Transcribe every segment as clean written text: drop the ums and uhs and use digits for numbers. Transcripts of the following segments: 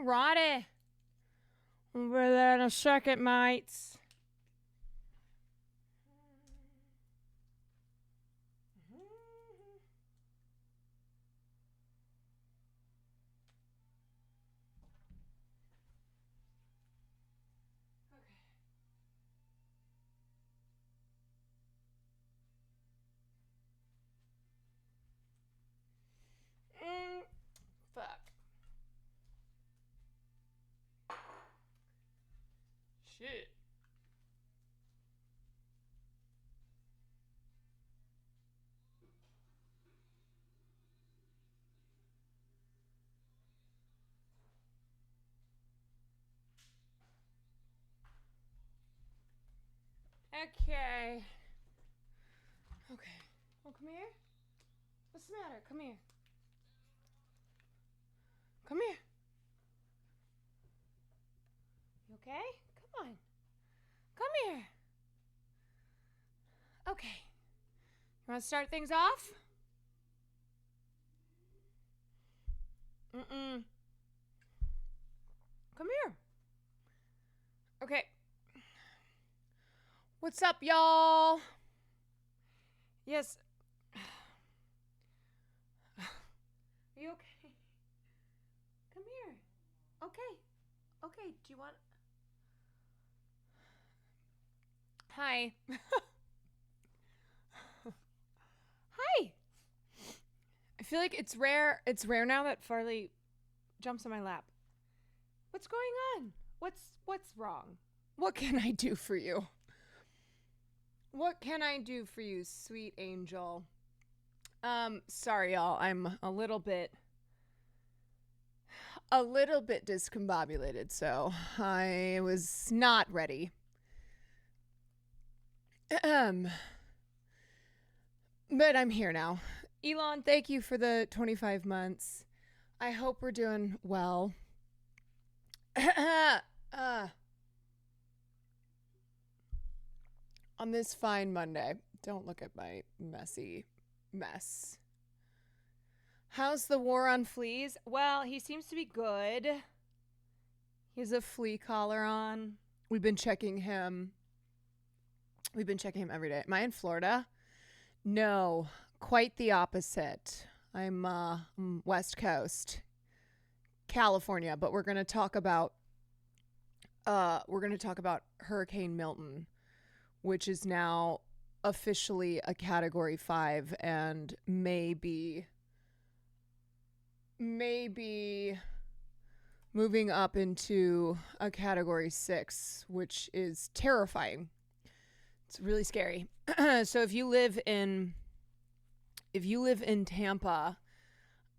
Alrighty. We'll be there in a second, mates. Fuck. Shit. Okay. Okay. Oh, come here. What's the matter? Come here. Come here. You okay? Come on. Come here. Okay. You want to start things off? Mm-mm. Come here. Okay. What's up, y'all? Yes. Are you okay? Come here. Okay. Okay. Do you want... Hi. Hi. I feel like it's rare now that Farley jumps on my lap. What's going on? What's wrong? What can I do for you? What can I do for you, sweet angel? Sorry y'all, I'm a little bit discombobulated, so I was not ready. But I'm here now. Elon, thank you for the 25 months. I hope we're doing well. On this fine Monday. Don't look at my messy mess. How's the war on fleas? Well, he seems to be good. He has a flea collar on. We've been checking him every day. Am I in Florida? No, quite the opposite. I'm West Coast, California, but we're going to talk about Hurricane Milton, which is now officially a Category 5 and maybe moving up into a Category 6, which is terrifying. It's really scary. So if you live in Tampa,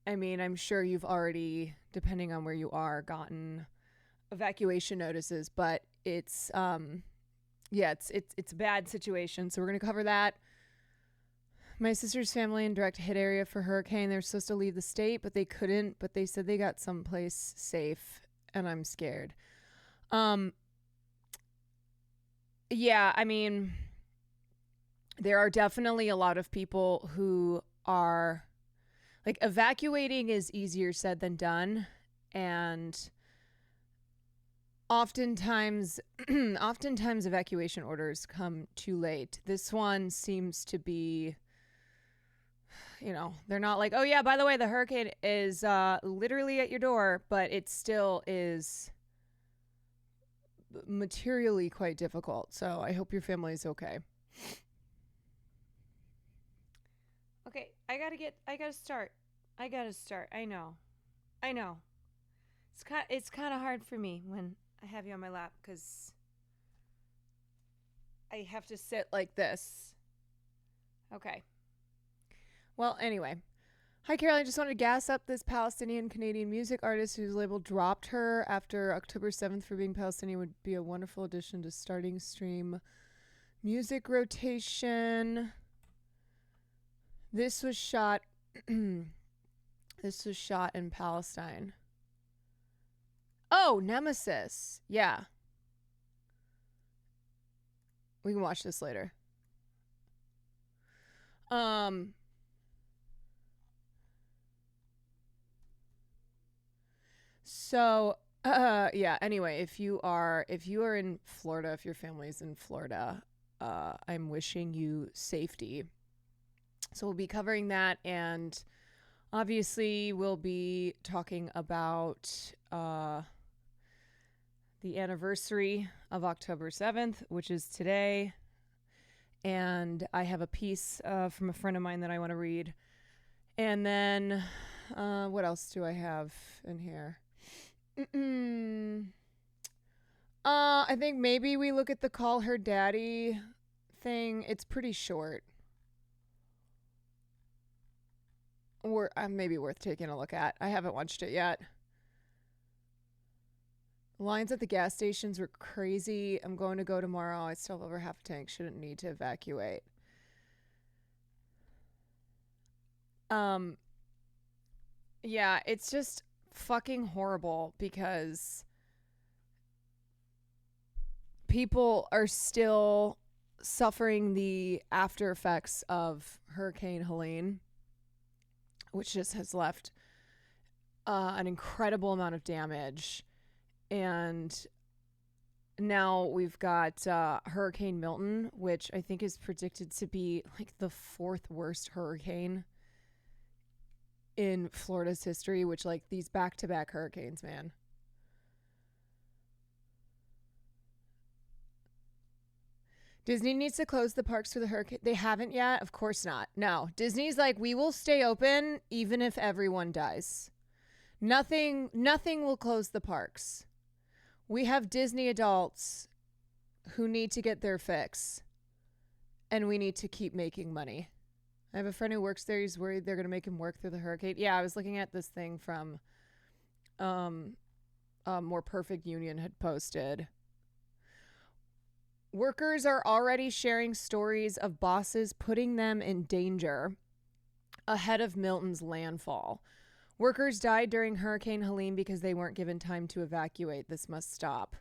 I mean, I'm sure you've already, depending on where you are, gotten evacuation notices, but it's it's a bad situation. So we're going to cover that. My sister's family in direct hit area for hurricane. They're supposed to leave the state, but they couldn't, but they said they got someplace safe, and I'm scared. Yeah, I mean, there are definitely a lot of people who are like, evacuating is easier said than done, and oftentimes evacuation orders come too late. This one seems to be, they're not like, oh yeah, by the way, the hurricane is literally at your door, but it still is materially quite difficult. So I hope your family is okay. Okay, I gotta start. I know. It's kind of hard for me when I have you on my lap because I have to sit like this. Okay. Well, anyway. Hi, Carol. I just wanted to gas up this Palestinian-Canadian music artist whose label dropped her after October 7th for being Palestinian. Would be a wonderful addition to starting stream music rotation. This was shot in Palestine. Oh, Nemesis. Yeah. We can watch this later. So Yeah, anyway, if you are in Florida, if your family's in Florida, I'm wishing you safety. So we'll be covering that, and obviously we'll be talking about the anniversary of October 7th, which is today. And I have a piece from a friend of mine that I want to read. And then what else do I have in here? I think maybe we look at the call her daddy thing. It's pretty short. Or maybe worth taking a look at. I haven't watched it yet. Lines at the gas stations were crazy. I'm going to go tomorrow. I still have over half a tank. Shouldn't need to evacuate. Yeah, it's just fucking horrible because people are still suffering the after effects of Hurricane Helene, which just has left an incredible amount of damage. And now we've got Hurricane Milton, which I think is predicted to be like the fourth worst hurricane in Florida's history, which like these back-to-back hurricanes, man. Disney needs to close the parks for the hurricane. They haven't yet? Of course not. No. Disney's like, we will stay open even if everyone dies. Nothing will close the parks. We have Disney adults who need to get their fix, and we need to keep making money. I have a friend who works there. He's worried they're going to make him work through the hurricane. Yeah, I was looking at this thing from More Perfect Union had posted. Workers are already sharing stories of bosses putting them in danger ahead of Milton's landfall. Workers died during Hurricane Helene because they weren't given time to evacuate. This must stop.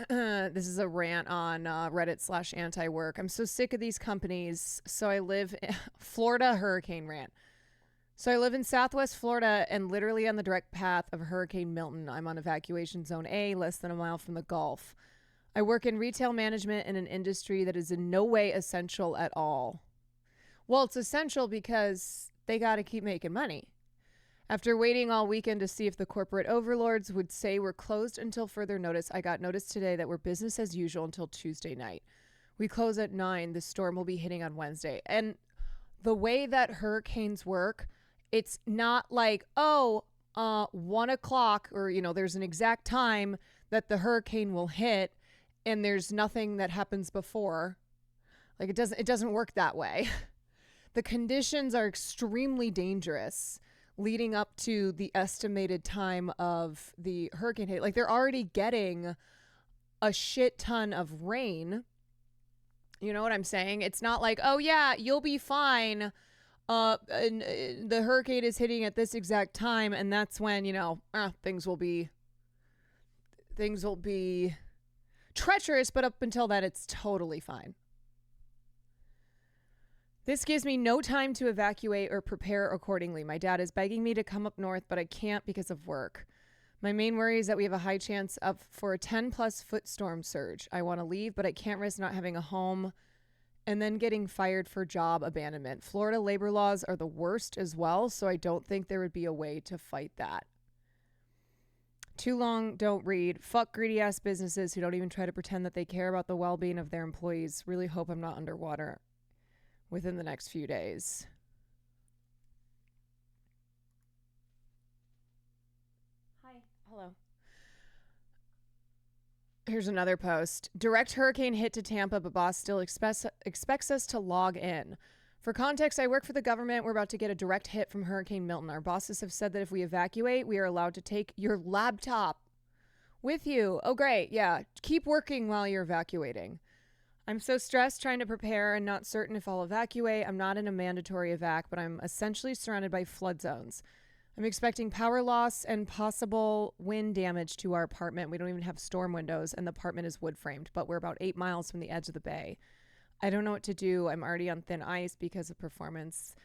This is a rant on Reddit/anti-work. I'm so sick of these companies. So I live in Florida hurricane rant. So I live in Southwest Florida and literally on the direct path of Hurricane Milton. I'm on evacuation zone A, less than a mile from the Gulf. I work in retail management in an industry that is in no way essential at all. Well, it's essential because they got to keep making money. After waiting all weekend to see if the corporate overlords would say we're closed until further notice, I got notice today that we're business as usual until Tuesday night. We close at 9. The storm will be hitting on Wednesday. And the way that hurricanes work, it's not like, 1 o'clock or, there's an exact time that the hurricane will hit and there's nothing that happens before. Like it doesn't work that way. The conditions are extremely dangerous leading up to the estimated time of the hurricane hit. Like they're already getting a shit ton of rain. You know what I'm saying? It's not like, oh yeah, you'll be fine. And the hurricane is hitting at this exact time, and that's when, things will be treacherous, but up until then, it's totally fine. This gives me no time to evacuate or prepare accordingly. My dad is begging me to come up north, but I can't because of work. My main worry is that we have a high chance for a 10-plus foot storm surge. I want to leave, but I can't risk not having a home and then getting fired for job abandonment. Florida labor laws are the worst as well, so I don't think there would be a way to fight that. Too long, don't read. Fuck greedy-ass businesses who don't even try to pretend that they care about the well-being of their employees. Really hope I'm not underwater within the next few days. Hi. Hello. Here's another post. Direct hurricane hit to Tampa, but boss still expects us to log in. For context, I work for the government. We're about to get a direct hit from Hurricane Milton. Our bosses have said that if we evacuate, we are allowed to take your laptop with you. Oh, great. Yeah. Keep working while you're evacuating. I'm so stressed trying to prepare and not certain if I'll evacuate. I'm not in a mandatory evac, but I'm essentially surrounded by flood zones. I'm expecting power loss and possible wind damage to our apartment. We don't even have storm windows, and the apartment is wood framed, but we're about 8 miles from the edge of the bay. I don't know what to do. I'm already on thin ice because of performance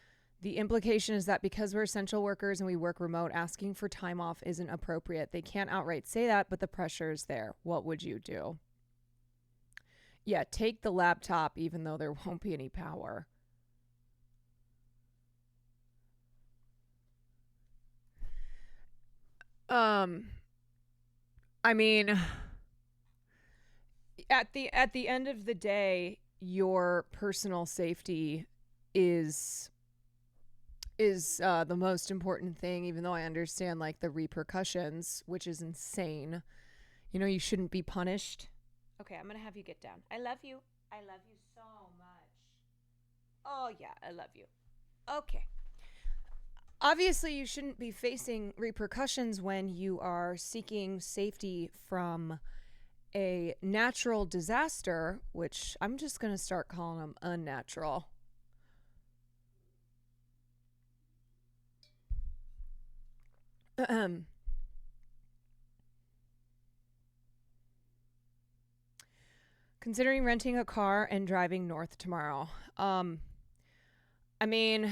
The implication is that because we're essential workers and we work remote, asking for time off isn't appropriate. They can't outright say that, but the pressure is there. What would you do? Yeah, take the laptop even though there won't be any power. I mean, at the end of the day, your personal safety is the most important thing, even though I understand like the repercussions, which is insane. You know, you shouldn't be punished. Okay, I'm gonna have you get down. I love you. I love you so much. Oh yeah, I love you. Okay. Obviously, you shouldn't be facing repercussions when you are seeking safety from a natural disaster, which I'm just going to start calling them unnatural. Considering renting a car and driving north tomorrow. I mean,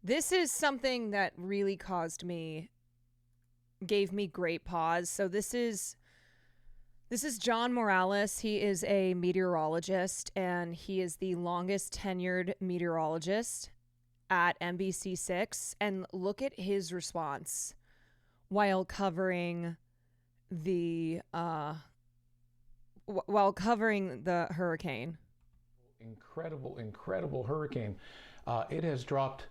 this is something that really gave me great pause. So this is John Morales. He is a meteorologist, and he is the longest tenured meteorologist at NBC6. And look at his response while covering the hurricane. Incredible hurricane. It has dropped.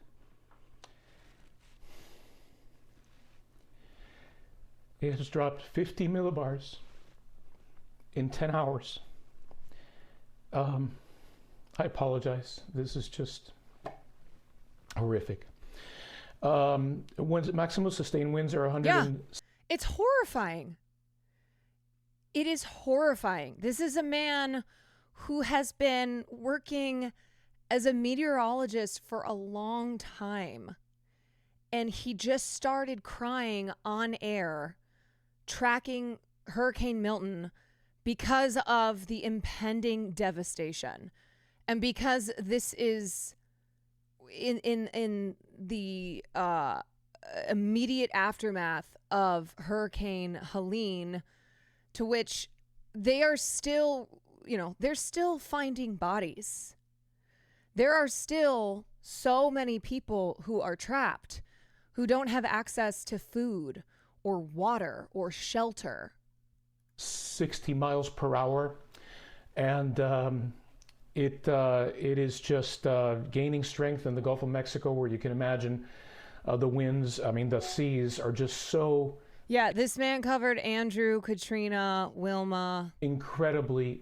It has dropped 50 millibars in 10 hours. I apologize. This is just horrific. Maximum sustained winds are 100. Yeah, it's horrifying. It is horrifying. This is a man who has been working as a meteorologist for a long time. And he just started crying on air, tracking Hurricane Milton because of the impending devastation. And because this is in the immediate aftermath of Hurricane Helene, to which they are still, they're still finding bodies. There are still so many people who are trapped, who don't have access to food or water or shelter. 60 miles per hour. And it is just gaining strength in the Gulf of Mexico, where you can imagine the winds. I mean, the seas are just so... Yeah, this man covered Andrew, Katrina, Wilma. Incredibly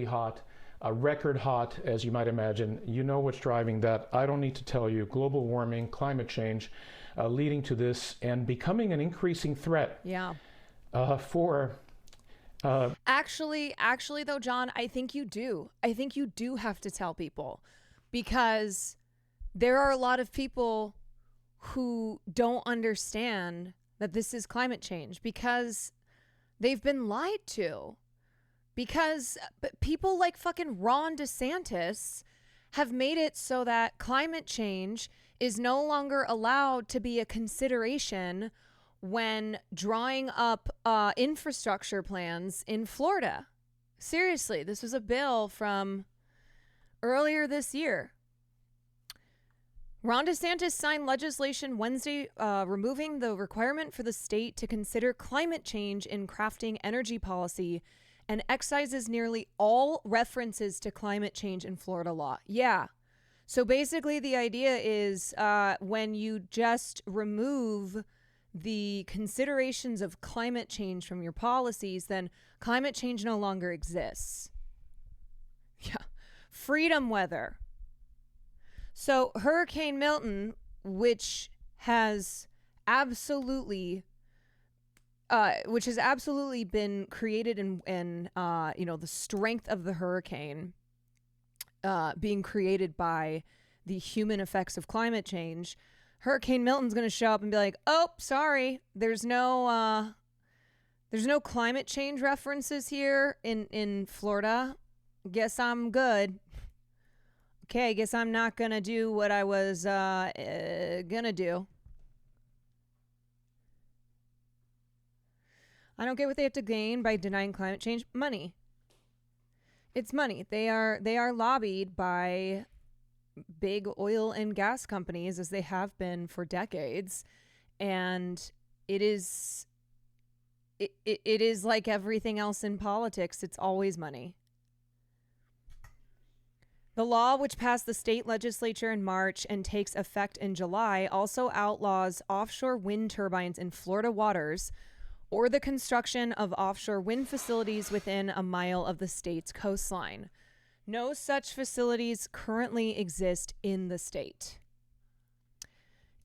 hot. Record hot, as you might imagine. You know what's driving that. I don't need to tell you. Global warming, climate change, leading to this and becoming an increasing threat. Yeah. For... Actually, though, John, I think you do. I think you do have to tell people, because there are a lot of people who don't understand that this is climate change, because they've been lied to. Because people like fucking Ron DeSantis have made it so that climate change is no longer allowed to be a consideration when drawing up infrastructure plans in Florida. Seriously, this was a bill from earlier this year. Ron DeSantis signed legislation Wednesday removing the requirement for the state to consider climate change in crafting energy policy, and excises nearly all references to climate change in Florida law. Yeah. So basically the idea is when you just remove the considerations of climate change from your policies, then climate change no longer exists. Yeah. Freedom weather. So Hurricane Milton, which has absolutely been created in the strength of the hurricane being created by the human effects of climate change. Hurricane Milton's going to show up and be like, "Oh, sorry, there's no climate change references here in Florida. Guess I'm good." okay, I guess I'm not going to do what I was going to do. I don't get what they have to gain by denying climate change. Money. It's money. They are lobbied by big oil and gas companies, as they have been for decades, and it is like everything else in politics. It's always money. The law, which passed the state legislature in March and takes effect in July, also outlaws offshore wind turbines in Florida waters or the construction of offshore wind facilities within a mile of the state's coastline. No such facilities currently exist in the state.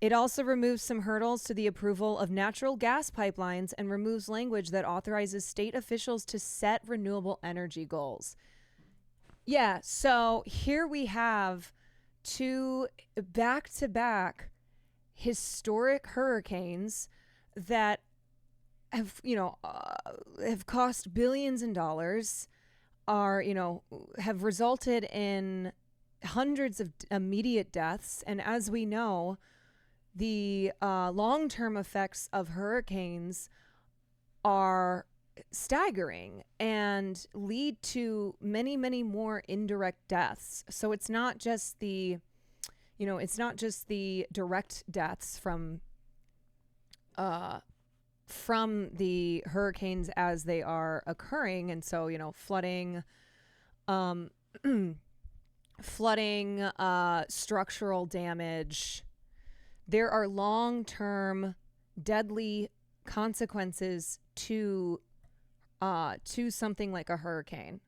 It also removes some hurdles to the approval of natural gas pipelines and removes language that authorizes state officials to set renewable energy goals. Yeah, so here we have two back-to-back historic hurricanes that have, have cost billions in dollars, have resulted in hundreds of immediate deaths. And as we know, the long-term effects of hurricanes are staggering and lead to many, many more indirect deaths. So it's not just the direct deaths from the hurricanes as they are occurring. And so, flooding, structural damage. There are long-term deadly consequences to something like a hurricane.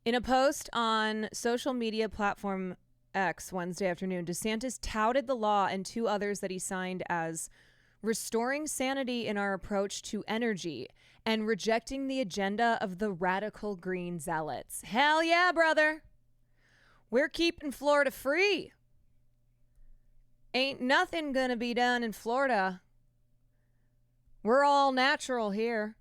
In a post on social media platform X Wednesday afternoon, DeSantis touted the law and two others that he signed as restoring sanity in our approach to energy and rejecting the agenda of the radical green zealots. Hell yeah, brother. We're keeping Florida free. Ain't nothing gonna be done in Florida. We're all natural here.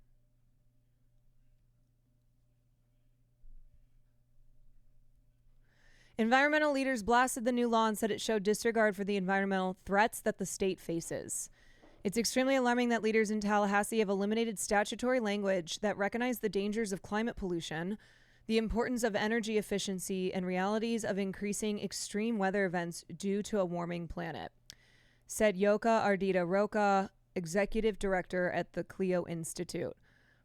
Environmental leaders blasted the new law and said it showed disregard for the environmental threats that the state faces. It's extremely alarming that leaders in Tallahassee have eliminated statutory language that recognize the dangers of climate pollution, the importance of energy efficiency, and realities of increasing extreme weather events due to a warming planet, said Yoka Ardita Roca, executive director at the Clio Institute.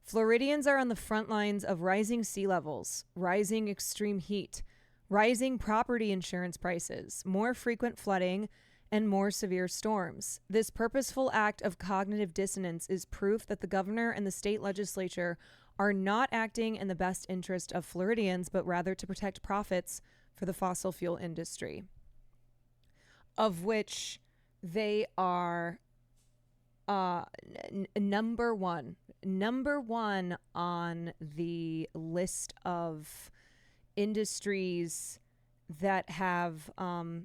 Floridians are on the front lines of rising sea levels, rising extreme heat, rising property insurance prices, more frequent flooding, and more severe storms. This purposeful act of cognitive dissonance is proof that the governor and the state legislature are not acting in the best interest of Floridians, but rather to protect profits for the fossil fuel industry, of which they are number one on the list of industries that have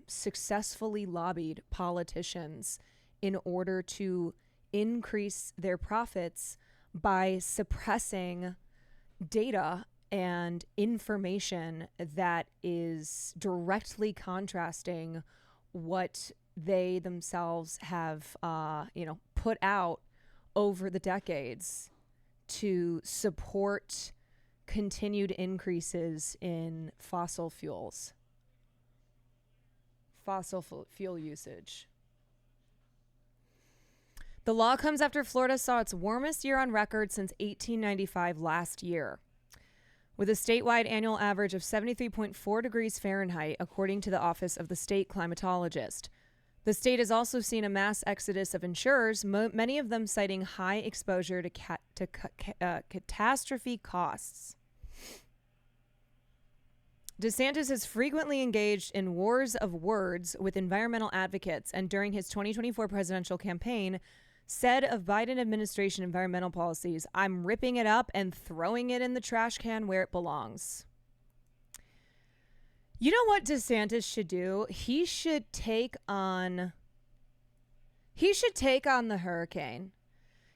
successfully lobbied politicians in order to increase their profits by suppressing data and information that is directly contrasting what they themselves have put out over the decades to support continued increases in fossil fuel usage. The law comes after Florida saw its warmest year on record since 1895 last year, with a statewide annual average of 73.4 degrees Fahrenheit, according to the Office of the State Climatologist. The state has also seen a mass exodus of insurers, many of them citing high exposure to catastrophe costs. DeSantis has frequently engaged in wars of words with environmental advocates, and during his 2024 presidential campaign, said of Biden administration environmental policies, "I'm ripping it up and throwing it in the trash can where it belongs." You know what DeSantis should do? He should take on the hurricane.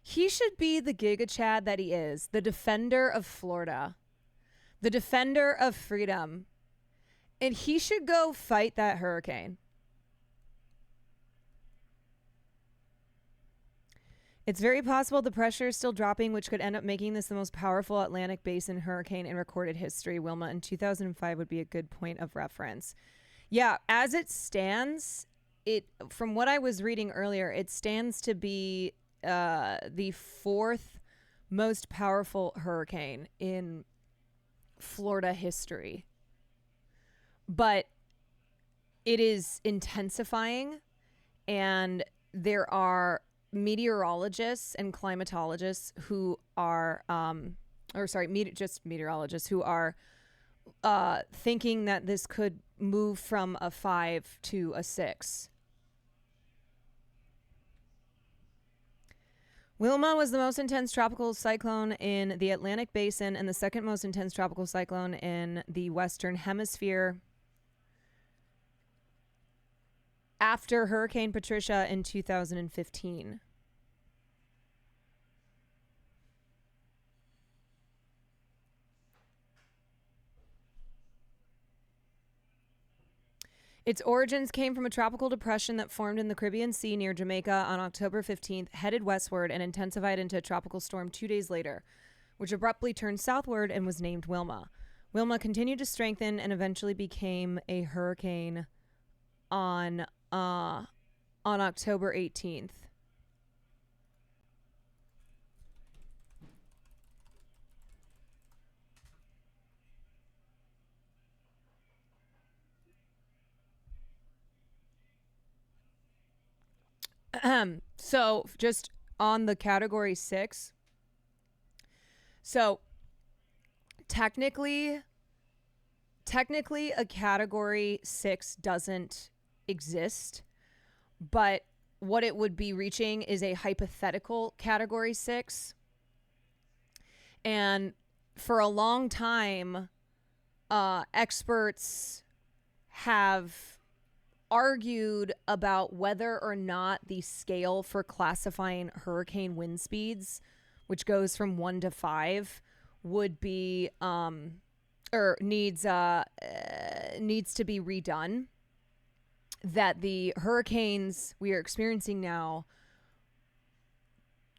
He should be the Giga Chad that he is, the defender of Florida, the defender of freedom. And he should go fight that hurricane. It's very possible the pressure is still dropping, which could end up making this the most powerful Atlantic basin hurricane in recorded history. Wilma in 2005 would be a good point of reference. Yeah, as it stands, from what I was reading earlier, it stands to be the fourth most powerful hurricane in Florida history. But it is intensifying, and there are meteorologists and climatologists who are, just meteorologists who are thinking that this could move from a 5 to a 6. Wilma was the most intense tropical cyclone in the Atlantic Basin and the second most intense tropical cyclone in the Western Hemisphere after Hurricane Patricia in 2015. Its origins came from a tropical depression that formed in the Caribbean Sea near Jamaica on October 15th, headed westward, and intensified into a tropical storm 2 days later, which abruptly turned southward and was named Wilma. Wilma continued to strengthen and eventually became a hurricane on October 18th. So just on the category 6. So technically a category 6 doesn't exist, but what it would be reaching is a hypothetical category 6. And for a long time, experts have argued about whether or not the scale for classifying hurricane wind speeds, which goes from 1 to 5, would be needs to be redone. That the hurricanes we are experiencing now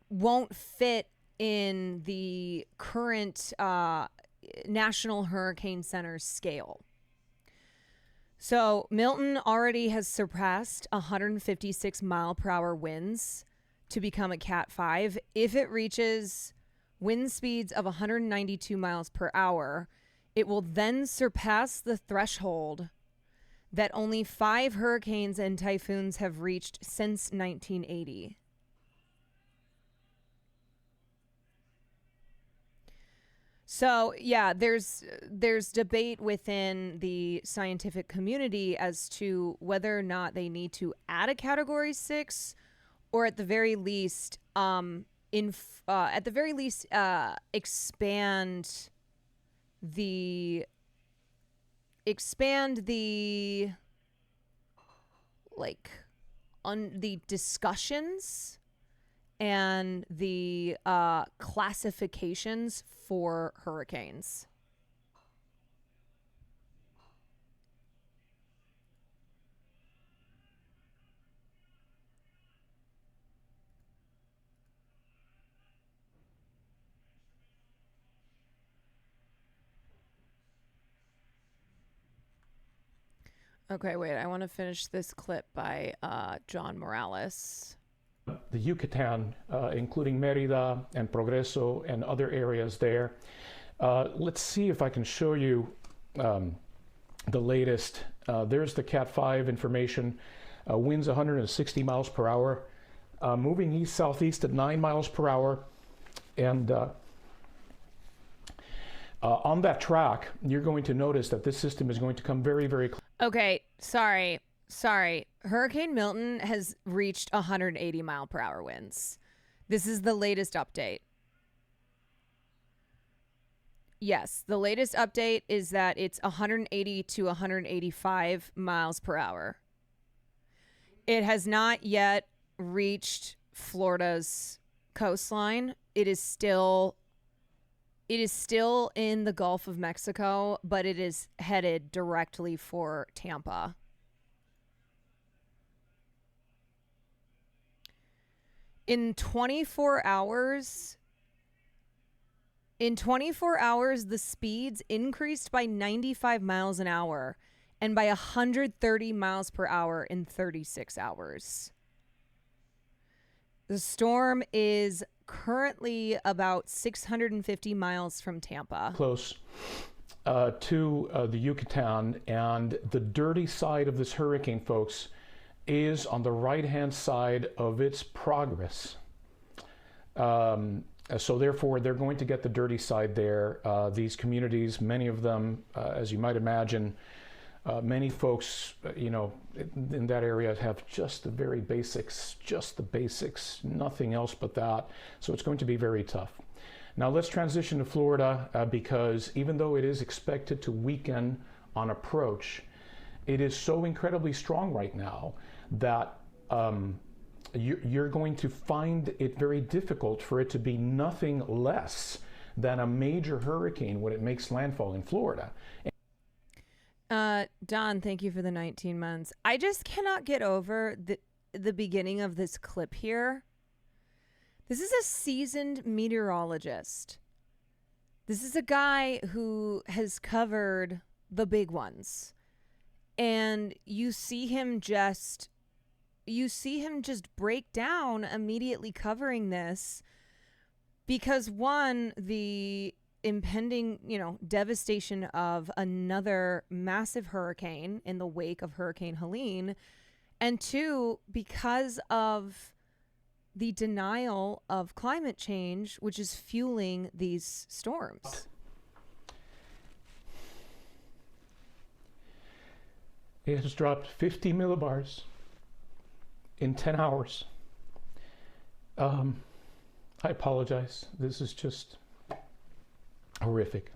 won't fit in the current National Hurricane Center's scale. So Milton already has surpassed 156 mile per hour winds to become a Cat 5. If it reaches wind speeds of 192 miles per hour, it will then surpass the threshold that only 5 hurricanes and typhoons have reached since 1980. So, yeah, there's debate within the scientific community as to whether or not they need to add a category 6, or at the very least expand the the discussions and the classifications for hurricanes. Okay, wait, I want to finish this clip by John Morales. The Yucatan, including Mérida and Progreso and other areas there. Let's see if I can show you the latest. There's the Cat 5 information. Winds 160 miles per hour, moving east-southeast at 9 miles per hour. And on that track, you're going to notice that this system is going to come very, very close. Okay, sorry. Hurricane Milton has reached 180 mile per hour winds. This is the latest update. Yes, the latest update is that it's 180 to 185 miles per hour. It has not yet reached Florida's coastline. It is still in the Gulf of Mexico, but it is headed directly for Tampa. In 24 hours, the speeds increased by 95 miles an hour and by 130 miles per hour in 36 hours. The storm is currently about 650 miles from Tampa. Close to the Yucatan, and the dirty side of this hurricane, folks, is on the right-hand side of its progress. So therefore, they're going to get the dirty side there. These communities, many of them, as you might imagine, many folks, in that area have just the very basics, nothing else but that. So it's going to be very tough. Now let's transition to Florida because even though it is expected to weaken on approach, it is so incredibly strong right now that you're going to find it very difficult for it to be nothing less than a major hurricane when it makes landfall in Florida. Don, thank you for the 19 months. I just cannot get over the beginning of this clip here. This is a seasoned meteorologist. This is a guy who has covered the big ones. And you see him just break down immediately covering this because one, the impending, devastation of another massive hurricane in the wake of Hurricane Helene, and two, because of the denial of climate change, which is fueling these storms. It has dropped 50 millibars in 10 hours. I apologize. This is just horrific.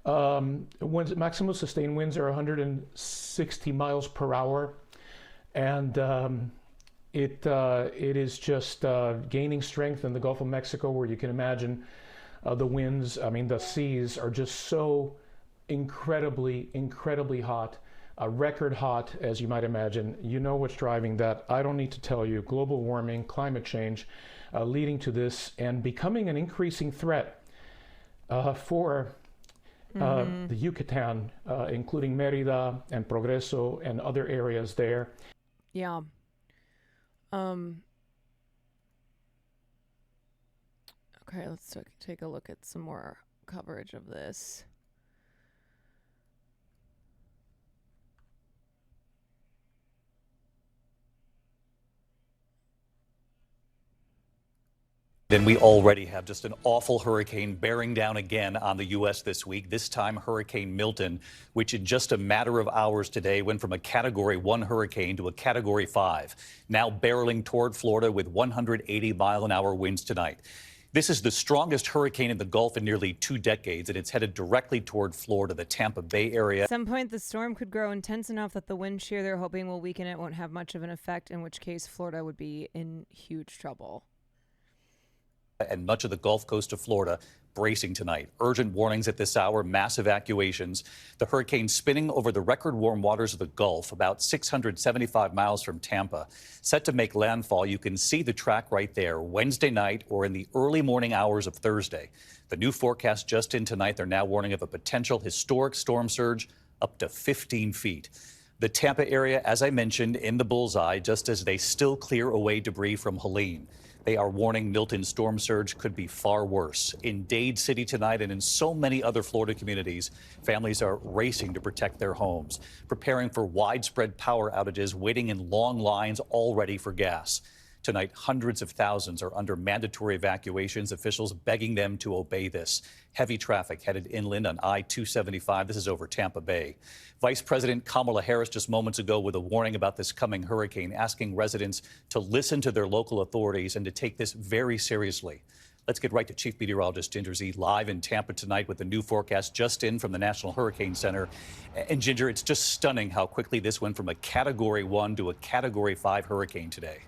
Maximum sustained winds are 160 miles per hour, and it is just gaining strength in the Gulf of Mexico, where you can imagine the winds. The seas are just so incredibly hot. Record hot, as you might imagine. You know what's driving that. I don't need to tell you. Global warming, climate change, leading to this and becoming an increasing threat for the Yucatan, including Mérida and Progreso and other areas there. Yeah. Okay, let's take a look at some more coverage of this. Then we already have just an awful hurricane bearing down again on the U.S. this week, this time Hurricane Milton, which in just a matter of hours today went from a Category 1 hurricane to a Category 5, now barreling toward Florida with 180-mile-an-hour winds tonight. This is the strongest hurricane in the Gulf in nearly 2 decades, and it's headed directly toward Florida, the Tampa Bay area. At some point, the storm could grow intense enough that the wind shear they're hoping will weaken it won't have much of an effect, in which case Florida would be in huge trouble. And much of the Gulf Coast of Florida bracing tonight. Urgent warnings at this hour, mass evacuations. The hurricane spinning over the record warm waters of the Gulf, about 675 miles from Tampa. Set to make landfall. You can see the track right there Wednesday night or in the early morning hours of Thursday. The new forecast just in tonight, they're now warning of a potential historic storm surge up to 15 feet. The Tampa area, as I mentioned, in the bullseye, just as they still clear away debris from Helene. They are warning Milton's storm surge could be far worse. In Dade City tonight and in so many other Florida communities, families are racing to protect their homes, preparing for widespread power outages, waiting in long lines already for gas. Tonight, hundreds of thousands are under mandatory evacuations, officials begging them to obey this. Heavy traffic headed inland on I-275. This is over Tampa Bay. Vice President Kamala Harris just moments ago with a warning about this coming hurricane, asking residents to listen to their local authorities and to take this very seriously. Let's get right to Chief Meteorologist Ginger Z live in Tampa tonight with the new forecast just in from the National Hurricane Center. And Ginger, it's just stunning how quickly this went from a Category 1 to a Category 5 hurricane today.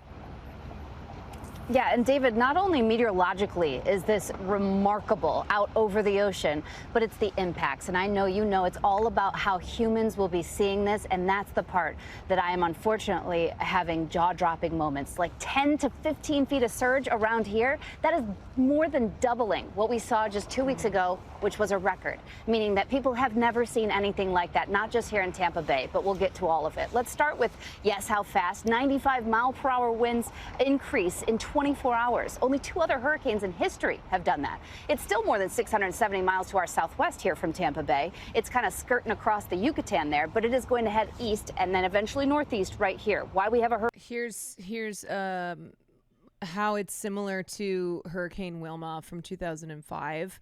Yeah, and David, not only meteorologically is this remarkable out over the ocean, but it's the impacts. And I know you know it's all about how humans will be seeing this. And that's the part that I am unfortunately having jaw-dropping moments. Like 10 to 15 feet of surge around here. That is more than doubling what we saw just 2 weeks ago, which was a record, meaning that people have never seen anything like that, not just here in Tampa Bay, but we'll get to all of it. Let's start with, yes, how fast. 95-mile-per-hour winds increase in 24 hours. Only 2 other hurricanes in history have done that. It's still more than 670 miles to our southwest here from Tampa Bay. It's kind of skirting across the Yucatan there, but it is going to head east and then eventually northeast right here. Why we have a hurricane. Here's how it's similar to Hurricane Wilma from 2005.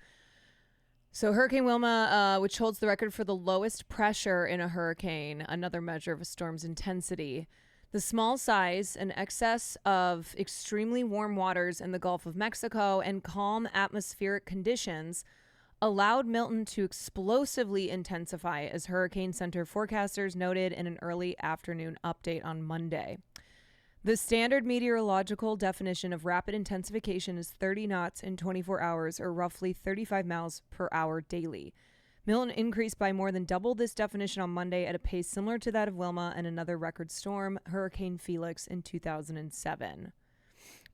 So Hurricane Wilma, which holds the record for the lowest pressure in a hurricane, another measure of a storm's intensity. The small size and excess of extremely warm waters in the Gulf of Mexico and calm atmospheric conditions allowed Milton to explosively intensify, as Hurricane Center forecasters noted in an early afternoon update on Monday. The standard meteorological definition of rapid intensification is 30 knots in 24 hours, or roughly 35 miles per hour daily. Milton increased by more than double this definition on Monday at a pace similar to that of Wilma and another record storm, Hurricane Felix, in 2007.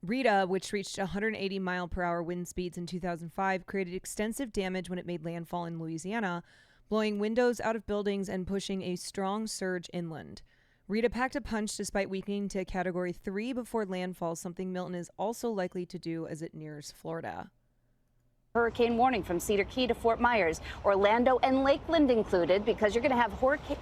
Rita, which reached 180-mile-per-hour wind speeds in 2005, created extensive damage when it made landfall in Louisiana, blowing windows out of buildings and pushing a strong surge inland. Rita packed a punch despite weakening to Category 3 before landfall, something Milton is also likely to do as it nears Florida. Hurricane warning from Cedar Key to Fort Myers, Orlando and Lakeland included, because you're going to have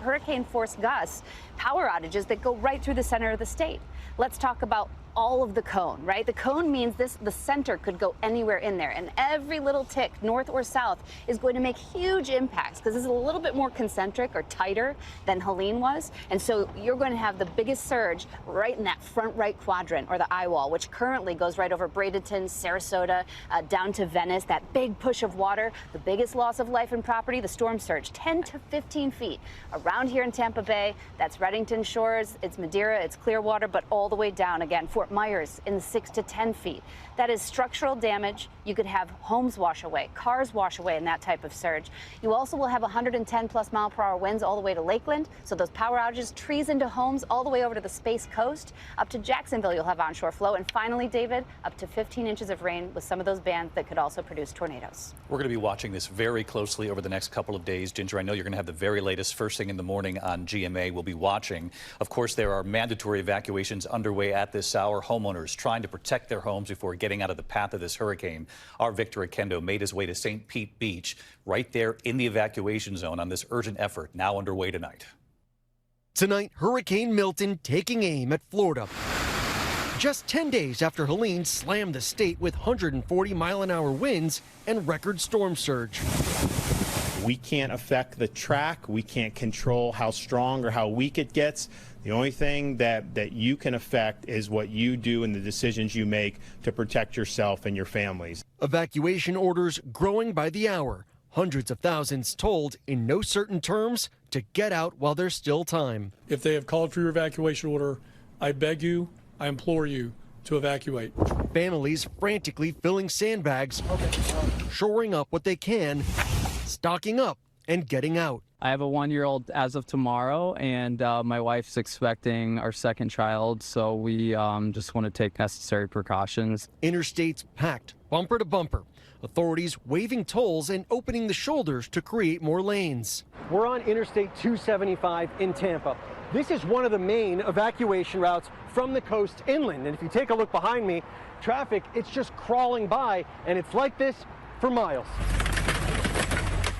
hurricane force gusts, power outages that go right through the center of the state. Let's talk about all of the cone, right? The cone means the center could go anywhere in there, and every little tick, north or south, is going to make huge impacts because this is a little bit more concentric or tighter than Helene was. And so you're going to have the biggest surge right in that front right quadrant, or the eye wall, which currently goes right over Bradenton, Sarasota, down to Venice. That big push of water, the biggest loss of life and property, the storm surge, 10 to 15 feet around here in Tampa Bay. That's Reddington Shores, it's Madeira, it's Clearwater, but all the way down again. Fort Myers in the 6 to 10 feet. That is structural damage. You could have homes wash away, cars wash away in that type of surge. You also will have 110+ mile-per-hour winds all the way to Lakeland. So those power outages, trees into homes, all the way over to the Space Coast. Up to Jacksonville, you'll have onshore flow. And finally, David, up to 15 inches of rain with some of those bands that could also produce tornadoes. We're going to be watching this very closely over the next couple of days. Ginger, I know you're going to have the very latest first thing in the morning on GMA. We'll be watching. Of course, there are mandatory evacuations underway at this hour. Homeowners trying to protect their homes before getting out of the path of this hurricane. Our Victor Akendo made his way to St. Pete Beach, right there in the evacuation zone on this urgent effort now underway tonight. Tonight, Hurricane Milton taking aim at Florida. Just 10 days after Helene slammed the state with 140-mile-an-hour winds and record storm surge. We can't affect the track. We can't control how strong or how weak it gets. The only thing that you can affect is what you do and the decisions you make to protect yourself and your families. Evacuation orders growing by the hour. Hundreds of thousands told in no certain terms to get out while there's still time. If they have called for your evacuation order, I beg you, I implore you to evacuate. Families frantically filling sandbags, shoring up what they can, stocking up and getting out. I have a 1-year-old as of tomorrow, and my wife's expecting our second child, so we just want to take necessary precautions. Interstates packed, bumper to bumper. Authorities waiving tolls and opening the shoulders to create more lanes. We're on Interstate 275 in Tampa. This is one of the main evacuation routes from the coast inland. And if you take a look behind me, traffic, it's just crawling by, and it's like this for miles.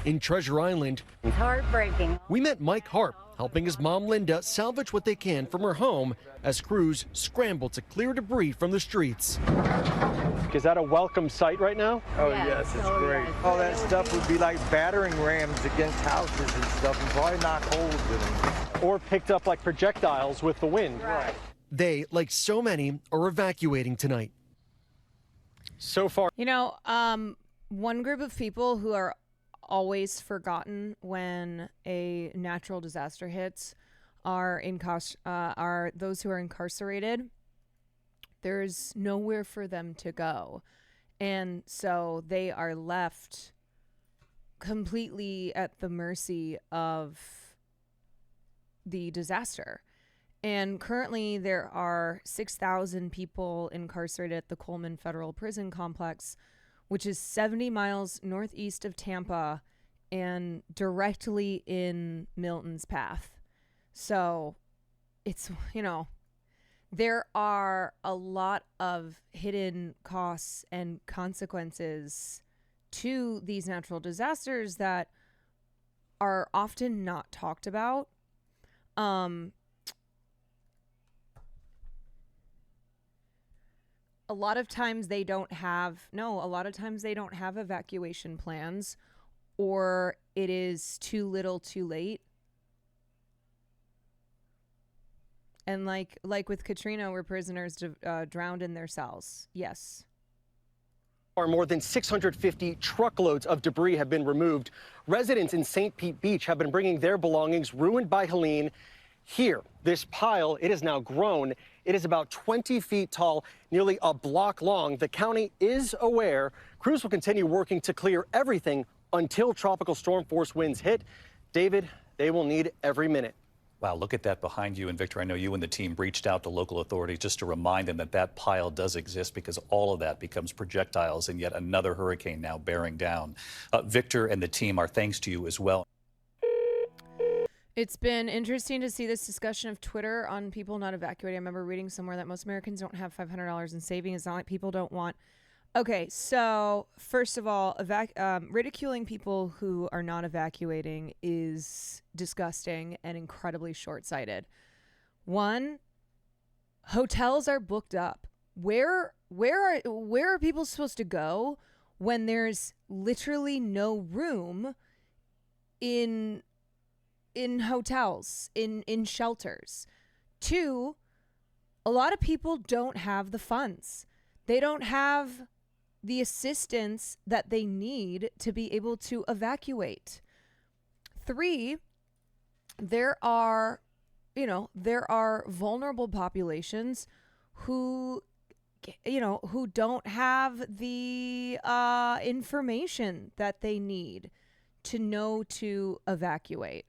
In Treasure Island, It's heartbreaking. we met Mike Harp, helping his mom Linda salvage what they can from her home as crews scramble to clear debris from the streets. Is that a welcome sight right now? Oh, yes, it's great. All that stuff would be like battering rams against houses and stuff and probably knock holes in them. Or picked up like projectiles with the wind. Right. They, like so many, are evacuating tonight. So far, You know, one group of people who are always forgotten when a natural disaster hits are those who are incarcerated. There's nowhere for them to go. And so they are left completely at the mercy of the disaster. And currently there are 6,000 people incarcerated at the Coleman Federal Prison Complex, which is 70 miles northeast of Tampa and directly in Milton's path. So it's, there are a lot of hidden costs and consequences to these natural disasters that are often not talked about. A lot of times they don't have evacuation plans, or it is too little too late. And like with Katrina, where prisoners drowned in their cells. Yes. More than 650 truckloads of debris have been removed. Residents in St. Pete Beach have been bringing their belongings ruined by Helene here. This pile, it has now grown. It is about 20 feet tall, nearly a block long. The county is aware. Crews will continue working to clear everything until tropical storm force winds hit. David, they will need every minute. Wow, look at that behind you. And Victor, I know you and the team reached out to local authorities just to remind them that that pile does exist, because all of that becomes projectiles and yet another hurricane now bearing down. Victor and the team, our thanks to you as well. It's been interesting to see this discussion of Twitter on people not evacuating. I remember reading somewhere that most Americans don't have $500 in savings. It's not like people don't want. Okay, so first of all, ridiculing people who are not evacuating is disgusting and incredibly short-sighted. One, hotels are booked up. Where are people supposed to go when there's literally no room in hotels, in shelters? Two, a lot of people don't have the funds. They don't have the assistance that they need to be able to evacuate. Three, there are vulnerable populations who don't have the information that they need to know to evacuate.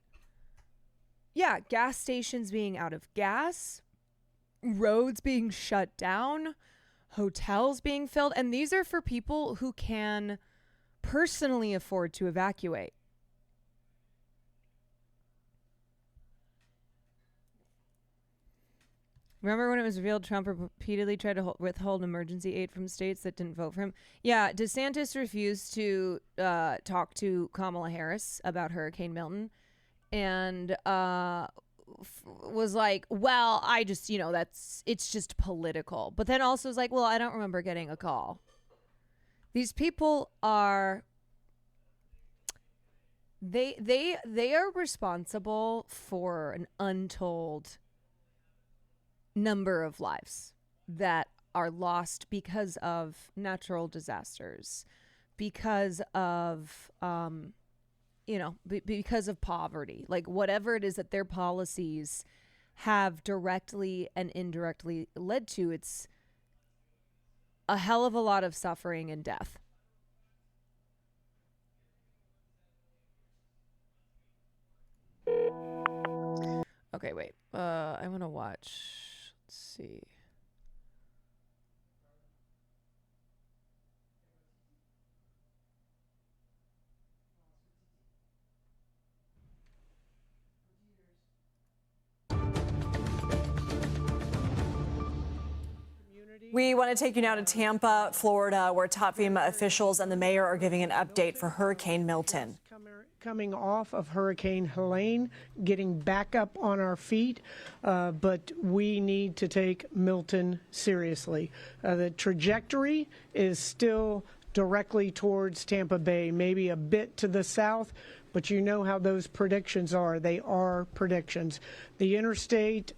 Yeah, gas stations being out of gas, roads being shut down, hotels being filled, and these are for people who can personally afford to evacuate. Remember when it was revealed Trump repeatedly tried to withhold emergency aid from states that didn't vote for him? Yeah, DeSantis refused to talk to Kamala Harris about Hurricane Milton, and was like, well, I just, it's just political. But then also was like, well, I don't remember getting a call. These people are, they are responsible for an untold number of lives that are lost because of natural disasters, because of, because of poverty, like whatever it is that their policies have directly and indirectly led to. It's a hell of a lot of suffering and death. Okay, wait. I want to watch. Let's see. We want to take you now to Tampa, Florida, where top FEMA officials and the mayor are giving an update for Hurricane Milton. Coming off of Hurricane Helene, getting back up on our feet, but we need to take Milton seriously. The trajectory is still directly towards Tampa Bay, maybe a bit to the south, but you know how those predictions are. They are predictions. The interstate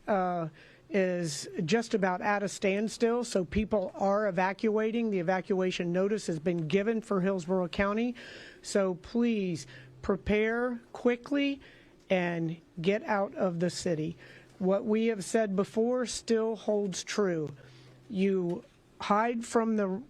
is just about at a standstill, so people are evacuating. The evacuation notice has been given for Hillsborough County, so please prepare quickly and get out of the city. What we have said before still holds true. You hide from the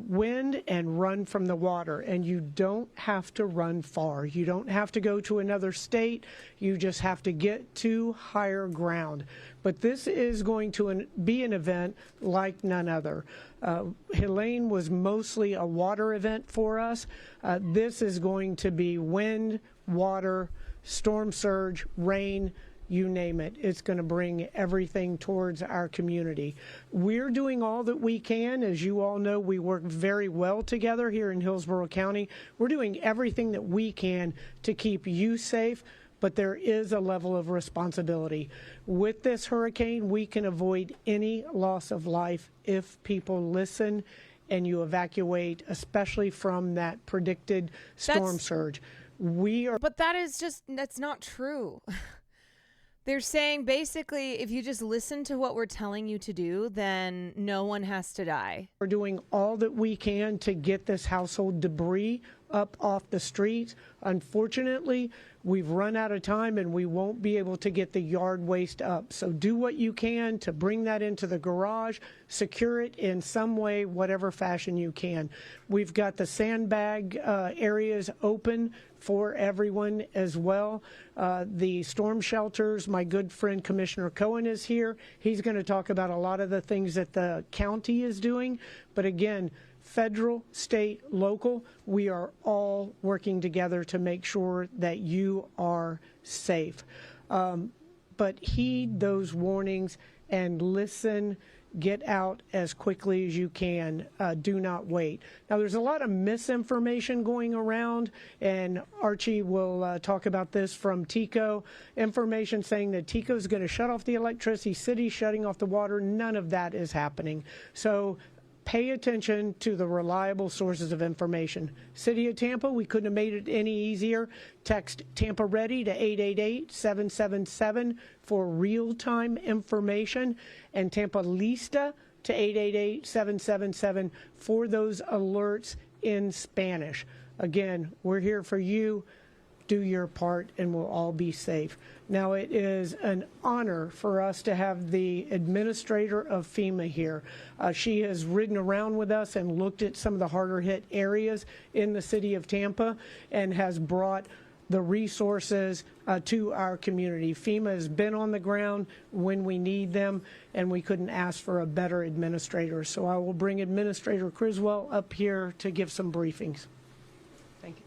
wind and run from the water, and you don't have to run far. You don't have to go to another state. You just have to get to higher ground. But this is going to be an event like none other. Helene was mostly a water event for us. This is going to be wind, water, storm surge, rain, you name it. It's going to bring everything towards our community. We're doing all that we can. As you all know, we work very well together here in Hillsborough County. We're doing everything that we can to keep you safe, but there is a level of responsibility. With this hurricane, we can avoid any loss of life if people listen and you evacuate, especially from that predicted storm surge. But that's not true. They're saying basically if you just listen to what we're telling you to do, then no one has to die. We're doing all that we can to get this household debris up off the streets. Unfortunately, we've run out of time and we won't be able to get the yard waste up. So do what you can to bring that into the garage, secure it in some way, whatever fashion you can. We've got the sandbag areas open for everyone as well. The storm shelters, my good friend Commissioner Cohen is here. He's going to talk about a lot of the things that the county is doing. But again, federal, state, local, we are all working together to make sure that you are safe. But heed those warnings and listen. Get out as quickly as you can. Do not wait. Now, there's a lot of misinformation going around, and Archie will talk about this from TECO. Information saying that TECO is going to shut off the electricity, cities shutting off the water. None of that is happening. So pay attention to the reliable sources of information. City of Tampa, we couldn't have made it any easier. Text Tampa Ready to 888-777 for real-time information, and Tampa Lista to 888-777 for those alerts in Spanish. Again, we're here for you. Do your part and we'll all be safe. Now, it is an honor for us to have the administrator of FEMA here. She has ridden around with us and looked at some of the harder hit areas in the city of Tampa and has brought the resources to our community. FEMA has been on the ground when we need them, and we couldn't ask for a better administrator. So I will bring Administrator Criswell up here to give some briefings. Thank you.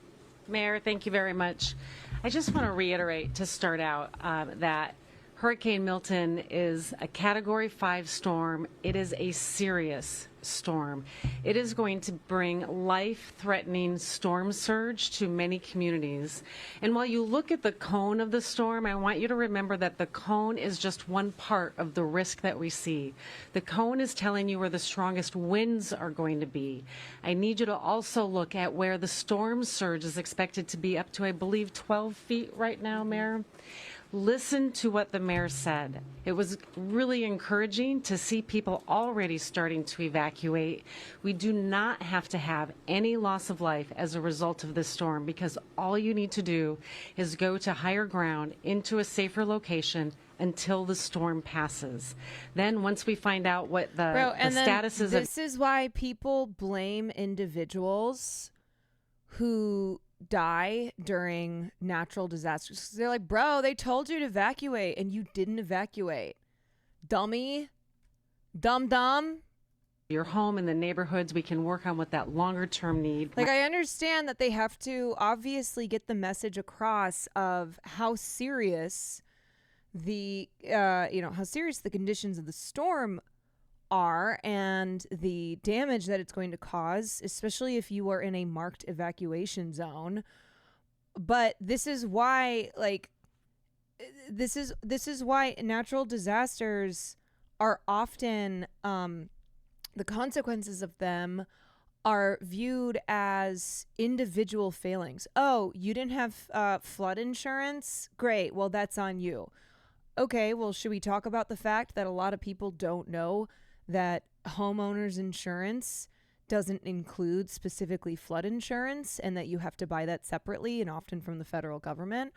Mayor, thank you very much. I just want to reiterate to start out that Hurricane Milton is a Category 5 storm. It is a serious storm. It is going to bring life-threatening storm surge to many communities. And while you look at the cone of the storm, I want you to remember that the cone is just one part of the risk that we see. The cone is telling you where the strongest winds are going to be. I need you to also look at where the storm surge is expected to be up to, I believe, 12 feet right now, Mayor. Listen to what the mayor said. It was really encouraging to see people already starting to evacuate. We do not have to have any loss of life as a result of this storm, because all you need to do is go to higher ground into a safer location until the storm passes. Then once we find out what the status is. This is why people blame individuals who die during natural disasters. They're like, bro, they told you to evacuate and you didn't evacuate. Dummy. Dumb. Your home and the neighborhoods, we can work on what that longer term need. Like, I understand that they have to obviously get the message across of how serious the how serious the conditions of the storm are and the damage that it's going to cause, especially if you are in a marked evacuation zone. But this is why, this is why natural disasters are often, the consequences of them are viewed as individual failings. Oh, you didn't have flood insurance? Great. Well, that's on you. Okay, well, should we talk about the fact that a lot of people don't know that homeowners insurance doesn't include specifically flood insurance and that you have to buy that separately and often from the federal government?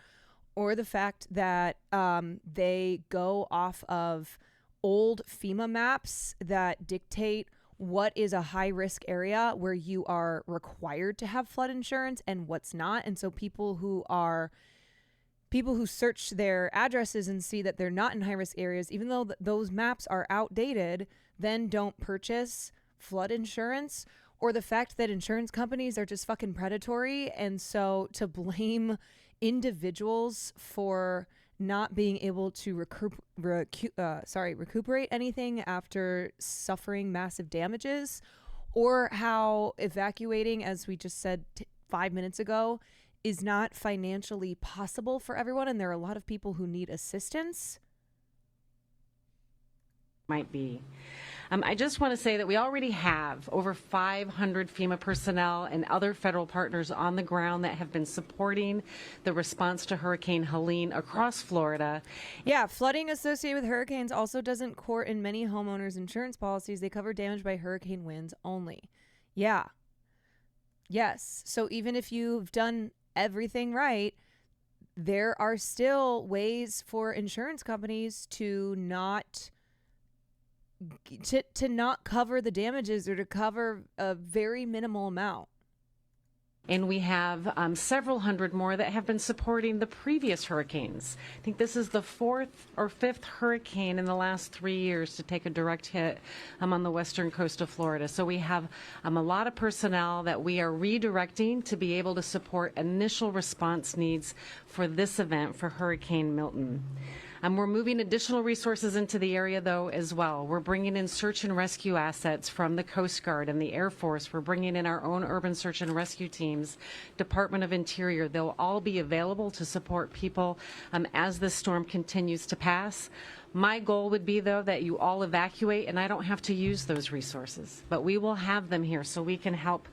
Or the fact that they go off of old FEMA maps that dictate what is a high risk area where you are required to have flood insurance and what's not. And so people who search their addresses and see that they're not in high risk areas, even though those maps are outdated, then don't purchase flood insurance, or the fact that insurance companies are just fucking predatory. And so to blame individuals for not being able to recuperate anything after suffering massive damages, or how evacuating, as we just said 5 minutes ago, is not financially possible for everyone, and there are a lot of people who need assistance. Might be. I just want to say that we already have over 500 FEMA personnel and other federal partners on the ground that have been supporting the response to Hurricane Helene across Florida. Yeah, flooding associated with hurricanes also doesn't court in many homeowners' insurance policies. They cover damage by hurricane winds only. Yeah. Yes. So even if you've done everything right, there are still ways for insurance companies to not cover the damages, or to cover a very minimal amount. And we have several hundred more that have been supporting the previous hurricanes. I think this is the 4th or 5th hurricane in the last 3 years to take a direct hit on the western coast of Florida. So we have a lot of personnel that we are redirecting to be able to support initial response needs for this event, for Hurricane Milton. We're moving additional resources into the area, though, as well. We're bringing in search and rescue assets from the Coast Guard and the Air Force. We're bringing in our own urban search and rescue teams, Department of Interior. They'll all be available to support people as this storm continues to pass. My goal would be, though, that you all evacuate, and I don't have to use those resources, but we will have them here so we can help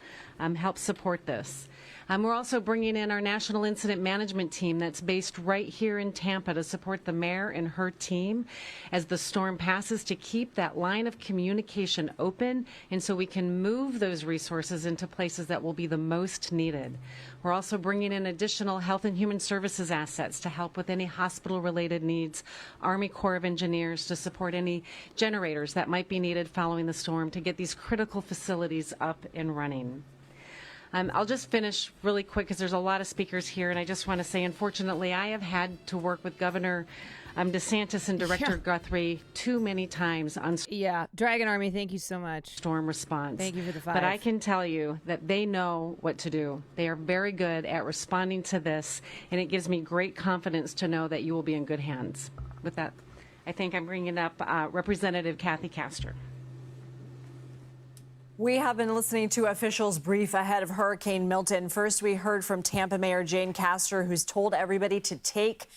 support this. We're also bringing in our National Incident Management Team that's based right here in Tampa to support the mayor and her team as the storm passes, to keep that line of communication open, and so we can move those resources into places that will be the most needed. We're also bringing in additional Health and Human Services assets to help with any hospital-related needs, Army Corps of Engineers to support any generators that might be needed following the storm to get these critical facilities up and running. I'll just finish really quick because there's a lot of speakers here, and I just want to say, unfortunately, I have had to work with Governor DeSantis and Director Guthrie too many times on Dragon Army, thank you so much. Storm response. Thank you for the 5. But I can tell you that they know what to do. They are very good at responding to this, and it gives me great confidence to know that you will be in good hands. With that, I think I'm bringing up Representative Kathy Castor. We have been listening to officials brief ahead of Hurricane Milton. First, we heard from Tampa Mayor Jane Castor, who's told everybody to take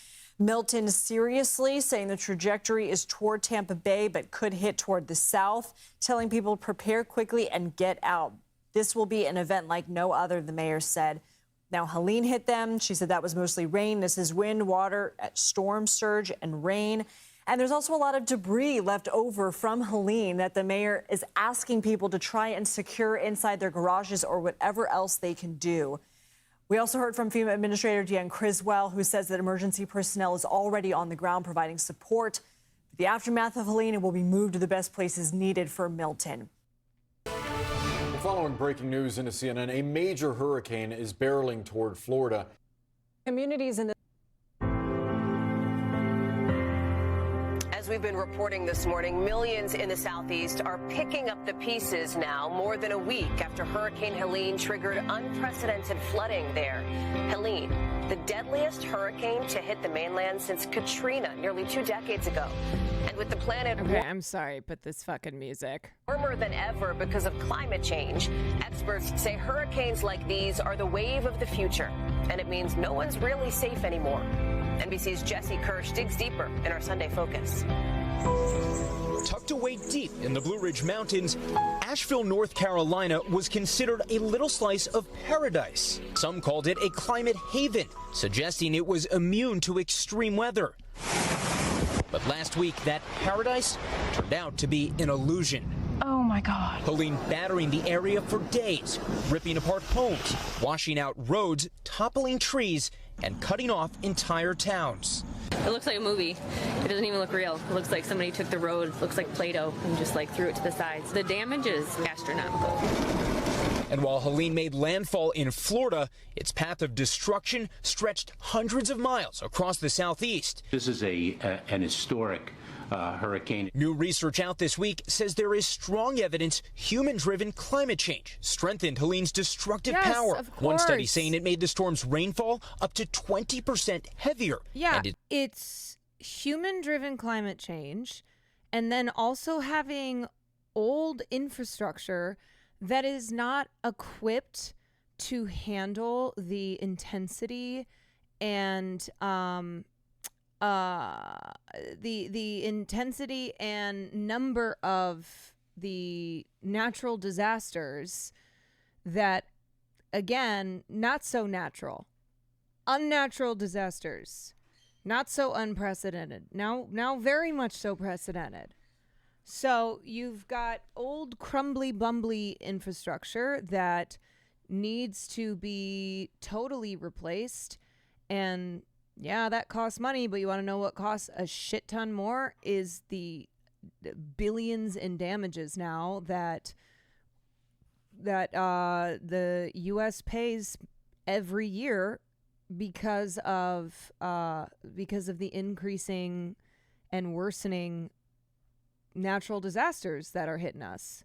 Milton seriously, saying the trajectory is toward Tampa Bay, but could hit toward the south, telling people to prepare quickly and get out. This will be an event like no other, the mayor said. Now, Helene hit them. She said that was mostly rain. This is wind, water, storm surge, and rain. And there's also a lot of debris left over from Helene that the mayor is asking people to try and secure inside their garages or whatever else they can do. We also heard from FEMA Administrator Deanne Criswell, who says that emergency personnel is already on the ground providing support. The aftermath of Helene will be moved to the best places needed for Milton. Following breaking news into CNN, a major hurricane is barreling toward Florida. Communities in the As we've been reporting this morning, millions in the southeast are picking up the pieces now, more than a week after Hurricane Helene triggered unprecedented flooding there. Helene, the deadliest hurricane to hit the mainland since Katrina nearly 2 decades ago. And with the planet I'm sorry, but this fucking music. warmer than ever because of climate change, experts say hurricanes like these are the wave of the future, and it means no one's really safe anymore. NBC's Jesse Kirsch digs deeper in our Sunday Focus. Tucked away deep in the Blue Ridge Mountains, Asheville, North Carolina was considered a little slice of paradise. Some called it a climate haven, suggesting it was immune to extreme weather. But last week, that paradise turned out to be an illusion. Oh my God. Helene battering the area for days, ripping apart homes, washing out roads, toppling trees, and cutting off entire towns. It looks like a movie. It doesn't even look real. It looks like somebody took the road, looks like Play-Doh, and just like threw it to the sides. The damage is astronomical. And while Helene made landfall in Florida, its path of destruction stretched hundreds of miles across the southeast. This is an historic hurricane. New research out this week says there is strong evidence human-driven climate change strengthened Helene's destructive power. Of course. One study saying it made the storm's rainfall up to 20% heavier. Yeah, it's human-driven climate change, and then also having old infrastructure that is not equipped to handle the intensity and the intensity and number of the natural disasters that, again, not so natural, unnatural disasters, not so unprecedented, now very much so precedented. So you've got old crumbly bumbly infrastructure that needs to be totally replaced, and yeah, that costs money, but you want to know what costs a shit ton more is the billions in damages now that the U.S. pays every year because of the increasing and worsening natural disasters that are hitting us.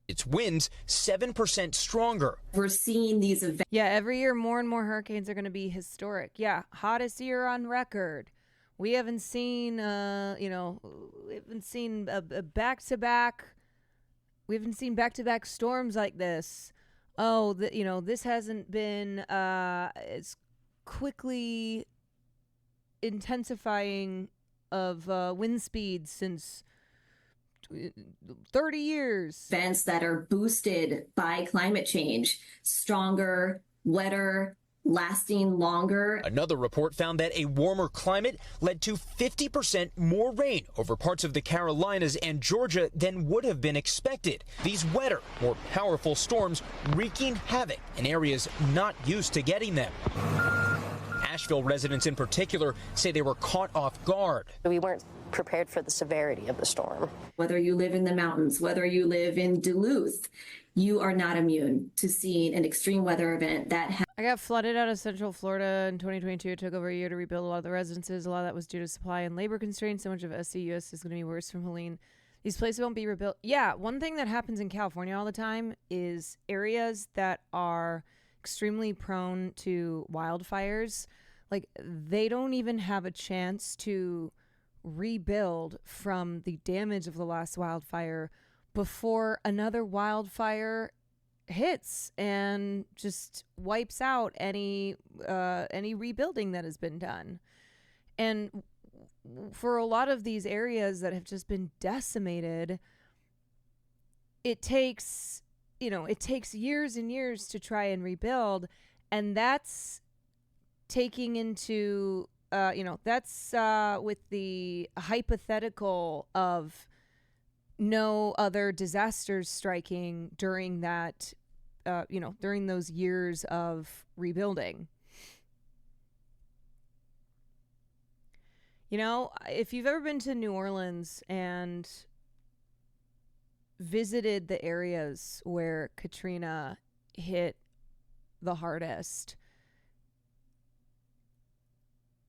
Its winds 7% stronger. We're seeing these events. Yeah, every year more and more hurricanes are going to be historic. Yeah, hottest year on record. We haven't seen, we haven't seen a back-to-back. We haven't seen back-to-back storms like this. Oh, this hasn't been as quickly intensifying of wind speeds since 30 years. Events that are boosted by climate change, stronger, wetter, lasting longer. Another report found that a warmer climate led to 50% more rain over parts of the Carolinas and Georgia than would have been expected. These wetter, more powerful storms wreaking havoc in areas not used to getting them. Asheville residents in particular say they were caught off guard. We weren't prepared for the severity of the storm. Whether you live in the mountains, whether you live in Duluth, you are not immune to seeing an extreme weather event that I got flooded out of Central Florida in 2022. It took over a year to rebuild a lot of the residences. A lot of that was due to supply and labor constraints. So much of SCUS is going to be worse from Helene. These places won't be rebuilt. Yeah, one thing that happens in California all the time is areas that are extremely prone to wildfires, like they don't even have a chance to rebuild from the damage of the last wildfire before another wildfire hits and just wipes out any rebuilding that has been done. And for a lot of these areas that have just been decimated, it takes years and years to try and rebuild, and that's taking into that's with the hypothetical of no other disasters striking during that during those years of rebuilding. If you've ever been to New Orleans and visited the areas where Katrina hit the hardest,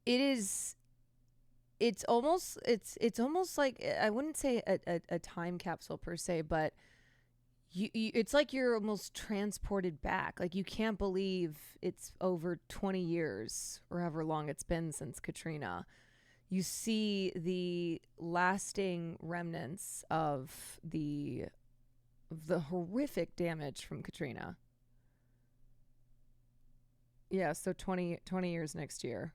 it's almost like, I wouldn't say a time capsule per se, but it's like you're almost transported back. Like you can't believe it's over 20 years or however long it's been since Katrina. You see the lasting remnants of the horrific damage from Katrina. Yeah, so 20 years next year.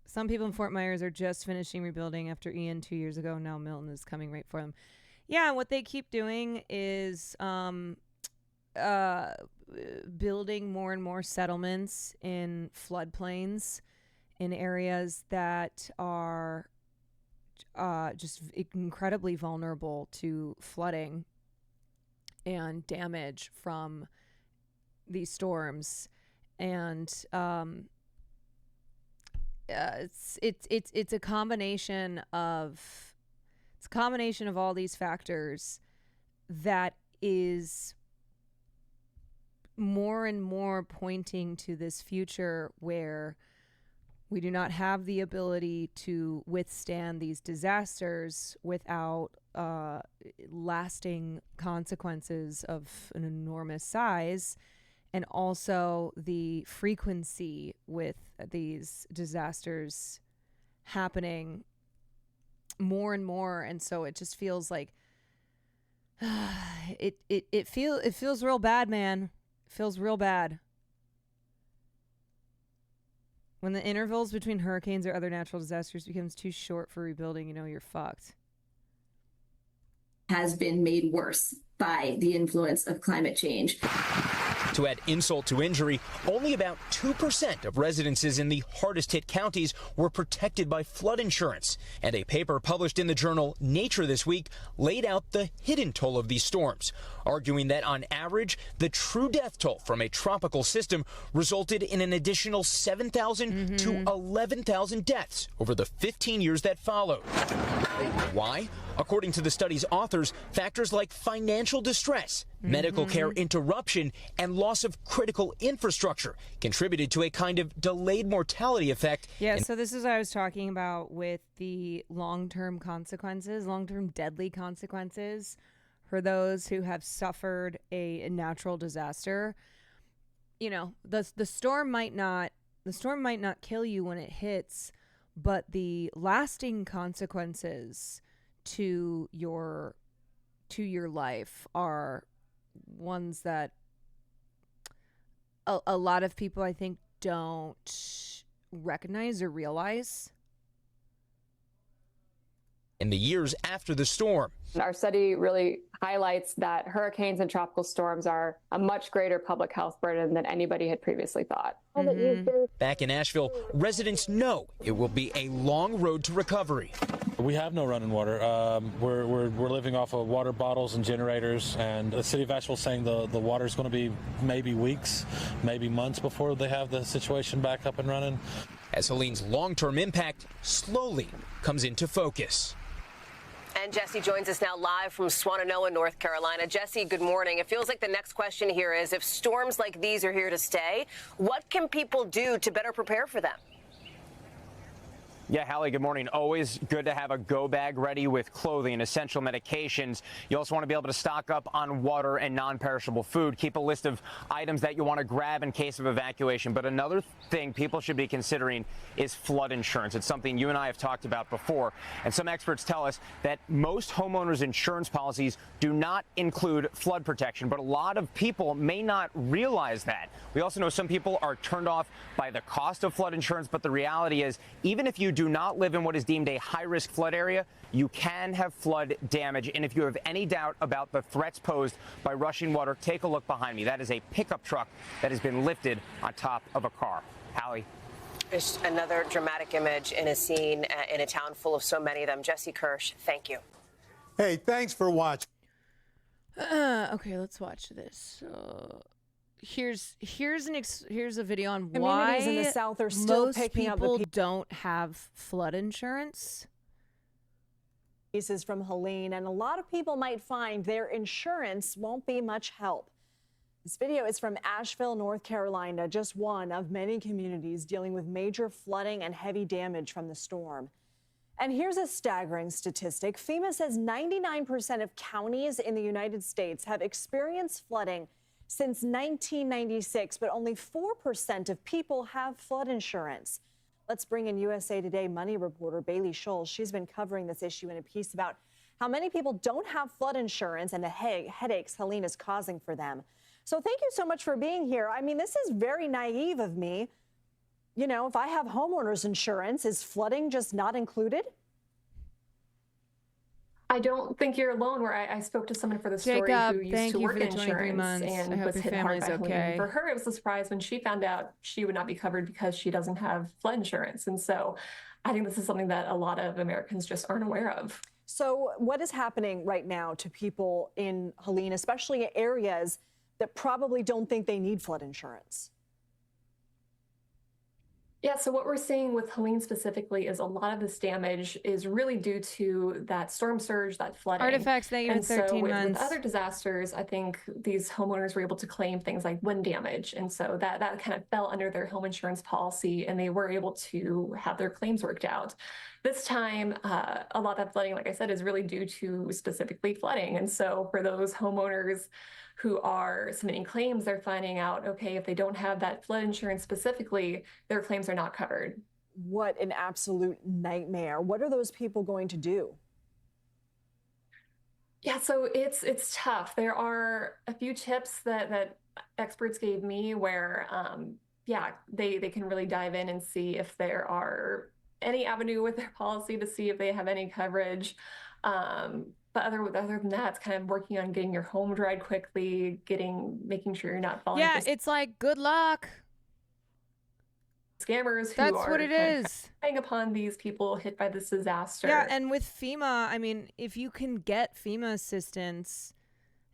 Some people in Fort Myers are just finishing rebuilding after Ian 2 years ago. Now Milton is coming right for them. Yeah, what they keep doing is building more and more settlements in floodplains in areas that are just incredibly vulnerable to flooding and damage from these storms. And it's a combination of all these factors that is more and more pointing to this future where we do not have the ability to withstand these disasters without lasting consequences of an enormous size, and also the frequency with these disasters happening more and more. And so it just feels like it feels real bad, man. It feels real bad. When the intervals between hurricanes or other natural disasters becomes too short for rebuilding, you know you're fucked. Has been made worse by the influence of climate change. To add insult to injury, only about 2% of residences in the hardest hit counties were protected by flood insurance. And a paper published in the journal Nature this week laid out the hidden toll of these storms, arguing that on average, the true death toll from a tropical system resulted in an additional 7,000 to 11,000 deaths over the 15 years that followed. Why? According to the study's authors, factors like financial distress, medical care interruption, and loss of critical infrastructure contributed to a kind of delayed mortality effect. Yeah, so this is what I was talking about with the long-term consequences, long-term deadly consequences for those who have suffered a natural disaster. You know, the storm might not kill you when it hits, but the lasting consequences to your life are ones that a lot of people, I think, don't recognize or realize. In the years after the storm, our study really highlights that hurricanes and tropical storms are a much greater public health burden than anybody had previously thought. Back in Asheville, residents know it will be a long road to recovery. We have no running water. We're living off of water bottles and generators, and the city of Asheville is saying the water is going to be maybe weeks, maybe months before they have the situation back up and running. As Helene's long-term impact slowly comes into focus. And Jesse joins us now live from Swannanoa, North Carolina. Jesse, good morning. It feels like the next question here is, if storms like these are here to stay, what can people do to better prepare for them? Yeah, Hallie, good morning. Always good to have a go bag ready with clothing and essential medications. You also want to be able to stock up on water and non-perishable food. Keep a list of items that you want to grab in case of evacuation. But another thing people should be considering is flood insurance. It's something you and I have talked about before. And some experts tell us that most homeowners' insurance policies do not include flood protection. But a lot of people may not realize that. We also know some people are turned off by the cost of flood insurance. But the reality is, even if you do not live in what is deemed a high-risk flood area, you can have flood damage. And if you have any doubt about the threats posed by rushing water, take a look behind me. That is a pickup truck that has been lifted on top of a car. Hallie. Just another dramatic image in a scene in a town full of so many of them. Jesse Kirsch, thank you. Hey, thanks for watching. Okay, let's watch this. Here's a video on why Communities in the South are still most picking up the people don't have flood insurance. Pieces from Helene, and a lot of people might find their insurance won't be much help. This video is from Asheville, North Carolina, just one of many communities dealing with major flooding and heavy damage from the storm. And here's a staggering statistic. FEMA says 99% of counties in the United States have experienced flooding since 1996, but only 4% of people have flood insurance. Let's bring in USA Today Money reporter Bailey Scholes. She's been covering this issue in a piece about how many people don't have flood insurance and the headaches Helene is causing for them. So thank you so much for being here. I mean, this is very naive of me. You know, if I have homeowners insurance, is flooding just not included? I don't think you're alone. Where I spoke to someone for the story Jacob, who used thank to you work for in the 23 insurance months. I and hope was your hit hard family's by Helene. okay. For her, it was a surprise when she found out she would not be covered because she doesn't have flood insurance. And so I think this is something that a lot of Americans just aren't aware of. So what is happening right now to people in Helene, especially in areas that probably don't think they need flood insurance? Yeah, so what we're seeing with Helene specifically is a lot of this damage is really due to that storm surge, that flooding. Artifacts, thank you for And so 13 with months. other disasters, I think these homeowners were able to claim things like wind damage. And so that kind of fell under their home insurance policy, and they were able to have their claims worked out. This time, a lot of that flooding, like I said, is really due to specifically flooding. And so for those homeowners who are submitting claims, they're finding out, okay, if they don't have that flood insurance specifically, their claims are not covered. What an absolute nightmare. What are those people going to do? Yeah, so it's tough. There are a few tips that experts gave me where, yeah, they can really dive in and see if there are any avenue with their policy to see if they have any coverage. But other than that, it's kind of working on getting your home dried quickly, making sure you're not falling. Yeah, for it's like, good luck. Scammers who That's are what it kind of is. preying upon these people hit by this disaster. Yeah, and with FEMA, I mean, if you can get FEMA assistance,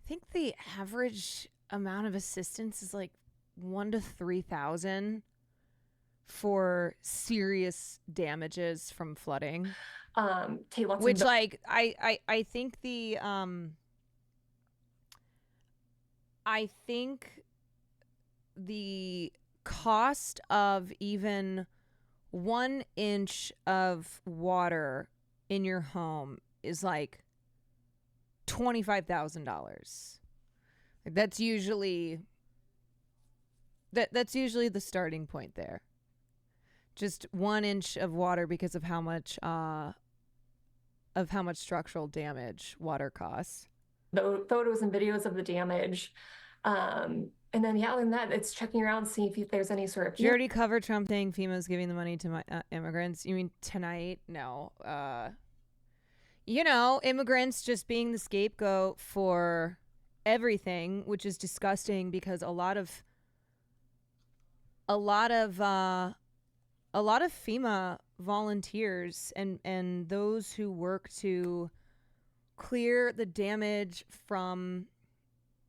I think the average amount of assistance is like $1,000 to $3,000 for serious damages from flooding. Which, like, I think the cost of even 1 inch of water in your home is like $25,000. Like, that's usually the starting point there. Just 1 inch of water because of how much structural damage water costs. Photos and videos of the damage. And then, yeah, other than that, it's checking around, seeing if there's any sort of... Did you already cover Trump saying FEMA's giving the money to immigrants? You mean tonight? No. Immigrants just being the scapegoat for everything, which is disgusting because a lot of FEMA volunteers and those who work to clear the damage from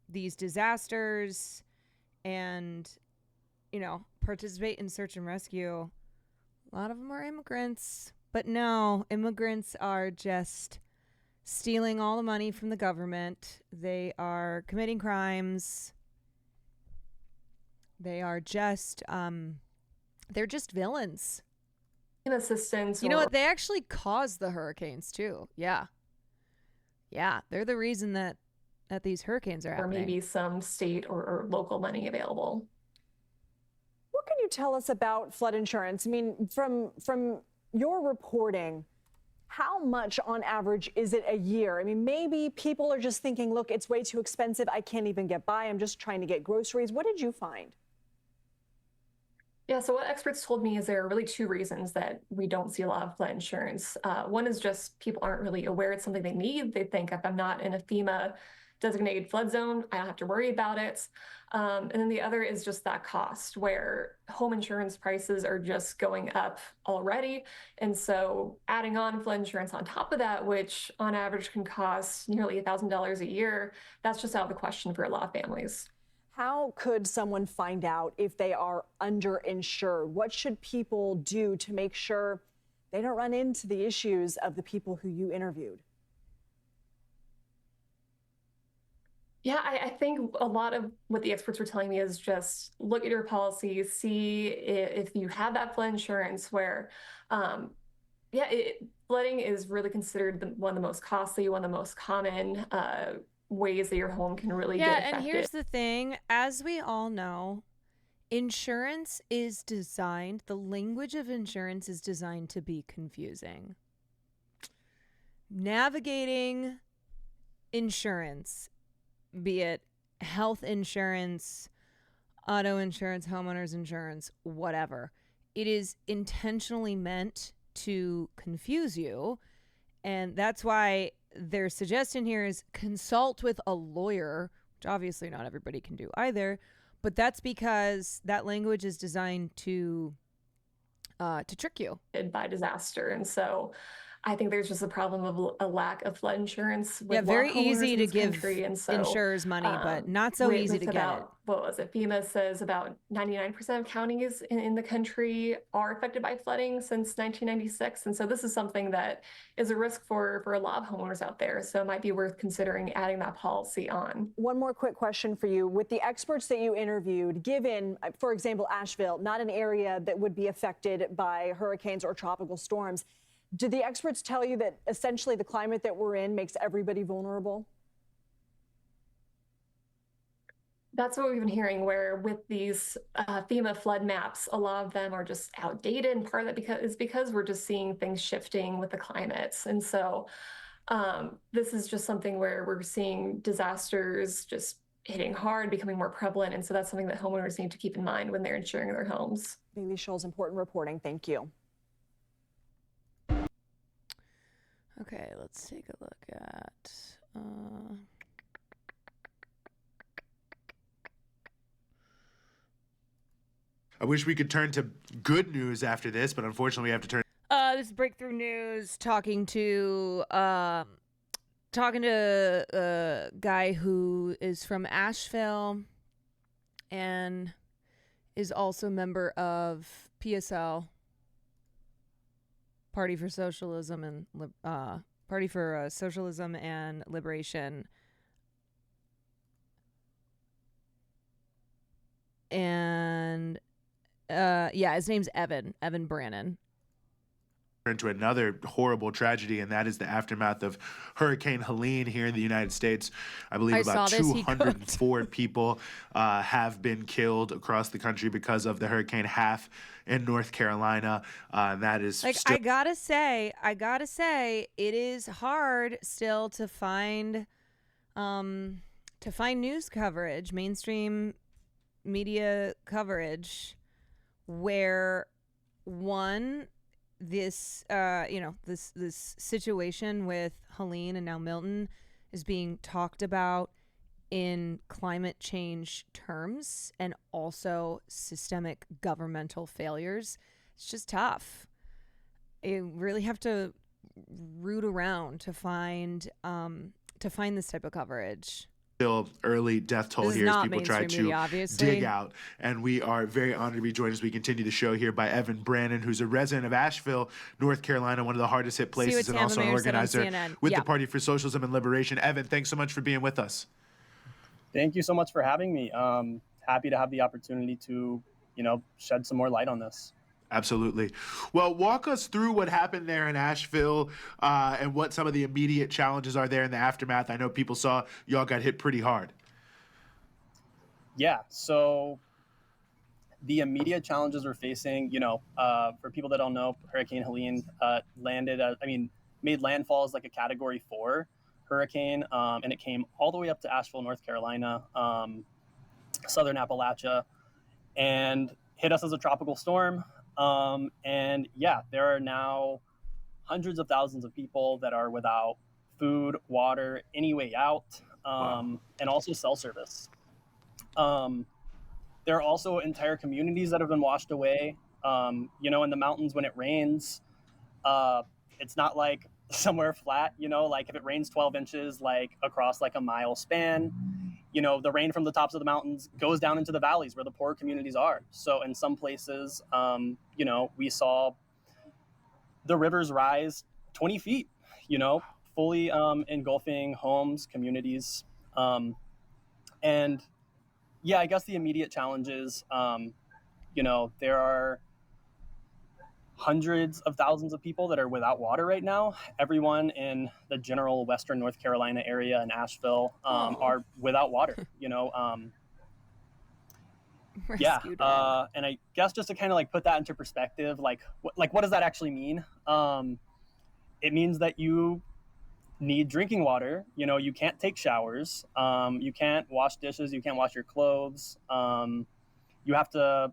these disasters and, participate in search and rescue, a lot of them are immigrants. But no, immigrants are just stealing all the money from the government. They are committing crimes. They are just, they're just villains. Assistance. You know what? They actually caused the hurricanes too. Yeah. Yeah. They're the reason that these hurricanes are happening. Or maybe some state or local money available. What can you tell us about flood insurance? I mean, from your reporting, how much on average is it a year? I mean, maybe people are just thinking, look, it's way too expensive. I can't even get by. I'm just trying to get groceries. What did you find? Yeah, so what experts told me is there are really 2 reasons that we don't see a lot of flood insurance. One is just people aren't really aware it's something they need. They think if I'm not in a FEMA designated flood zone, I don't have to worry about it. And then the other is just that cost, where home insurance prices are just going up already. And so adding on flood insurance on top of that, which on average can cost nearly $1,000 a year, that's just out of the question for a lot of families. How could someone find out if they are underinsured? What should people do to make sure they don't run into the issues of the people who you interviewed? Yeah, I think a lot of what the experts were telling me is just look at your policy, see if you have that flood insurance where, flooding is really considered one of the most costly, one of the most common ways that your home can really get affected. And here's the thing, as we all know, insurance is designed, the language of insurance is designed to be confusing. Navigating insurance, be it health insurance, auto insurance, homeowners insurance, whatever, it is intentionally meant to confuse you. And that's why their suggestion here is consult with a lawyer, which obviously not everybody can do either. But that's because that language is designed to trick you. By disaster. And so I think there's just a problem of a lack of flood insurance. With Very homeowners easy in to this give country. And so, insurers money, but not so with easy to get it. What was it? FEMA says about 99% of counties in the country are affected by flooding since 1996. And so this is something that is a risk for a lot of homeowners out there. So it might be worth considering adding that policy on. One more quick question for you. With the experts that you interviewed, given, for example, Asheville, not an area that would be affected by hurricanes or tropical storms, did the experts tell you that essentially the climate that we're in makes everybody vulnerable? That's what we've been hearing, where with these FEMA flood maps, a lot of them are just outdated. And part of that is because we're just seeing things shifting with the climates. And so this is just something where we're seeing disasters just hitting hard, becoming more prevalent. And so that's something that homeowners need to keep in mind when they're insuring their homes. Bailey Scholl's important reporting. Thank you. Okay, let's take a look at... I wish we could turn to good news after this, but unfortunately we have to turn. This is breakthrough news. Talking to a guy who is from Asheville and is also a member of PSL, Party for Socialism and Socialism and Liberation. And his name's Evan Brannon. Into another horrible tragedy, and that is the aftermath of Hurricane Helene here in the United States. I believe about 204 people have been killed across the country because of the hurricane. Half in North Carolina. That is I gotta say, it is hard still to find news coverage, mainstream media coverage, where this situation with Helene and now Milton is being talked about in climate change terms and also systemic governmental failures. It's just tough. You really have to root around to find this type of coverage. Still early death toll here as people try to dig out. And we are very honored to be joined as we continue the show here by Evan Brannon, who's a resident of Asheville, North Carolina, one of the hardest hit places, and also an organizer with the Party for Socialism and Liberation. Evan, thanks so much for being with us. Thank you so much for having me. Happy to have the opportunity to, shed some more light on this. Absolutely. Well, walk us through what happened there in Asheville and what some of the immediate challenges are there in the aftermath. I know people saw y'all got hit pretty hard. Yeah. So the immediate challenges we're facing, for people that don't know, Hurricane Helene made landfall as like a Category 4 hurricane, and it came all the way up to Asheville, North Carolina, southern Appalachia, and hit us as a tropical storm. There are now hundreds of thousands of people that are without food, water, any way out, and also cell service. There are also entire communities that have been washed away. In the mountains when it rains, it's not like somewhere flat, like if it rains 12 inches, like across like a mile span, the rain from the tops of the mountains goes down into the valleys where the poor communities are. So in some places, we saw the rivers rise 20 feet, fully engulfing homes, communities. I guess the immediate challenges, there are hundreds of thousands of people that are without water right now. Everyone in the general Western North Carolina area and Asheville are without water, and I guess just to kind of like put that into perspective, like what does that actually mean? It means that you need drinking water. You can't take showers. You can't wash dishes. You can't wash your clothes. You have to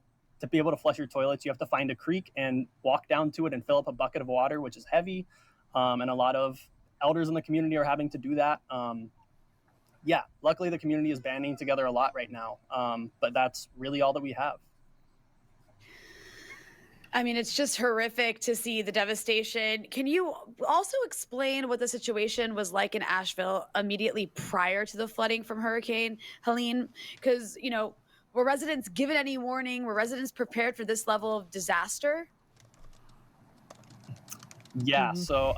be able to flush your toilets, you have to find a creek and walk down to it and fill up a bucket of water, which is heavy. And a lot of elders in the community are having to do that. Yeah, luckily the community is banding together a lot right now, but that's really all that we have. I mean, it's just horrific to see the devastation. Can you also explain what the situation was like in Asheville immediately prior to the flooding from Hurricane Helene? Because, you know, were residents given any warning? Were residents prepared for this level of disaster? Yeah, so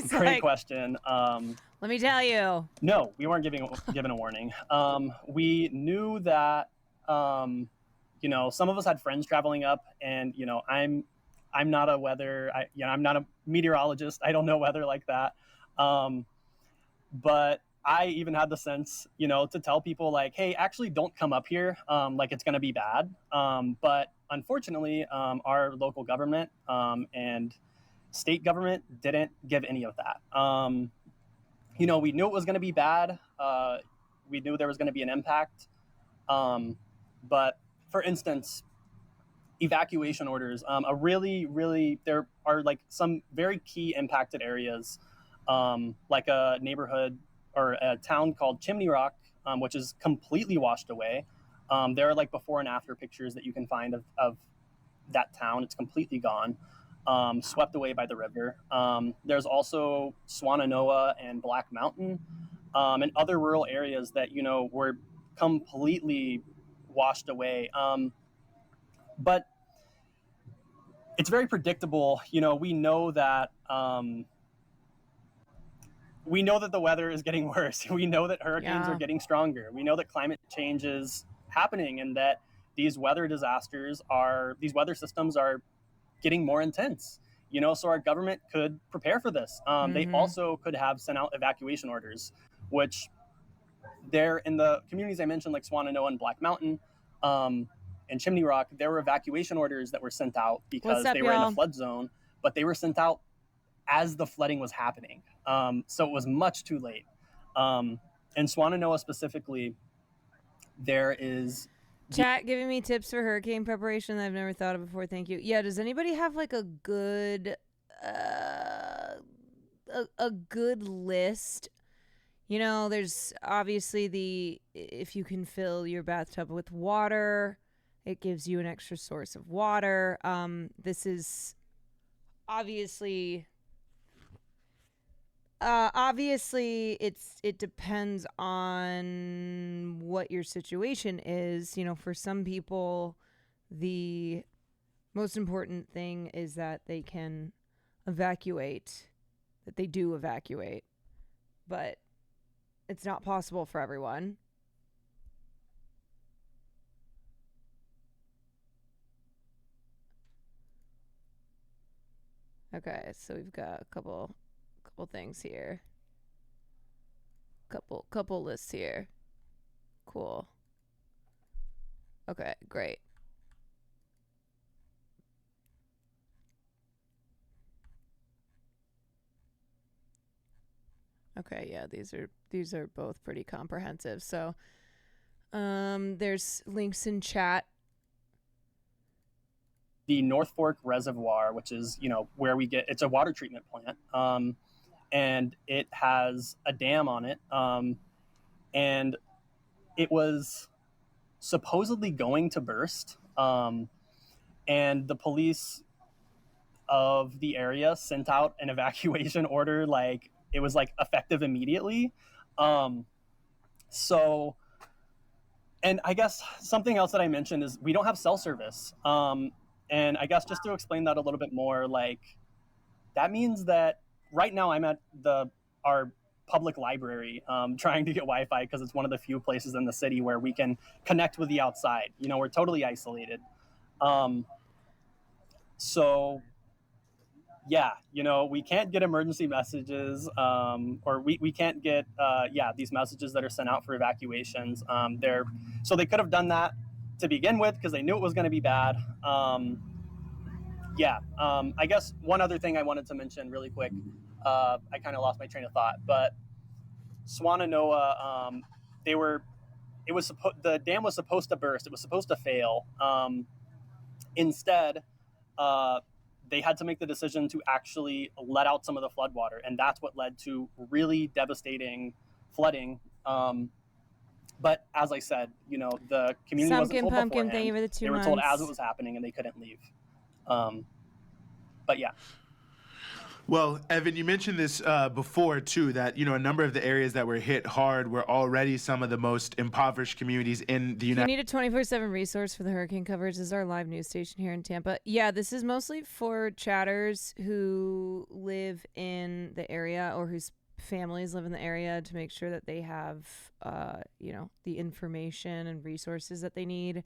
great question. Let me tell you. No, we weren't given a warning. We knew that, you know, some of us had friends traveling up, and you know, I'm not a weather, I'm not a meteorologist. I don't know weather like that. But I even had the sense, you know, to tell people like, hey, actually don't come up here. Like it's going to be bad. But unfortunately, our local government and state government didn't give any of that. You know, we knew it was going to be bad. We knew there was going to be an impact. But for instance, evacuation orders, there are like some very key impacted areas, like a neighborhood or a town called Chimney Rock, which is completely washed away. There are like before and after pictures that you can find of that town. It's completely gone, swept away by the river. There's also Swannanoa and Black Mountain, and other rural areas that, you know, were completely washed away. But it's very predictable. You know, we know that the weather is getting worse. We know that hurricanes are getting stronger. We know that climate change is happening, and that these weather systems are getting more intense. You know, so our government could prepare for this. They also could have sent out evacuation orders, which they're in the communities I mentioned, like Swannanoa and Black Mountain, and Chimney Rock. There were evacuation orders that were sent out because they were in a flood zone, but they were sent out as the flooding was happening. So it was much too late. In Swannanoa specifically, there is... Chat giving me tips for hurricane preparation that I've never thought of before. Thank you. Yeah, does anybody have like a good a good list? You know, there's obviously if you can fill your bathtub with water, it gives you an extra source of water. This is obviously it depends on what your situation is. You know, for some people, the most important thing is that they can evacuate, that they do evacuate, but it's not possible for everyone. Okay, so we've got a couple things here. Couple lists here. Cool. Okay, great. Okay, yeah, these are both pretty comprehensive. So there's links in chat. The North Fork Reservoir, which is, you know, where it's a water treatment plant, and it has a dam on it, and it was supposedly going to burst, and the police of the area sent out an evacuation order, like it was like effective immediately. So, and I guess something else that I mentioned is we don't have cell service. And I guess just to explain that a little bit more, like that means that right now I'm at our public library, trying to get Wi-Fi because it's one of the few places in the city where we can connect with the outside. You know, we're totally isolated. So yeah, you know, we can't get emergency messages, or we can't get these messages that are sent out for evacuations. So they could have done that to begin with because they knew it was going to be bad. I guess one other thing I wanted to mention really quick, I kind of lost my train of thought, but Swannanoa, the dam was supposed to burst. It was supposed to fail. Instead, they had to make the decision to actually let out some of the flood water, and that's what led to really devastating flooding. But as I said, the community wasn't told beforehand. Thank you for the 2 They were months. told as it was happening, and they couldn't leave. But yeah. Well, Evan, you mentioned this before, too, that, a number of the areas that were hit hard were already some of the most impoverished communities in the United States. You need a 24/7 resource for the hurricane coverage. This is our live news station here in Tampa. Yeah, this is mostly for chatters who live in the area or whose families live in the area to make sure that they have, the information and resources that they need.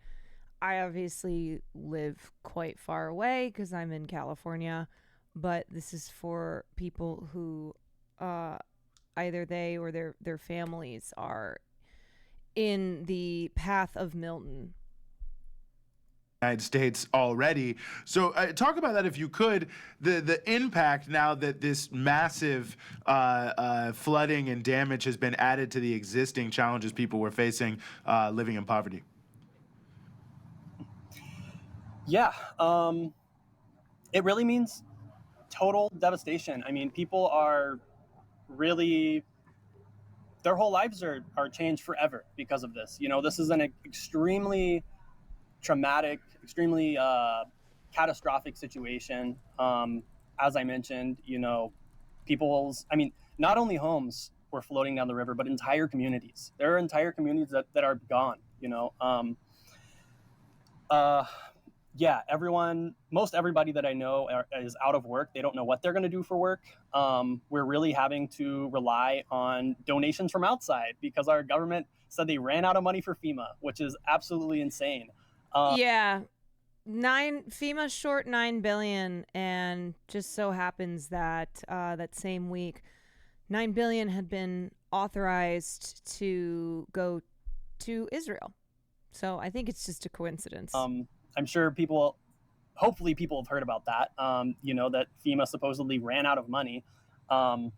I obviously live quite far away because I'm in California. But this is for people who either they or their families are in the path of Milton. United States already. So talk about that if you could, the impact now that this massive flooding and damage has been added to the existing challenges people were facing living in poverty. Yeah, it really means total devastation. I mean, people are really, their whole lives are changed forever because of this. This is an extremely traumatic, extremely catastrophic situation. As I mentioned, not only homes were floating down the river, but entire communities. There are entire communities that are gone, Yeah, most everybody that I know is out of work. They don't know what they're going to do for work. We're really having to rely on donations from outside because our government said they ran out of money for FEMA, which is absolutely insane. FEMA's short $9 billion, and just so happens that that same week, $9 billion had been authorized to go to Israel. So I think it's just a coincidence. I'm sure hopefully people have heard about that, that FEMA supposedly ran out of money. And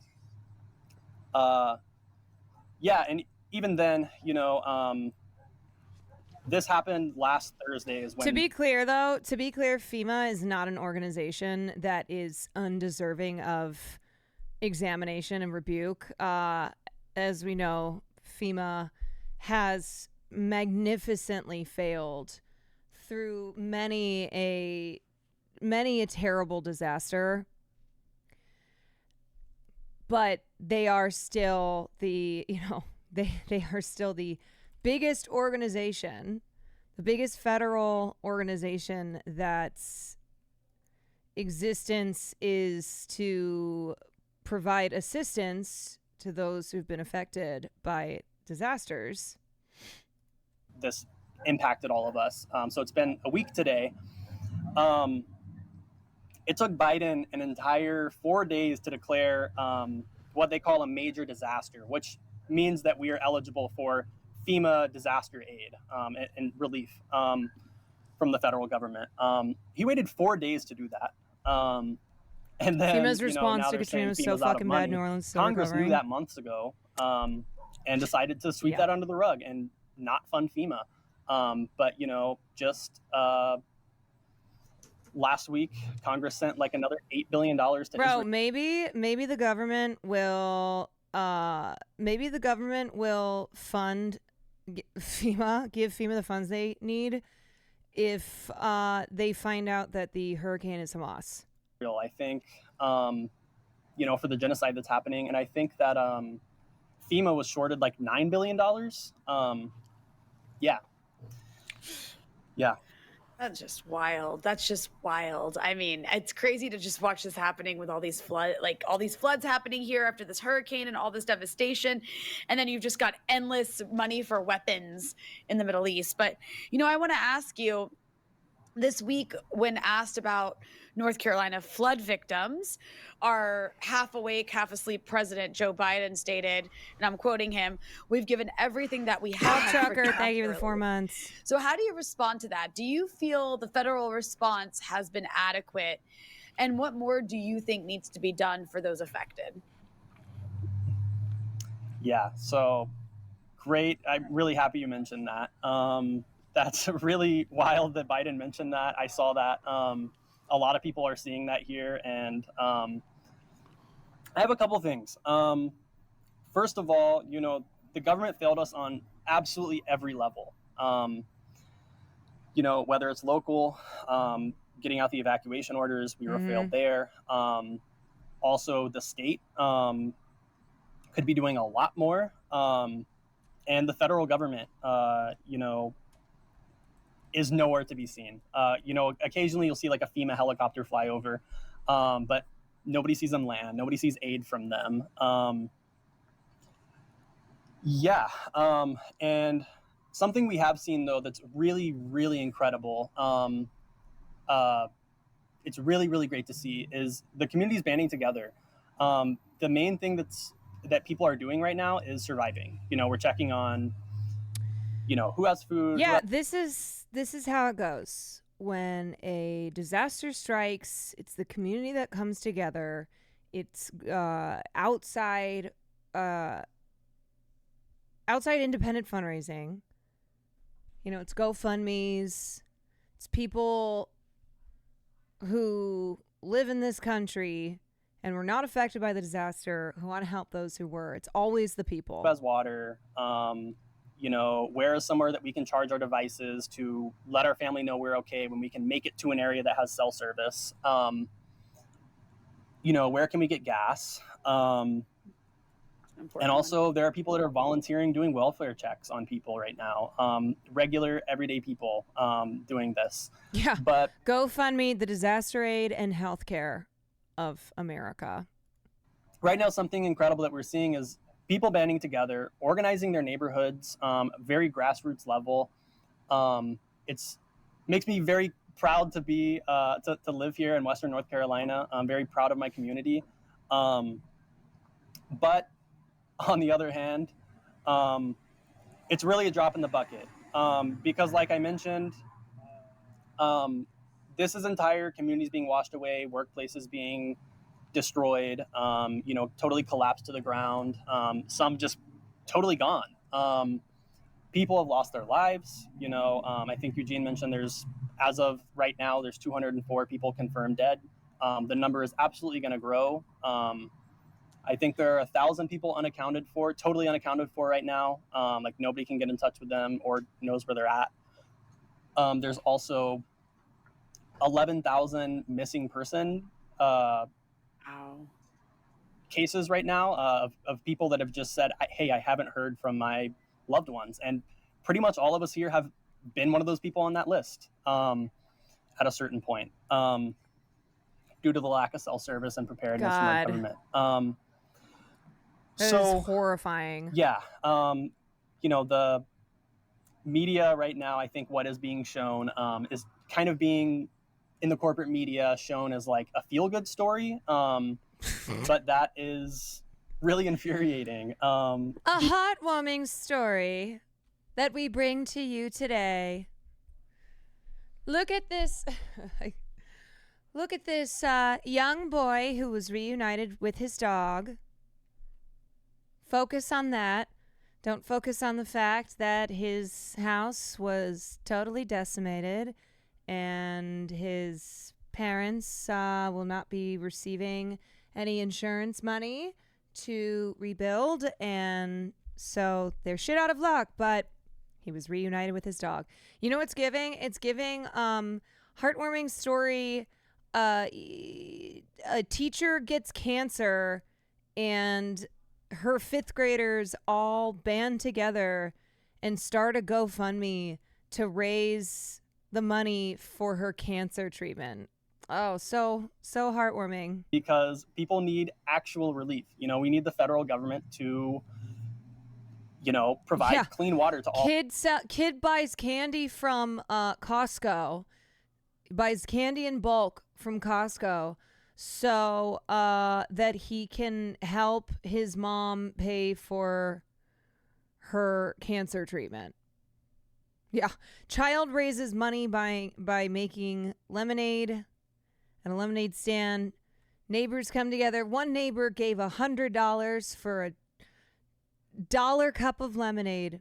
even then, this happened last Thursday. To be clear, FEMA is not an organization that is undeserving of examination and rebuke. As we know, FEMA has magnificently failed through many a terrible disaster, but they are still the biggest organization, the biggest federal organization that's existence is to provide assistance to those who've been affected by disasters. This impacted all of us. So it's been a week today. It took Biden an entire 4 days to declare what they call a major disaster, which means that we are eligible for FEMA disaster aid and relief from the federal government. He waited 4 days to do that. And then FEMA's response to Katrina was so fucking bad. New Orleans still Congress recovering. knew that months ago and decided to sweep that under the rug and not fund FEMA. But just last week, Congress sent like another $8 billion to Israel. Maybe the government will fund FEMA, give FEMA the funds they need if they find out that the hurricane is Hamas. I think for the genocide that's happening, and I think that FEMA was shorted like $9 billion. Yeah. That's just wild. I mean, it's crazy to just watch this happening with all these floods happening here after this hurricane and all this devastation. And then you've just got endless money for weapons in the Middle East. But, I want to ask you, this week, when asked about North Carolina flood victims, our half awake, half asleep President Joe Biden stated, and I'm quoting him, "We've given everything that we have." Trucker, thank you for the 4 months. So how do you respond to that? Do you feel the federal response has been adequate? And what more do you think needs to be done for those affected? Yeah, so great. I'm really happy you mentioned that. That's really wild that Biden mentioned that. I saw that. A lot of people are seeing that here, and I have a couple things. First of all, the government failed us on absolutely every level. Whether it's local, getting out the evacuation orders, we were failed there. Also, the state could be doing a lot more. And the federal government, is nowhere to be seen. Occasionally you'll see like a FEMA helicopter fly over, but nobody sees them land. Nobody sees aid from them. And something we have seen, though, that's really, really incredible, it's really, really great to see, is the communities banding together. The main thing that people are doing right now is surviving. We're checking on, who has food. Yeah, this is how it goes. When a disaster strikes, it's the community that comes together. It's outside independent fundraising. It's GoFundMes. It's people who live in this country and were not affected by the disaster who want to help those who were. It's always the people. Who has water? Where is somewhere that we can charge our devices to let our family know we're okay when we can make it to an area that has cell service? Where can we get gas? And also, there are people that are volunteering doing welfare checks on people right now. Regular, everyday people doing this. Yeah. But GoFundMe, the disaster aid and healthcare of America. Right now, something incredible that we're seeing is people banding together, organizing their neighborhoods, very grassroots level. It's makes me very proud to be to live here in Western North Carolina. I'm very proud of my community. But on the other hand, it's really a drop in the bucket because, like I mentioned, this is entire communities being washed away, workplaces being destroyed, totally collapsed to the ground, some just totally gone. People have lost their lives. I think Eugene mentioned as of right now, there's 204 people confirmed dead. The number is absolutely going to grow. I think there are 1,000 people totally unaccounted for right now. Like nobody can get in touch with them or knows where they're at. There's also 11,000 missing person cases right now of people that have just said, hey, I haven't heard from my loved ones. And pretty much all of us here have been one of those people on that list at a certain point due to the lack of cell service and preparedness from our government. That is horrifying. Yeah. The media right now, I think what is being shown is kind of being in the corporate media shown as like a feel-good story. But that is really infuriating. A heartwarming story that we bring to you today. Look at this. Look at this young boy who was reunited with his dog. Focus on that. Don't focus on the fact that his house was totally decimated and his parents will not be receiving any insurance money to rebuild. And so they're shit out of luck, but he was reunited with his dog. You know what's giving? It's giving heartwarming story. A teacher gets cancer and her fifth graders all band together and start a GoFundMe to raise the money for her cancer treatment. Oh, so heartwarming. Because people need actual relief. We need the federal government to, provide clean water to all. Kid buys candy from Costco, buys candy in bulk from Costco so that he can help his mom pay for her cancer treatment. Yeah. Child raises money by making lemonade at a lemonade stand. Neighbors come together. One neighbor gave $100 for a $1 cup of lemonade.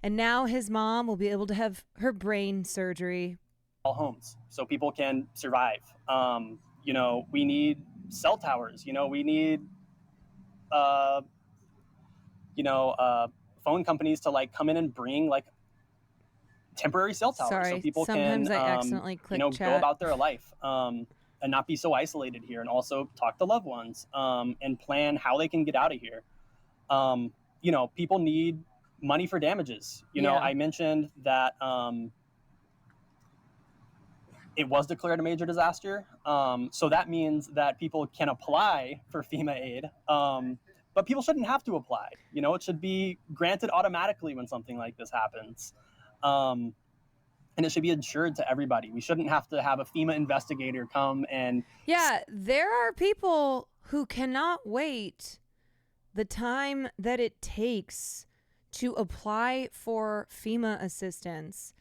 And now his mom will be able to have her brain surgery. all homes so people can survive. You know, we need cell towers. You know, we need, phone companies to like come in and bring like temporary cell towers so people sometimes can, I accidentally click go chat. about their life and not be so isolated here, and also talk to loved ones and plan how they can get out of here. You know, people need money for damages. You know, I mentioned that it was declared a major disaster. So that means that people can apply for FEMA aid, but people shouldn't have to apply. You know, it should be granted automatically when something like this happens. And it should be insured to everybody. We shouldn't have to have a FEMA investigator come and... Yeah, there are people who cannot wait the time that it takes to apply for FEMA assistance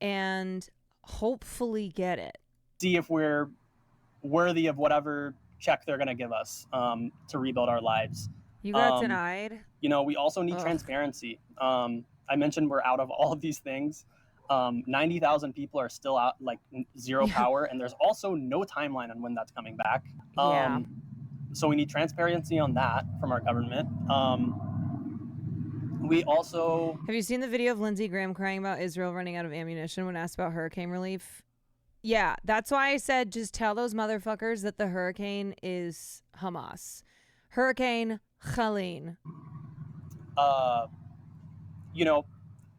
and hopefully get it. See if we're worthy of whatever check they're going to give us to rebuild our lives. You got denied? You know, we also need transparency. I mentioned we're out of all of these things. 90,000 people are still out, like zero power, and there's also no timeline on when that's coming back. So we need transparency on that from our government. We also... Have you seen the video of Lindsey Graham crying about Israel running out of ammunition when asked about hurricane relief? Yeah, that's why I said just tell those motherfuckers that the hurricane is Hamas. Hurricane Helene. You know,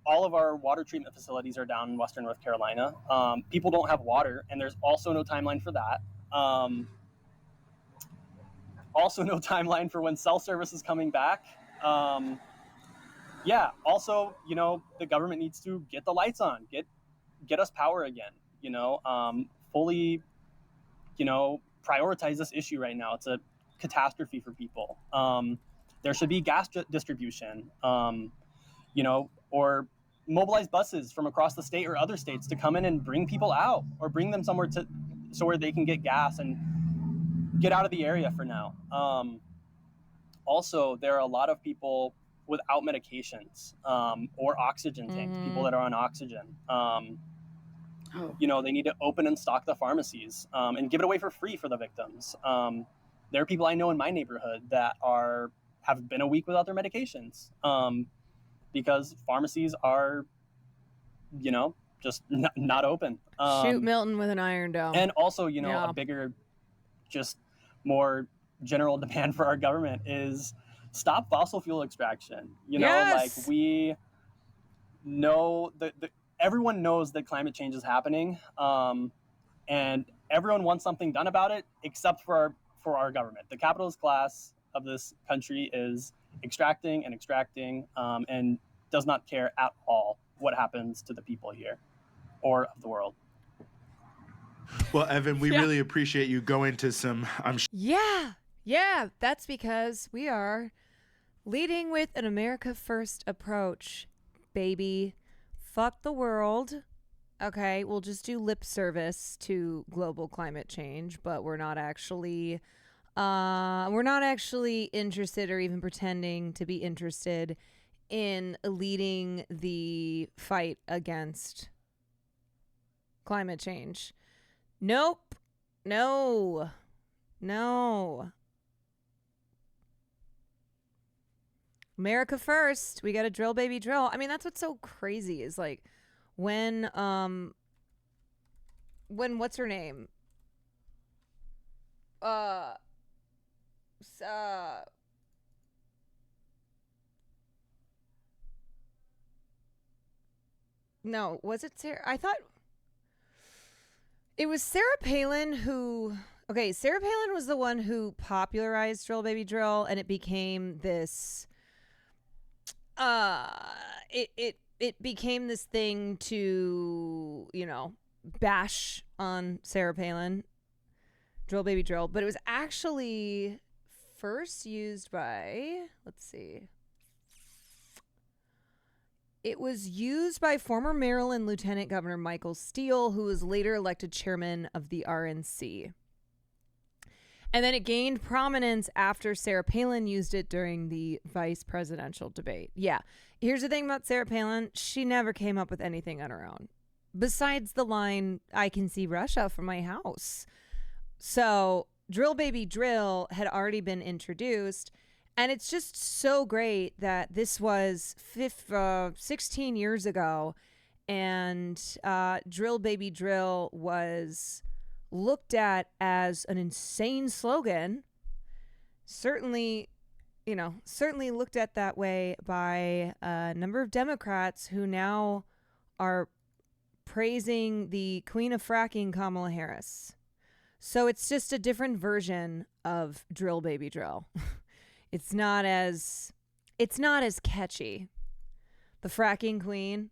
all of our water treatment facilities are down in Western North Carolina. People don't have water, and there's also no timeline for that. Also no timeline for when cell service is coming back. Also, you know, the government needs to get the lights on, get us power again, you know, fully, you know, prioritize this issue right now. It's a catastrophe for people. There should be gas distribution, you know, or mobilize buses from across the state or other states to come in and bring people out, or bring them somewhere where they can get gas and get out of the area for now. Also, there are a lot of people without medications or oxygen tanks, people that are on oxygen. You know, they need to open and stock the pharmacies and give it away for free for the victims. There are people I know in my neighborhood that have been a week without their medications because pharmacies are, you know, just not open. Shoot Milton with an iron dome. And also, you know, a bigger, just more general demand for our government is stop fossil fuel extraction. You know, like we know that everyone knows that climate change is happening, and everyone wants something done about it except for our government. The capitalist class of this country is extracting and does not care at all what happens to the people here or of the world. Well, Evan, we really appreciate you going to some... Yeah, that's because we are leading with an America First approach, baby. Fuck the world. Okay, we'll just do lip service to global climate change, but we're not actually interested or even pretending to be interested in leading the fight against climate change. Nope. No. America first. We got to drill, baby, drill. I mean, that's what's so crazy is like when what's her name? No, was it Sarah? I thought it was Sarah Palin who... Okay, Sarah Palin was the one who popularized Drill Baby Drill, and it became this... It became this thing to, you know, bash on Sarah Palin, Drill Baby Drill, but it was actually first used by... Let's see... It was used by former Maryland Lieutenant Governor Michael Steele, who was later elected chairman of the RNC. And then it gained prominence after Sarah Palin used it during the vice presidential debate. Yeah. Here's the thing about Sarah Palin. She never came up with anything on her own. besides the line, I can see Russia from my house. So Drill Baby Drill had already been introduced. And it's just so great that this was 16 years ago. And Drill Baby Drill was looked at as an insane slogan. Certainly looked at that way by a number of Democrats who now are praising the Queen of Fracking, Kamala Harris. So it's just a different version of Drill Baby Drill. It's not as catchy. The Fracking Queen.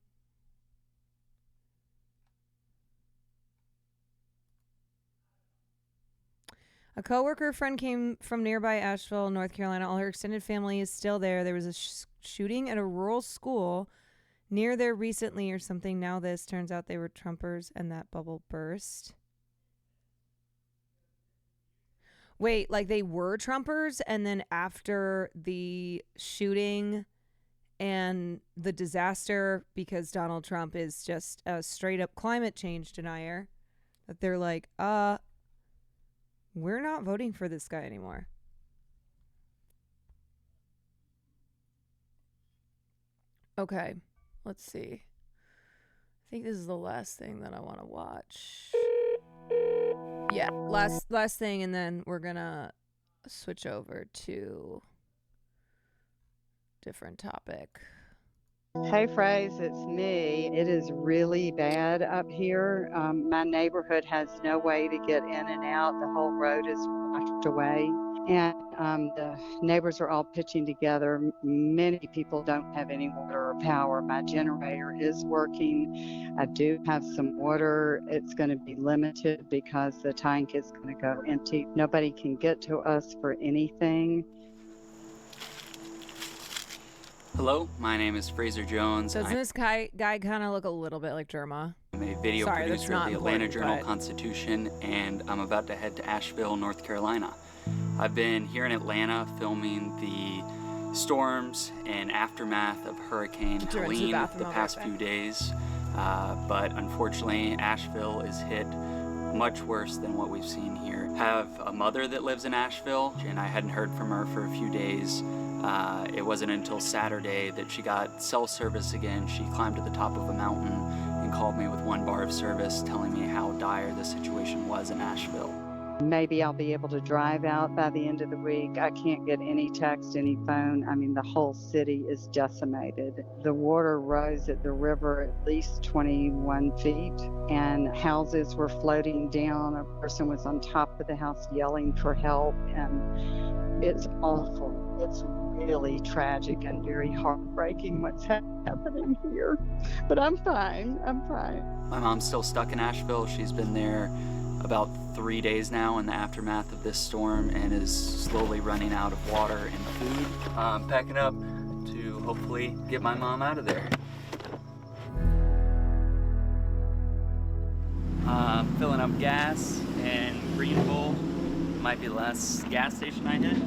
A coworker friend came from nearby Asheville, North Carolina. All her extended family is still there. There was a shooting at a rural school near there recently or something. Now this turns out they were Trumpers and that bubble burst. Wait, like they were Trumpers and then after the shooting and the disaster, because Donald Trump is just a straight up climate change denier, that they're like, we're not voting for this guy anymore. Okay, let's see. I think this is the last thing that I want to watch. Yeah, last thing, and then we're gonna switch over to different topic. Hey, Phrase, it's me. It is really bad up here. My neighborhood has no way to get in and out. The whole road is washed away. And the neighbors are all pitching together. Many people don't have any water or power. My generator is working. I do have some water. It's going to be limited because the tank is going to go empty. Nobody can get to us for anything. Hello, my name is Fraser Jones. Doesn't this guy kind of look a little bit like Jerma? I'm a video producer of the Atlanta Journal-Constitution, and I'm about to head to Asheville, North Carolina. I've been here in Atlanta filming the storms and aftermath of Hurricane Helene the past few days, but unfortunately Asheville is hit much worse than what we've seen here. I have a mother that lives in Asheville, and I hadn't heard from her for a few days. It wasn't until Saturday that she got cell service again. She climbed to the top of a mountain and called me with one bar of service, telling me how dire the situation was in Asheville. Maybe I'll be able to drive out by the end of the week. I can't get any text, any phone. I mean, the whole city is decimated. The water rose at the river at least 21 feet, and houses were floating down. A person was on top of the house yelling for help, and it's awful. It's really tragic and very heartbreaking what's happening here. But I'm fine. I'm fine. My mom's still stuck in Asheville. She's been there about 3 days now in the aftermath of this storm and is slowly running out of water and food. I'm packing up to hopefully get my mom out of there. Filling up gas in Greenville. Might be the last gas station I hit.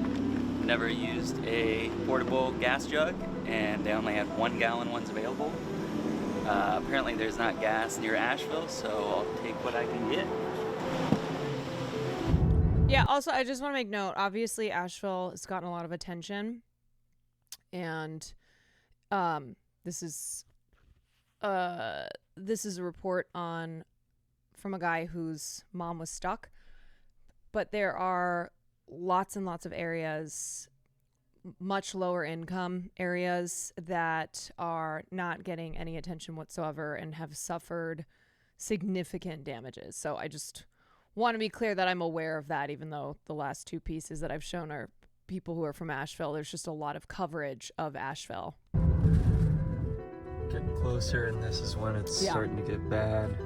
Never used a portable gas jug, and they only had 1 gallon ones available. Apparently there's not gas near Asheville, so I'll take what I can get. Yeah, also, I just want to make note, obviously Asheville has gotten a lot of attention, and this is a report from a guy whose mom was stuck, but there are lots and lots of areas, much lower income areas, that are not getting any attention whatsoever and have suffered significant damages. So I just want to be clear that I'm aware of that, even though the last 2 pieces that I've shown are people who are from Asheville. There's just a lot of coverage of Asheville. Getting closer, and this is when it's starting to get bad.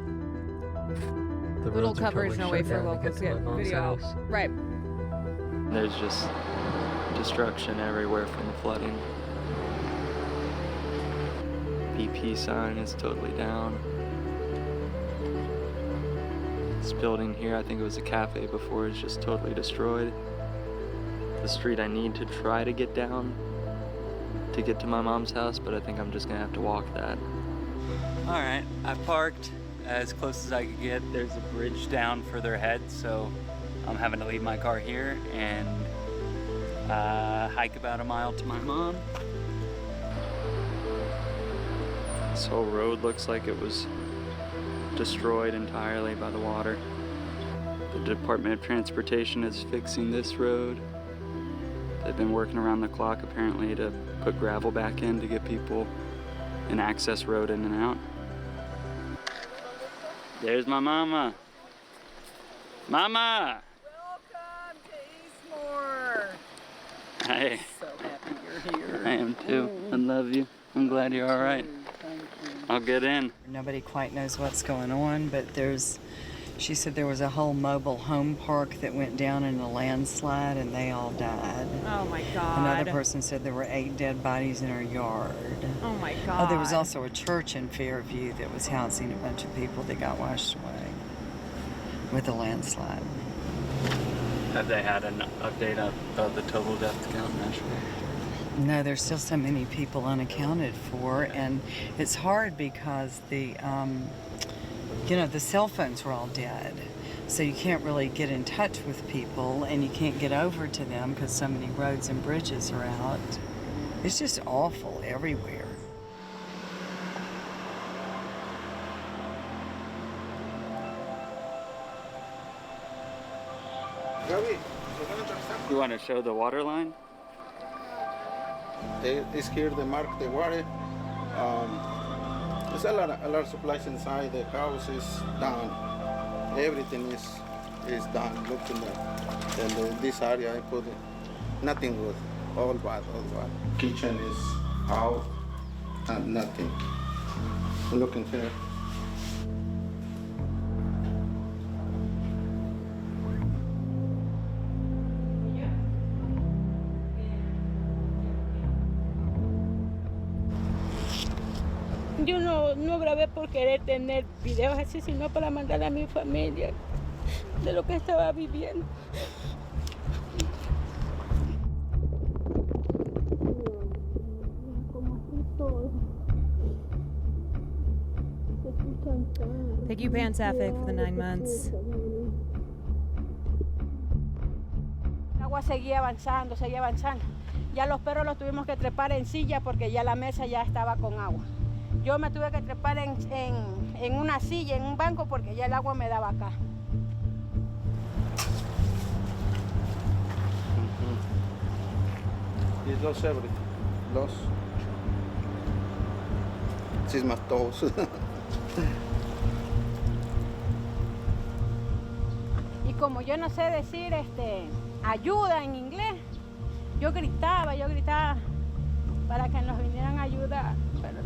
The little coverage, no way for locals to get video out. Right. There's just destruction everywhere from the flooding. BP sign is totally down. This building here, I think it was a cafe before, is just totally destroyed. The street I need to try to get down to get to my mom's house, but I think I'm just gonna have to walk that. All right, I parked as close as I could get. There's a bridge down further ahead, so I'm having to leave my car here and hike about a mile to my mom. This whole road looks like it was destroyed entirely by the water. The Department of Transportation is fixing this road. They've been working around the clock apparently to put gravel back in to get people an access road in and out. There's my mama. Mama! Welcome to Eastmore. Hi. So happy you're here. I am too. I love you. I'm glad you're all right. Thank you. I'll get in. Nobody quite knows what's going on, but she said there was a whole mobile home park that went down in a landslide and they all died. Oh my God. Another person said there were 8 dead bodies in her yard. Oh my God. Oh, there was also a church in Fairview that was housing a bunch of people that got washed away with a landslide. Have they had an update of the total death count in Nashville? No, there's still so many people unaccounted for, and it's hard because the cell phones were all dead, so you can't really get in touch with people, and you can't get over to them because so many roads and bridges are out. It's just awful everywhere. You want to show the water line? It's here they mark the water. There's a lot of supplies inside. The house is done. Everything is done. Look in this area I put nothing good. All bad. Kitchen is out and nothing. Looking here. Yo no grabé por querer tener videos así, sino para mandarle a mi familia de lo que estaba viviendo. Thank you, Pansafik, for the 9 months. El agua seguía avanzando. Ya los perros los tuvimos que trepar en silla porque ya la mesa ya estaba con agua. Yo me tuve que trepar en una silla, en un banco, porque ya el agua me daba acá. It's lost everything. Lost. This is my toes. Y como yo no sé decir ayuda en inglés, yo gritaba para que nos vinieran a ayudar, pero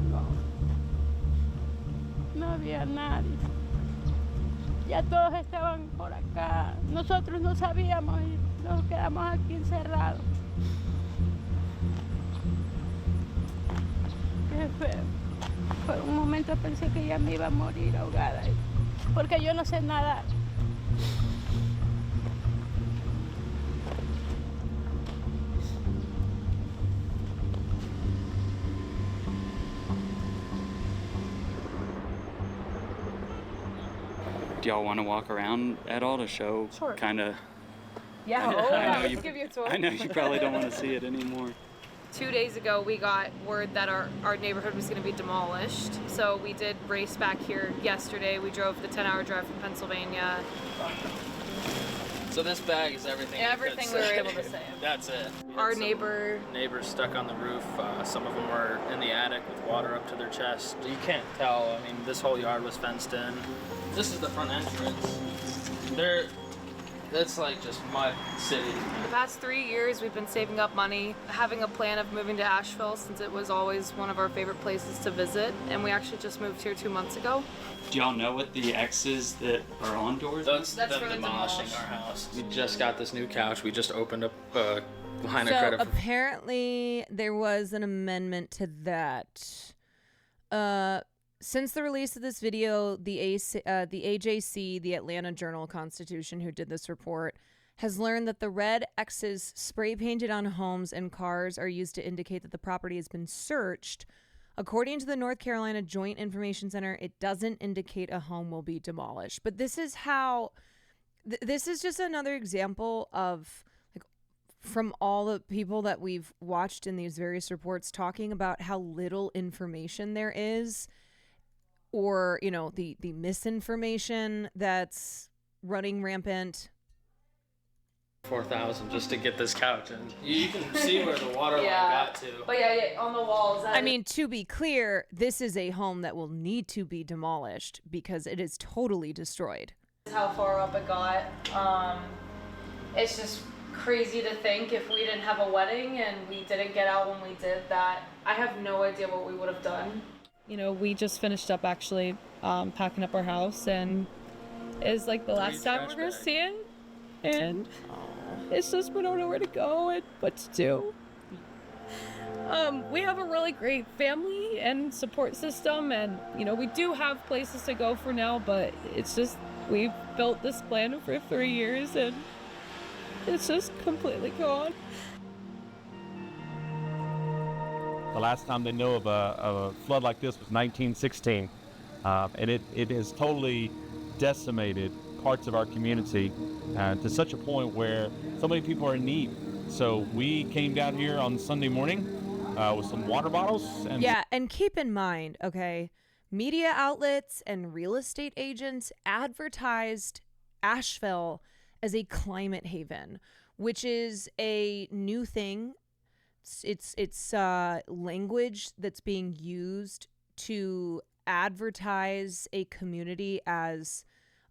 no había nadie. Ya todos estaban por acá. Nosotros no sabíamos y nos quedamos aquí encerrados. Qué feo. Por un momento pensé que ya me iba a morir ahogada, porque yo no sé nadar. Do y'all want to walk around at all to show Sure. kind of? Yeah, let's give you a tour. I know you probably don't want to see it anymore. 2 days ago, we got word that our neighborhood was going to be demolished. So we did race back here yesterday. We drove the 10-hour drive from Pennsylvania. So this bag is everything. Everything we were able to save. That's it. Our neighbors stuck on the roof. Some of them were in the attic with water up to their chest. You can't tell. I mean, this whole yard was fenced in. This is the front entrance. That's like just mud city. The past 3 years, we've been saving up money, having a plan of moving to Asheville since it was always one of our favorite places to visit. And we actually just moved here 2 months ago. Do y'all know what the X's that are on doors? That's for them the demolishing demolish. our house. We just got this new couch. We just opened up a line of So credit. apparently there was an amendment to that. Since the release of this video, the AJC, the Atlanta Journal-Constitution, who did this report, has learned that the red X's spray painted on homes and cars are used to indicate that the property has been searched According to the North Carolina Joint Information Center, it doesn't indicate a home will be demolished. But this is how, this is just another example of, like, from all the people that we've watched in these various reports talking about how little information there is, or, you know, the misinformation that's running rampant. 4,000 just to get this couch, and you can see where the water line got to. But yeah, on the walls. I mean, to be clear, this is a home that will need to be demolished because it is totally destroyed. How far up it got. It's just crazy to think if we didn't have a wedding and we didn't get out when we did that. I have no idea what we would have done. You know, we just finished up actually packing up our house, and it's like the last time we're gonna see it, and it's just we don't know where to go and what to do. We have a really great family and support system, and you know, we do have places to go for now, but it's just we've built this plan for 3 years and it's just completely gone. The last time they know of a flood like this was 1916, and it has totally decimated parts of our community to such a point where so many people are in need. So we came down here on Sunday morning with some water bottles. And keep in mind, okay, media outlets and real estate agents advertised Asheville as a climate haven, which is a new thing. It's language that's being used to advertise a community as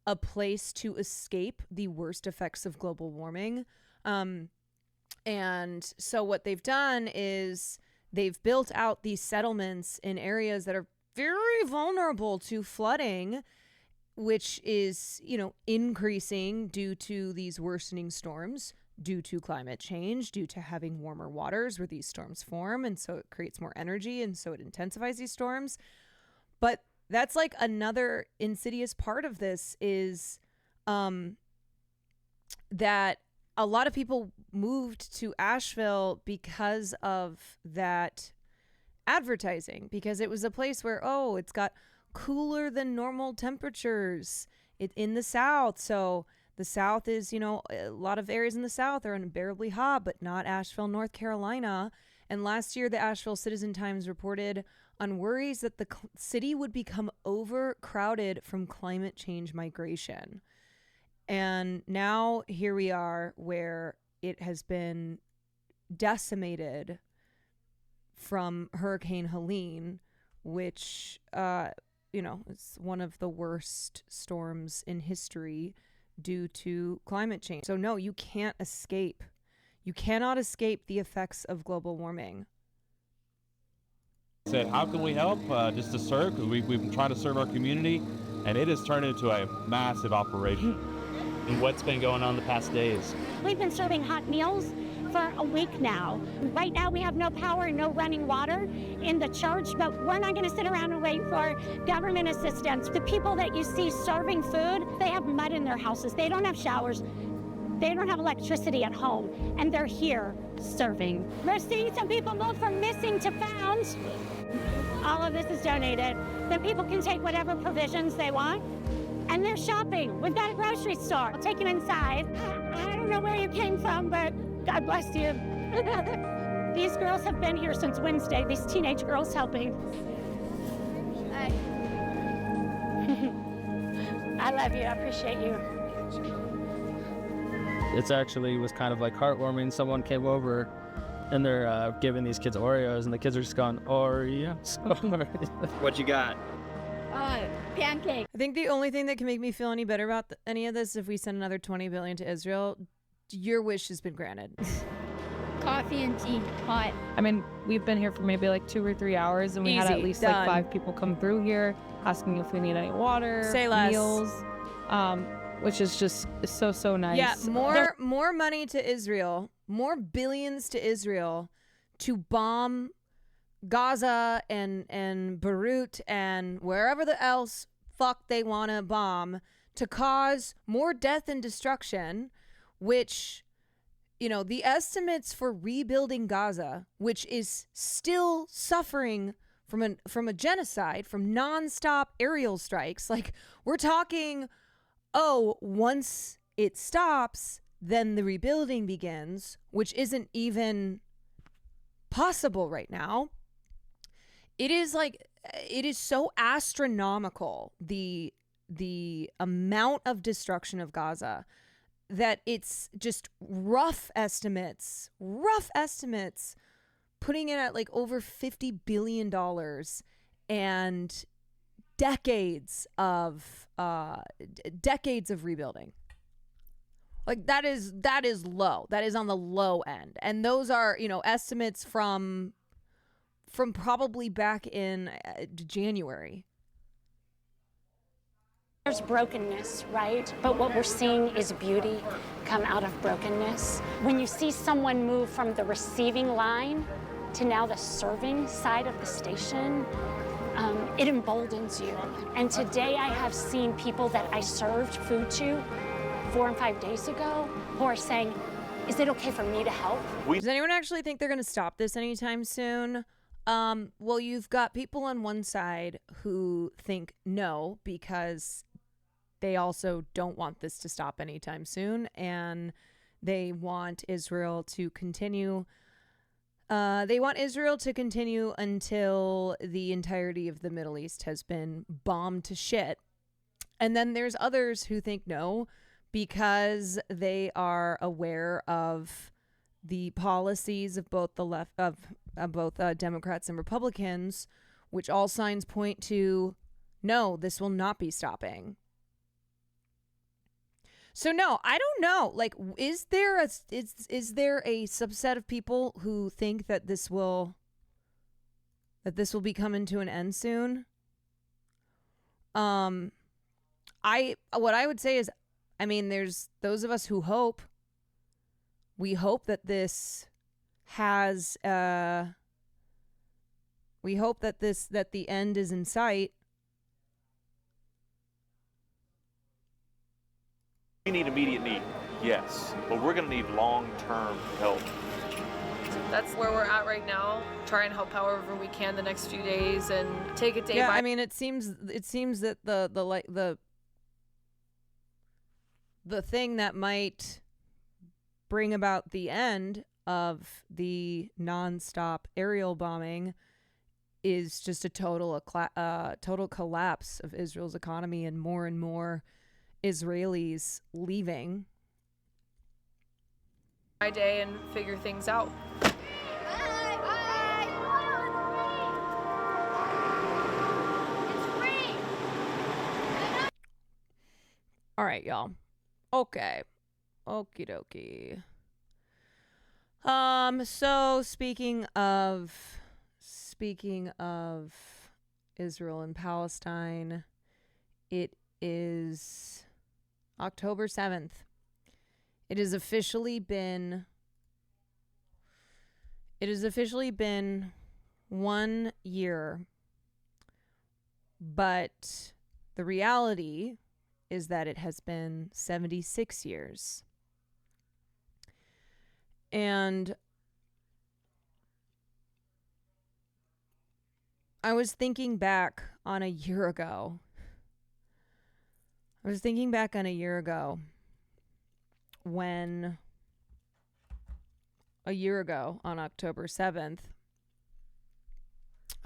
a place to escape the worst effects of global warming. And so what they've done is they've built out these settlements in areas that are very vulnerable to flooding, which is, you know, increasing due to these worsening storms, due to climate change, due to having warmer waters where these storms form. And so it creates more energy, and so it intensifies these storms. But that's like another insidious part of this is that a lot of people moved to Asheville because of that advertising, because it was a place where, oh, it's got cooler than normal temperatures in the South. So the South is, you know, a lot of areas in the South are unbearably hot, but not Asheville, North Carolina. And last year, the Asheville Citizen-Times reported on worries that the city would become overcrowded from climate change migration. And now here we are where it has been decimated from Hurricane Helene, which, you know, is one of the worst storms in history due to climate change. So no, you can't escape. You cannot escape the effects of global warming. Said, how can we help? Just to serve, because we've been trying to serve our community, and it has turned into a massive operation. And what's been going on the past days? We've been serving hot meals for a week now. Right now we have no power and no running water in the church, but we're not going to sit around and wait for government assistance. The people that you see serving food, they have mud in their houses. They don't have showers. They don't have electricity at home, and they're here serving. We're seeing some people move from missing to found. All of this is donated. Then people can take whatever provisions they want, and they're shopping. We've got a grocery store. I'll take them inside. I don't know where you came from, but God bless you. These girls have been here since Wednesday, these teenage girls helping. I love you. I appreciate you. It's actually was kind of like heartwarming. Someone came over and they're giving these kids Oreos, and the kids are just going, Oreos. What you got? Pancake. I think the only thing that can make me feel any better about any of this, if we send another $20 billion to Israel, your wish has been granted. Coffee and tea, hot. I mean, we've been here for maybe like 2 or 3 hours, and we had at least like 5 people come through here asking if we need any water, Say less. meals, which is just so nice. Yeah, more money to Israel, more billions to Israel to bomb Gaza and Beirut and wherever the else fuck they want to bomb, to cause more death and destruction, which, you know, the estimates for rebuilding Gaza, which is still suffering from a genocide, from nonstop aerial strikes. Like, we're talking, once it stops, then the rebuilding begins, which isn't even possible right now. It is so astronomical, the amount of destruction of Gaza, that it's just rough estimates, putting it at like over $50 billion and decades of rebuilding. Like, that is low. That is on the low end. And those are, estimates from probably back in January. There's brokenness, right? But what we're seeing is beauty come out of brokenness. When you see someone move from the receiving line to now the serving side of the station, it emboldens you. And today I have seen people that I served food to 4 and 5 days ago who are saying, is it okay for me to help? Does anyone actually think they're going to stop this anytime soon? Well, you've got people on one side who think no, because they also don't want this to stop anytime soon, and they want Israel to continue. They want Israel to continue until the entirety of the Middle East has been bombed to shit. And then there's others who think no, because they are aware of the policies of both the left of both Democrats and Republicans, which all signs point to no, this will not be stopping. So no, I don't know. Like, is there a subset of people who think that this will be coming to an end soon? What I would say is, I mean, there's those of us who hope. We hope that this has we hope that the end is in sight. We need immediate need, yes, but we're going to need long-term help. That's where we're at right now. Try and help however we can the next few days and take it day by. I mean, it seems that the thing that might bring about the end of the nonstop aerial bombing is just a total collapse of Israel's economy and more Israelis leaving. My day and figure things out. All right, y'all. Okay. Okie dokie. So speaking of Israel and Palestine, it is October 7th. It has officially been 1 year, but the reality is that it has been 76 years. And I was thinking back on a year ago. When a year ago on October 7th,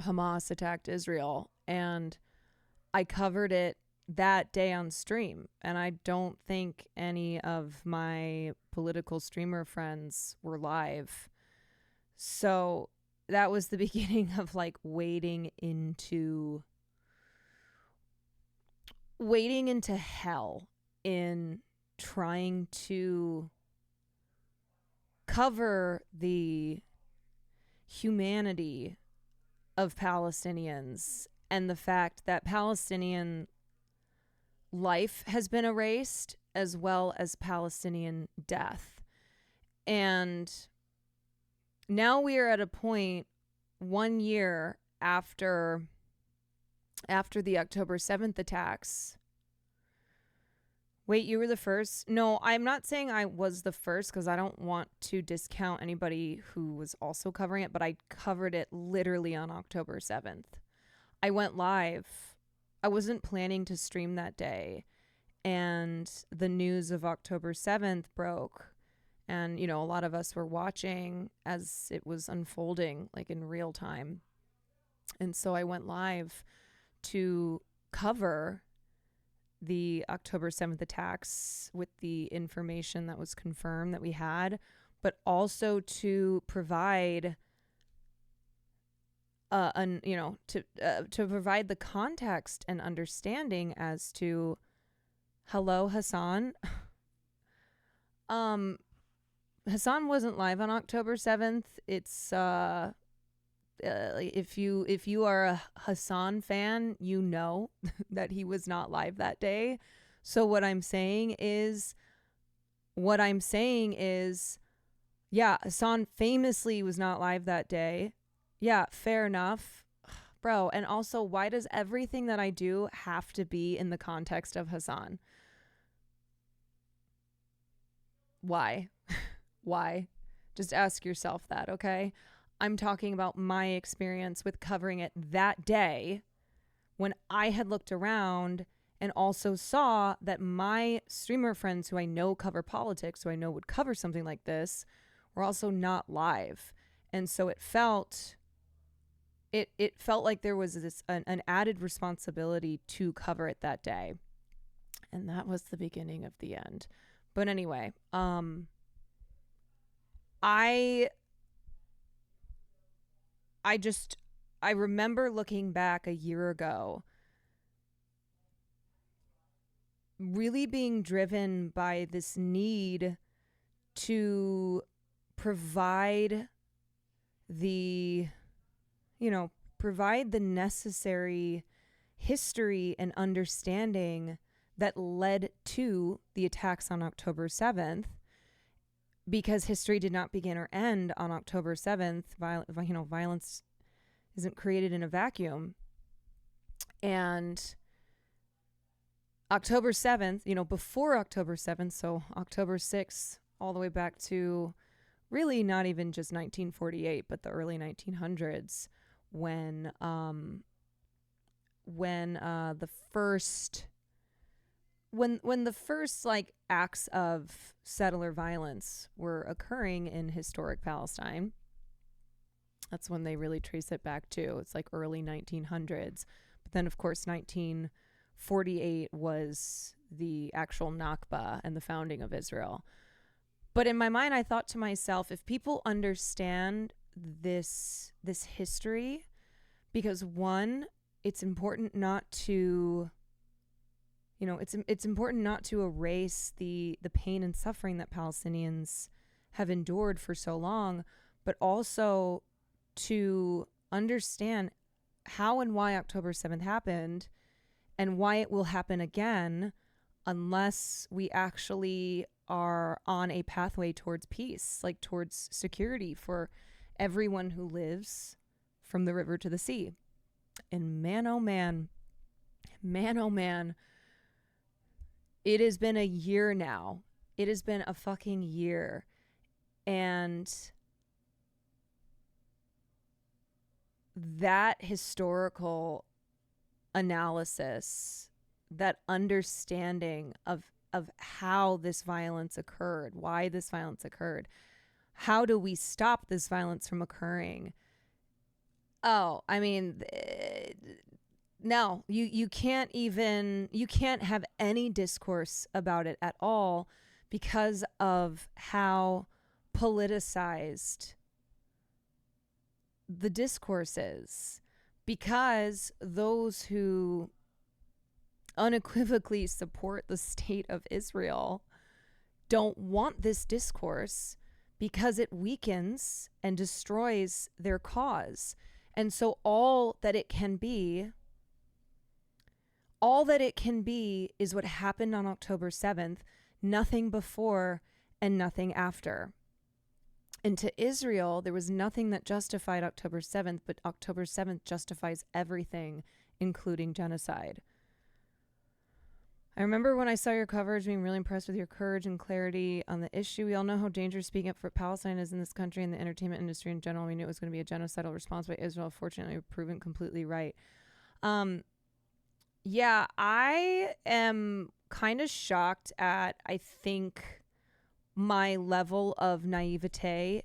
Hamas attacked Israel, and I covered it that day on stream, and I don't think any of my political streamer friends were live. So that was the beginning of like wading into hell in trying to cover the humanity of Palestinians and the fact that Palestinian life has been erased, as well as Palestinian death. And now we are at a point 1 year after the October 7th attacks Wait, you were the first? No, I'm not saying I was the first because I don't want to discount anybody who was also covering it, but I covered it literally on October 7th. I went live. I wasn't planning to stream that day, and the news of October 7th broke, and, you know, a lot of us were watching as it was unfolding, like in real time. And so I went live to cover the October 7th attacks with the information that was confirmed that we had, but also to provide to provide the context and understanding as to, hello, Hassan. Hassan wasn't live on October 7th. It's if you are a Hassan fan, you know that he was not live that day. So what I'm saying is, yeah, Hassan famously was not live that day. Yeah, fair enough. Bro, and also, why does everything that I do have to be in the context of Hassan? Why? Why? Just ask yourself that, okay? I'm talking about my experience with covering it that day when I had looked around and also saw that my streamer friends who I know cover politics, who I know would cover something like this, were also not live. And so it felt like there was an added responsibility to cover it that day. And that was the beginning of the end. But anyway, I remember looking back a year ago, really being driven by this need to provide the necessary history and understanding that led to the attacks on October 7th, because history did not begin or end on October 7th. Violence isn't created in a vacuum. And October 7th, before October 7th, so October 6th, all the way back to really not even just 1948, but the early 1900s, when the first like acts of settler violence were occurring in historic Palestine. That's when they really trace it back to. It's like early 1900s. But then, of course, 1948 was the actual Nakba and the founding of Israel. But in my mind, I thought to myself, if people understand this history, because one, it's important not to, it's important not to erase the pain and suffering that Palestinians have endured for so long, but also to understand how and why October 7th happened and why it will happen again unless we actually are on a pathway towards peace, like towards security for everyone who lives from the river to the sea. And man, oh man, it has been a year now. It has been a fucking year. And that historical analysis, that understanding of how this violence occurred, why this violence occurred, how do we stop this violence from occurring? Oh, I mean, no, you can't have any discourse about it at all because of how politicized the discourse is, because those who unequivocally support the state of Israel don't want this discourse because it weakens and destroys their cause. And so all that it can be is what happened on October 7th, nothing before and nothing after. And to Israel, there was nothing that justified October 7th, but October 7th justifies everything, including genocide. I remember when I saw your coverage, being really impressed with your courage and clarity on the issue. We all know how dangerous speaking up for Palestine is in this country and the entertainment industry in general. We knew it was going to be a genocidal response by Israel. Fortunately, we've proven completely right. Yeah, I am kind of shocked at, I think, my level of naivete,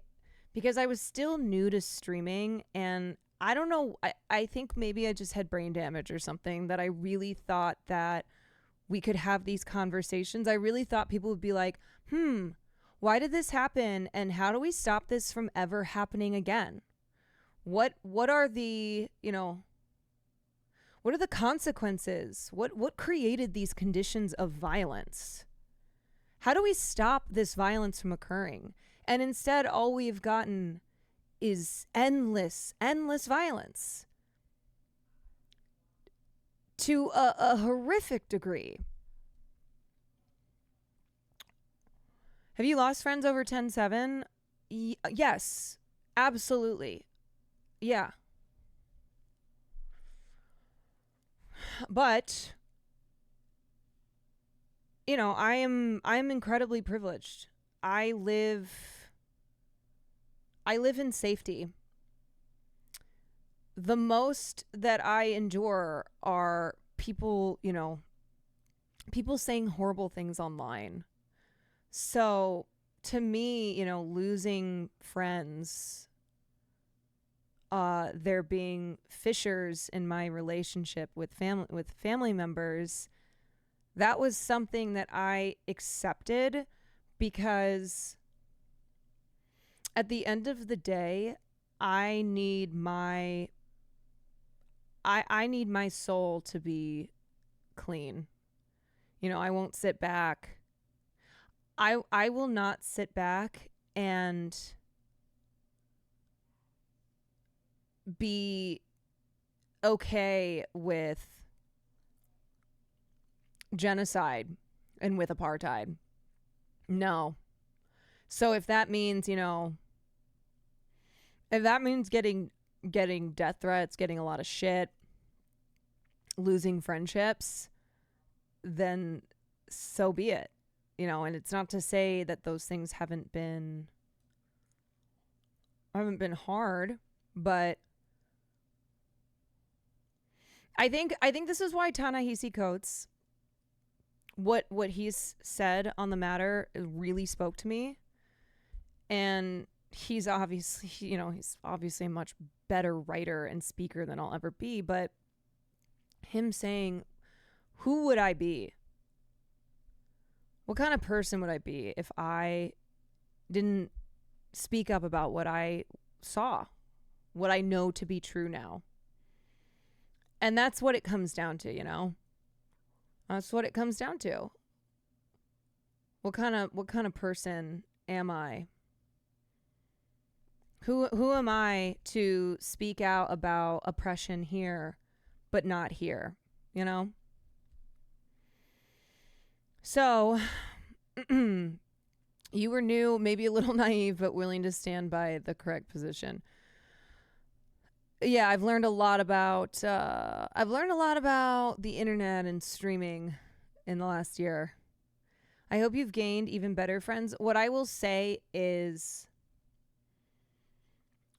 because I was still new to streaming, and I don't know, I think maybe I just had brain damage or something, that I really thought that we could have these conversations. I really thought people would be like, why did this happen? And how do we stop this from ever happening again? What are the, what are the consequences? What created these conditions of violence? How do we stop this violence from occurring? And instead, all we've gotten is endless violence to a horrific degree. Have you lost friends over 10-7? Yes, absolutely. Yeah. But, I'm incredibly privileged. I live in safety. The most that I endure are people, people saying horrible things online. So to me, losing friends, there being fissures in my relationship with family members, that was something that I accepted, because at the end of the day, I need my soul to be clean. I won't sit back. I will not sit back and be okay with genocide and with apartheid. No. So if that means, getting death threats, getting a lot of shit, losing friendships, then so be it. And it's not to say that those things haven't been hard, but I think this is why Ta-Nehisi Coates, what he's said on the matter really spoke to me. And he's obviously a much better writer and speaker than I'll ever be, but him saying, who would I be? What kind of person would I be if I didn't speak up about what I saw, what I know to be true now? And that's what it comes down to, That's what it comes down to. What kind of person am I? Who am I to speak out about oppression here, but not here, So, you were new, maybe a little naive, but willing to stand by the correct position. Yeah, I've learned a lot about the internet and streaming in the last year. I hope you've gained even better friends. What I will say is,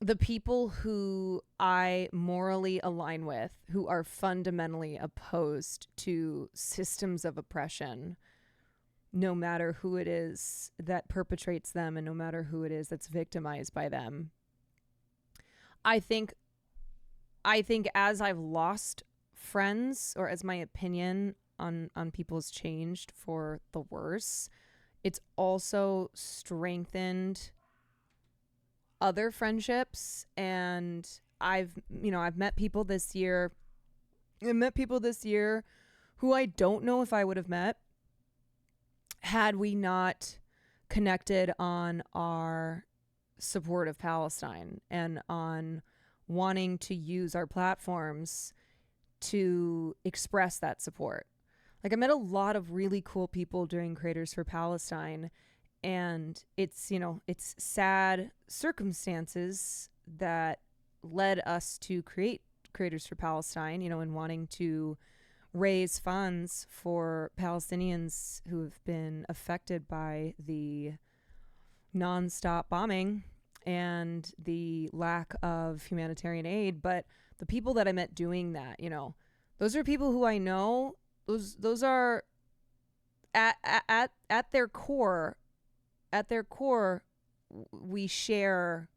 the people who I morally align with, who are fundamentally opposed to systems of oppression, no matter who it is that perpetrates them and no matter who it is that's victimized by them, I think as I've lost friends, or as my opinion on people's changed for the worse, it's also strengthened other friendships. And I've met people this year who I don't know if I would have met had we not connected on our support of Palestine and on wanting to use our platforms to express that support. Like, I met a lot of really cool people during Creators for Palestine, and it's sad circumstances that led us to create Creators for Palestine, and wanting to raise funds for Palestinians who have been affected by the nonstop bombing and the lack of humanitarian aid. But the people that I met doing that, you know, those are people who I know. Those are at their core. At their core, we share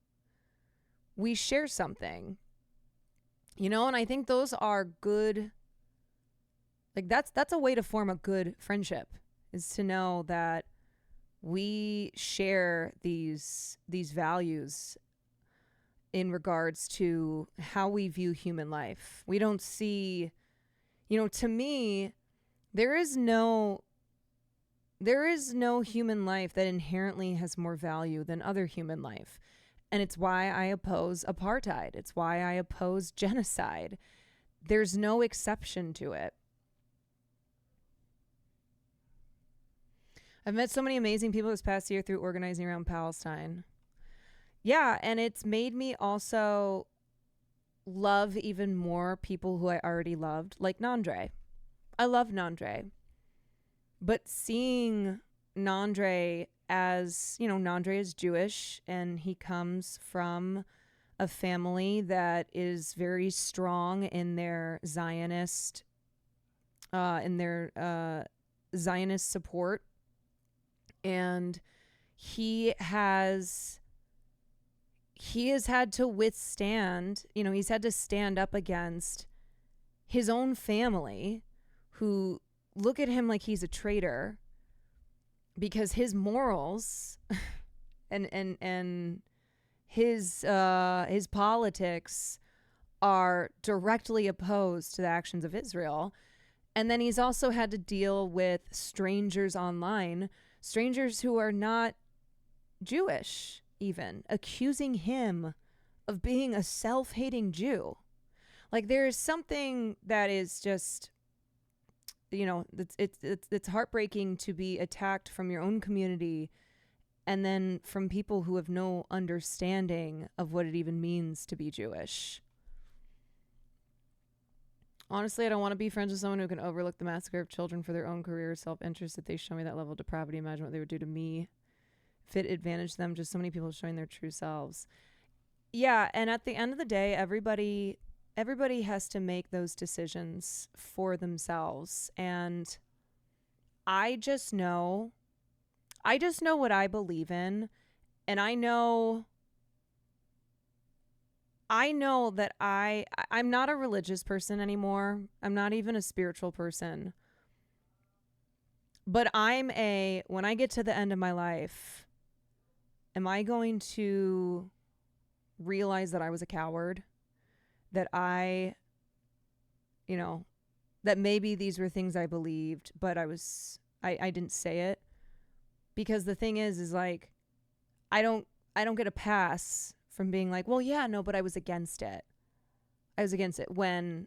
something, you know. And I think those are good. Like that's a way to form a good friendship, is to know that we share these values in regards to how we view human life. We don't see, you know, to me, there is no human life that inherently has more value than other human life. And it's why I oppose apartheid. It's why I oppose genocide. There's no exception to it. I've met so many amazing people this past year through organizing around Palestine. Yeah, and it's made me also love even more people who I already loved, like Nandre. I love Nandre. But seeing Nandre as, you know, Nandre is Jewish, and he comes from a family that is very strong in their Zionist support. And he has had to withstand, you know, he's had to stand up against his own family, who look at him like he's a traitor because his morals and his politics are directly opposed to the actions of Israel. And then he's also had to deal with strangers online, strangers who are not Jewish, even accusing him of being a self-hating Jew. Like, there is something that is just, you know, it's heartbreaking to be attacked from your own community, and then from people who have no understanding of what it even means to be Jewish. Honestly, I don't want to be friends with someone who can overlook the massacre of children for their own career or self-interest. If they show me that level of depravity, imagine what they would do to me. If it advantaged them, just so many people showing their true selves. Yeah, and at the end of the day, everybody has to make those decisions for themselves. And I just know what I believe in, and I know that I'm not a religious person anymore. I'm not even a spiritual person. But when I get to the end of my life, am I going to realize that I was a coward? That that maybe these were things I believed, but I didn't say it. Because the thing is like, I don't get a pass from being like, well, yeah, no, but I was against it. I was against it when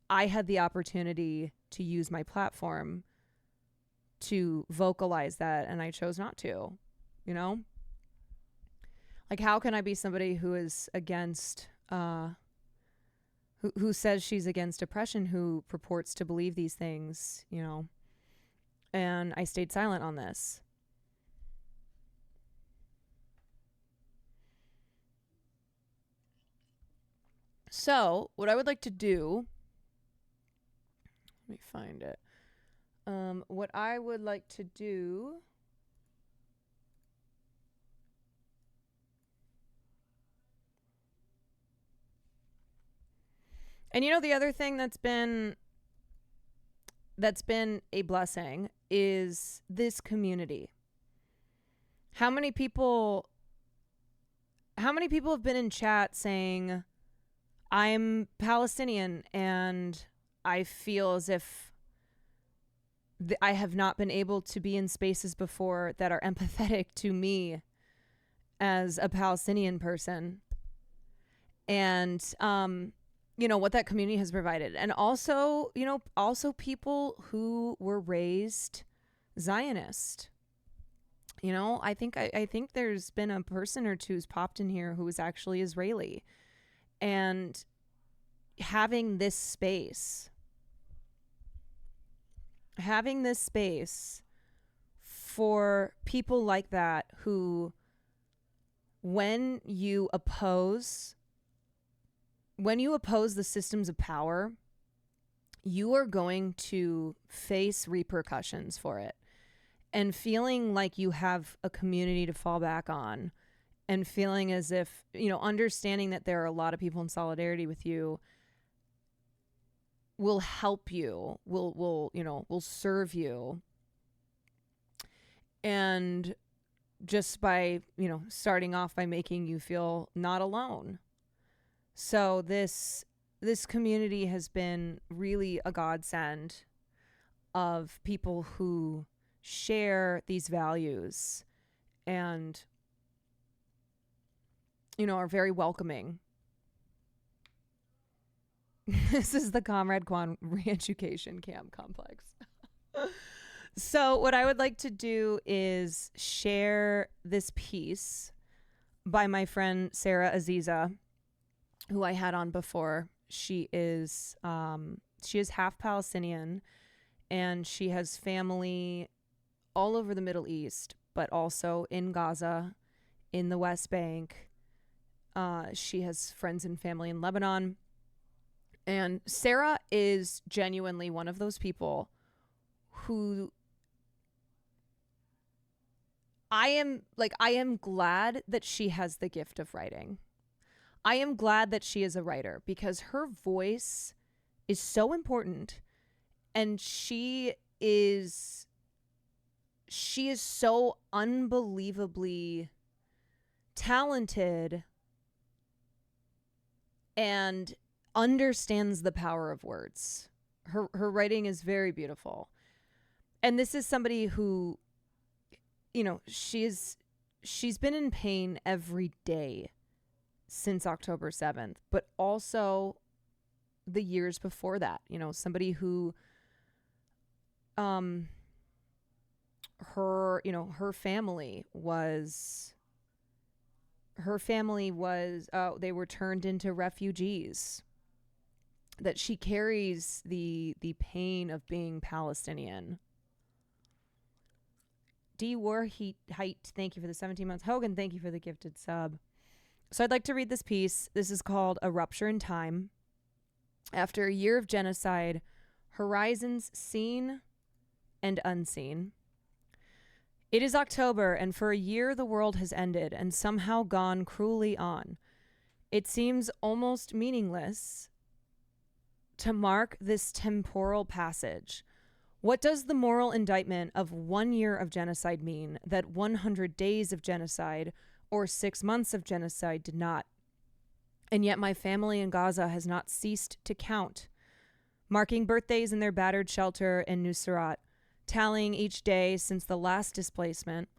I had the opportunity to use my platform to vocalize that, and I chose not to, you know? Like, how can I be somebody who is against, who says she's against oppression, who purports to believe these things, you know? And I stayed silent on this. So, what I would like to do, let me find it. What I would like to do and you know, the other thing that's been a blessing is this community. How many people have been in chat saying, I'm Palestinian and I feel as if I have not been able to be in spaces before that are empathetic to me as a Palestinian person. And, you know, what that community has provided. And also, you know, also people who were raised Zionist. You know, I think there's been a person or two who's popped in here who was actually Israeli. And having this space having this space for people like that who, when you oppose the systems of power, you are going to face repercussions for it. And feeling like you have a community to fall back on, and feeling as if, understanding that there are a lot of people in solidarity with you will help you, will serve you. And just by, starting off by making you feel not alone. So this community has been really a godsend of people who share these values and, are very welcoming. This is the Comrade Kwan Re-Education Camp Complex. So what I would like to do is share this piece by my friend Sarah Aziza, who I had on before. She is half Palestinian, and she has family all over the Middle East, but also in Gaza, in the West Bank. She has friends and family in Lebanon. And Sarah is genuinely one of those people who I am glad that she has the gift of writing. I am glad that she is a writer, because her voice is so important, and she is so unbelievably talented and understands the power of words. Her writing is very beautiful. And this is somebody who, she's been in pain every day since October 7th, but also the years before that. Somebody who her family was they were turned into refugees, that she carries the pain of being Palestinian. D. Warheat, thank you for the 17 months. Hogan, thank you for the gifted sub. So I'd like to read this piece. This is called A Rupture in Time. After a year of genocide, horizons seen and unseen. It is October, and for a year the world has ended and somehow gone cruelly on. It seems almost meaningless to mark this temporal passage. What does the moral indictment of 1 year of genocide mean that 100 days of genocide or 6 months of genocide did not? And yet my family in Gaza has not ceased to count, marking birthdays in their battered shelter in Nusrat, tallying each day since the last displacement,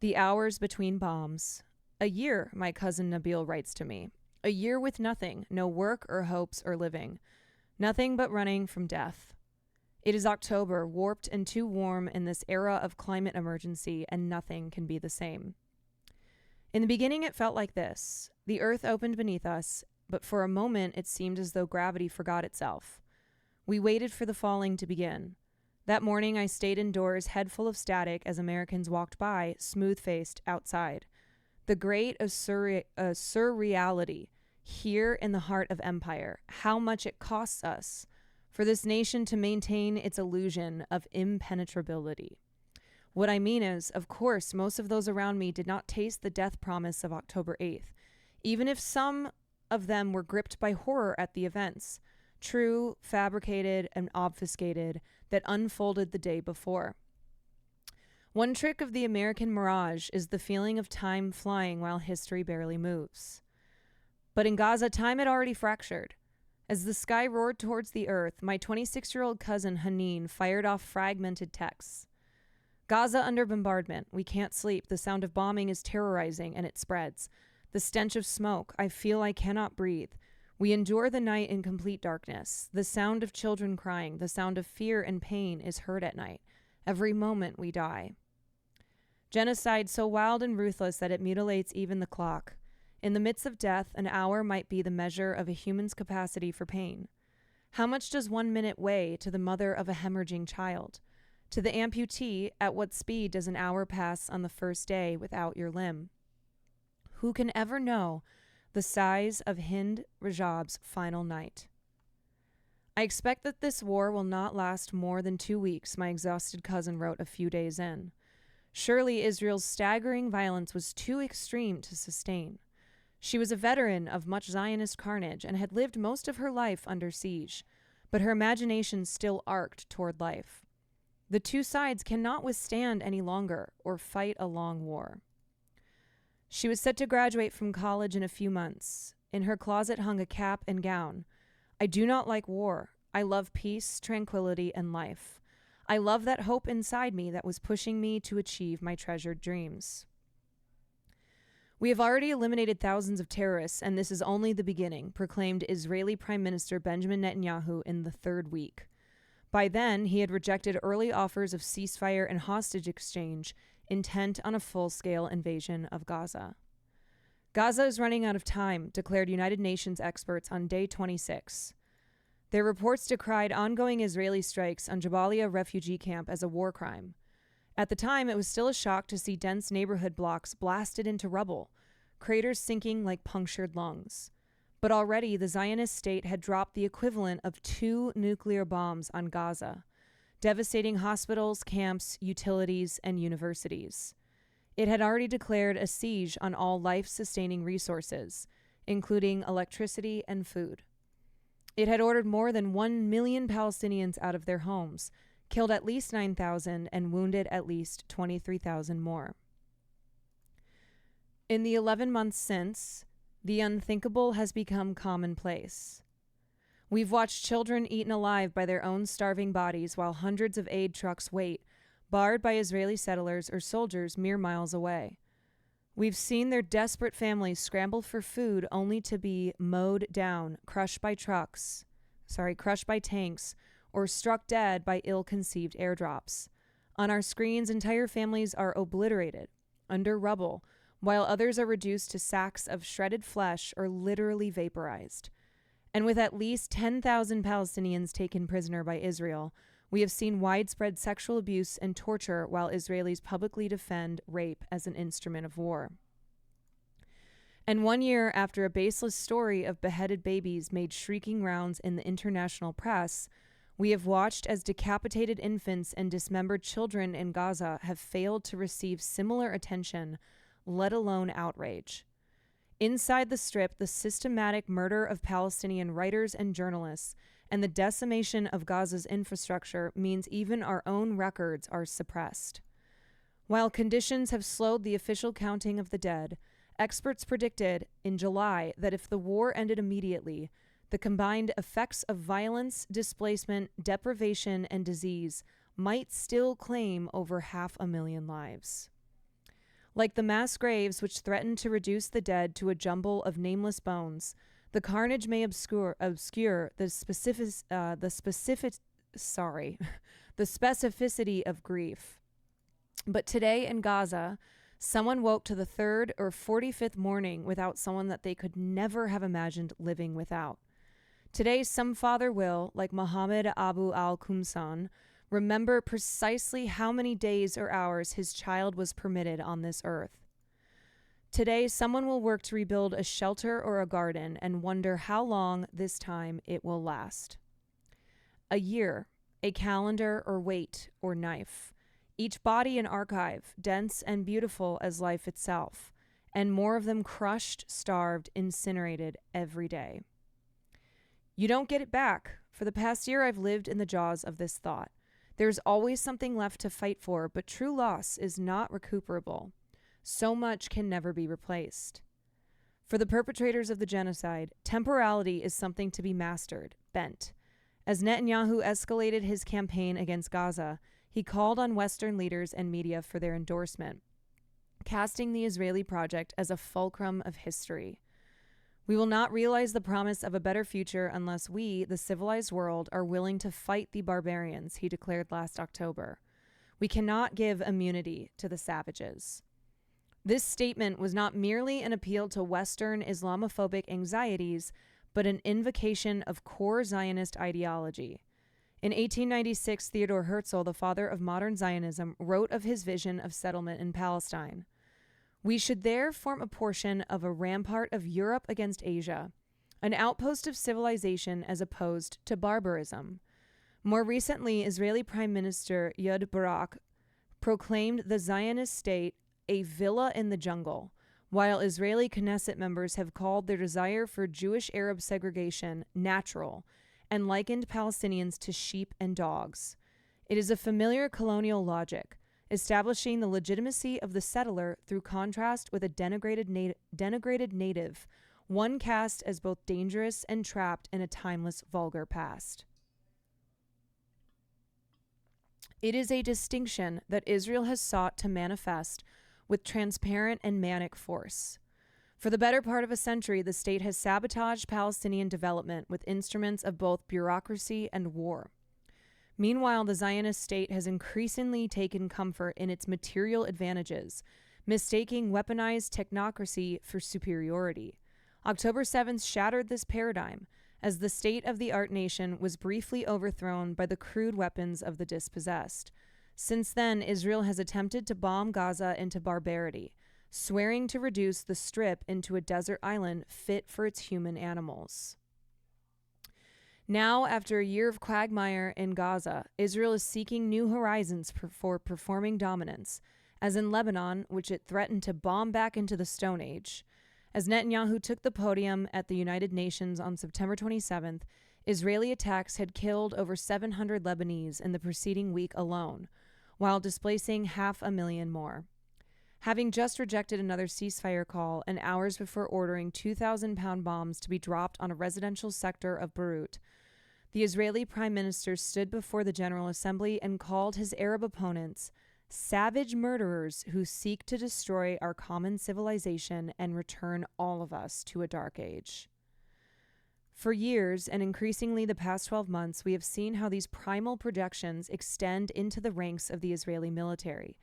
the hours between bombs. A year, my cousin Nabil writes to me. A year with nothing, no work or hopes or living. Nothing but running from death. It is October, warped and too warm in this era of climate emergency, and nothing can be the same. In the beginning, it felt like this. The earth opened beneath us, but for a moment it seemed as though gravity forgot itself. We waited for the falling to begin. That morning I stayed indoors, head full of static, as Americans walked by, smooth-faced, outside. The great surreality, here in the heart of empire, how much it costs us for this nation to maintain its illusion of impenetrability. What I mean is, of course, most of those around me did not taste the death promise of October 8th, even if some of them were gripped by horror at the events, true, fabricated, and obfuscated, that unfolded the day before. One trick of the American mirage is the feeling of time flying while history barely moves. But in Gaza, time had already fractured. As the sky roared towards the earth, my 26-year-old cousin Haneen fired off fragmented texts. Gaza under bombardment. We can't sleep. The sound of bombing is terrorizing, and it spreads. The stench of smoke. I feel I cannot breathe. We endure the night in complete darkness. The sound of children crying, the sound of fear and pain is heard at night. Every moment we die. Genocide so wild and ruthless that it mutilates even the clock. In the midst of death, an hour might be the measure of a human's capacity for pain. How much does 1 minute weigh to the mother of a hemorrhaging child? To the amputee, at what speed does an hour pass on the first day without your limb? Who can ever know the size of Hind Rajab's final night? I expect that this war will not last more than 2 weeks, my exhausted cousin wrote a few days in. Surely Israel's staggering violence was too extreme to sustain. She was a veteran of much Zionist carnage and had lived most of her life under siege, but her imagination still arced toward life. The two sides cannot withstand any longer or fight a long war. She was set to graduate from college in a few months. In her closet hung a cap and gown. I do not like war. I love peace, tranquility, and life. I love that hope inside me that was pushing me to achieve my treasured dreams. We have already eliminated thousands of terrorists, and this is only the beginning, proclaimed Israeli Prime Minister Benjamin Netanyahu in the third week. By then, he had rejected early offers of ceasefire and hostage exchange, intent on a full-scale invasion of Gaza. Gaza is running out of time, declared United Nations experts on day 26. Their reports decried ongoing Israeli strikes on Jabalia refugee camp as a war crime. At the time, it was still a shock to see dense neighborhood blocks blasted into rubble, craters sinking like punctured lungs. But already the Zionist state had dropped the equivalent of 2 nuclear bombs on Gaza, devastating hospitals, camps, utilities, and universities. It had already declared a siege on all life-sustaining resources, including electricity and food. It had ordered more than 1 million Palestinians out of their homes, killed at least 9,000, and wounded at least 23,000 more. In the 11 months since, the unthinkable has become commonplace. We've watched children eaten alive by their own starving bodies while hundreds of aid trucks wait, barred by Israeli settlers or soldiers mere miles away. We've seen their desperate families scramble for food only to be mowed down, crushed by tanks, or struck dead by ill-conceived airdrops. On our screens, entire families are obliterated, under rubble, while others are reduced to sacks of shredded flesh or literally vaporized. And with at least 10,000 Palestinians taken prisoner by Israel, we have seen widespread sexual abuse and torture while Israelis publicly defend rape as an instrument of war. And 1 year after a baseless story of beheaded babies made shrieking rounds in the international press, we have watched as decapitated infants and dismembered children in Gaza have failed to receive similar attention, let alone outrage. Inside the Strip, the systematic murder of Palestinian writers and journalists and the decimation of Gaza's infrastructure means even our own records are suppressed. While conditions have slowed the official counting of the dead, experts predicted in July that if the war ended immediately, the combined effects of violence, displacement, deprivation, and disease might still claim over 500,000 lives. Like the mass graves which threaten to reduce the dead to a jumble of nameless bones, the carnage may obscure the specificity of grief. But today in Gaza, someone woke to the 3rd or 45th morning without someone that they could never have imagined living without. Today, some father will, like Mohammed Abu al-Qumsan, remember precisely how many days or hours his child was permitted on this earth. Today, someone will work to rebuild a shelter or a garden and wonder how long this time it will last. A year, a calendar or weight or knife. Each body an archive, dense and beautiful as life itself, and more of them crushed, starved, incinerated every day. You don't get it back. For the past year, I've lived in the jaws of this thought. There's always something left to fight for, but true loss is not recuperable. So much can never be replaced. For the perpetrators of the genocide, temporality is something to be mastered, bent. As Netanyahu escalated his campaign against Gaza, he called on Western leaders and media for their endorsement, casting the Israeli project as a fulcrum of history. We will not realize the promise of a better future unless we, the civilized world, are willing to fight the barbarians, he declared last October. We cannot give immunity to the savages. This statement was not merely an appeal to Western Islamophobic anxieties, but an invocation of core Zionist ideology. In 1896, Theodor Herzl, the father of modern Zionism, wrote of his vision of settlement in Palestine. We should there form a portion of a rampart of Europe against Asia, an outpost of civilization as opposed to barbarism. More recently, Israeli Prime Minister Ehud Barak proclaimed the Zionist state a villa in the jungle, while Israeli Knesset members have called their desire for Jewish-Arab segregation natural and likened Palestinians to sheep and dogs. It is a familiar colonial logic, establishing the legitimacy of the settler through contrast with a denigrated native, one cast as both dangerous and trapped in a timeless, vulgar past. It is a distinction that Israel has sought to manifest with transparent and manic force. For the better part of a century, the state has sabotaged Palestinian development with instruments of both bureaucracy and war. Meanwhile, the Zionist state has increasingly taken comfort in its material advantages, mistaking weaponized technocracy for superiority. October 7th shattered this paradigm, as the state-of-the-art nation was briefly overthrown by the crude weapons of the dispossessed. Since then, Israel has attempted to bomb Gaza into barbarity, swearing to reduce the Strip into a desert island fit for its human animals. Now, after a year of quagmire in Gaza, Israel is seeking new horizons for performing dominance, as in Lebanon, which it threatened to bomb back into the Stone Age. As Netanyahu took the podium at the United Nations on September 27th, Israeli attacks had killed over 700 Lebanese in the preceding week alone, while displacing 500,000 more. Having just rejected another ceasefire call and hours before ordering 2,000-pound bombs to be dropped on a residential sector of Beirut, the Israeli Prime Minister stood before the General Assembly and called his Arab opponents savage murderers who seek to destroy our common civilization and return all of us to a dark age. For years, and increasingly the past 12 months, we have seen how these primal projections extend into the ranks of the Israeli military,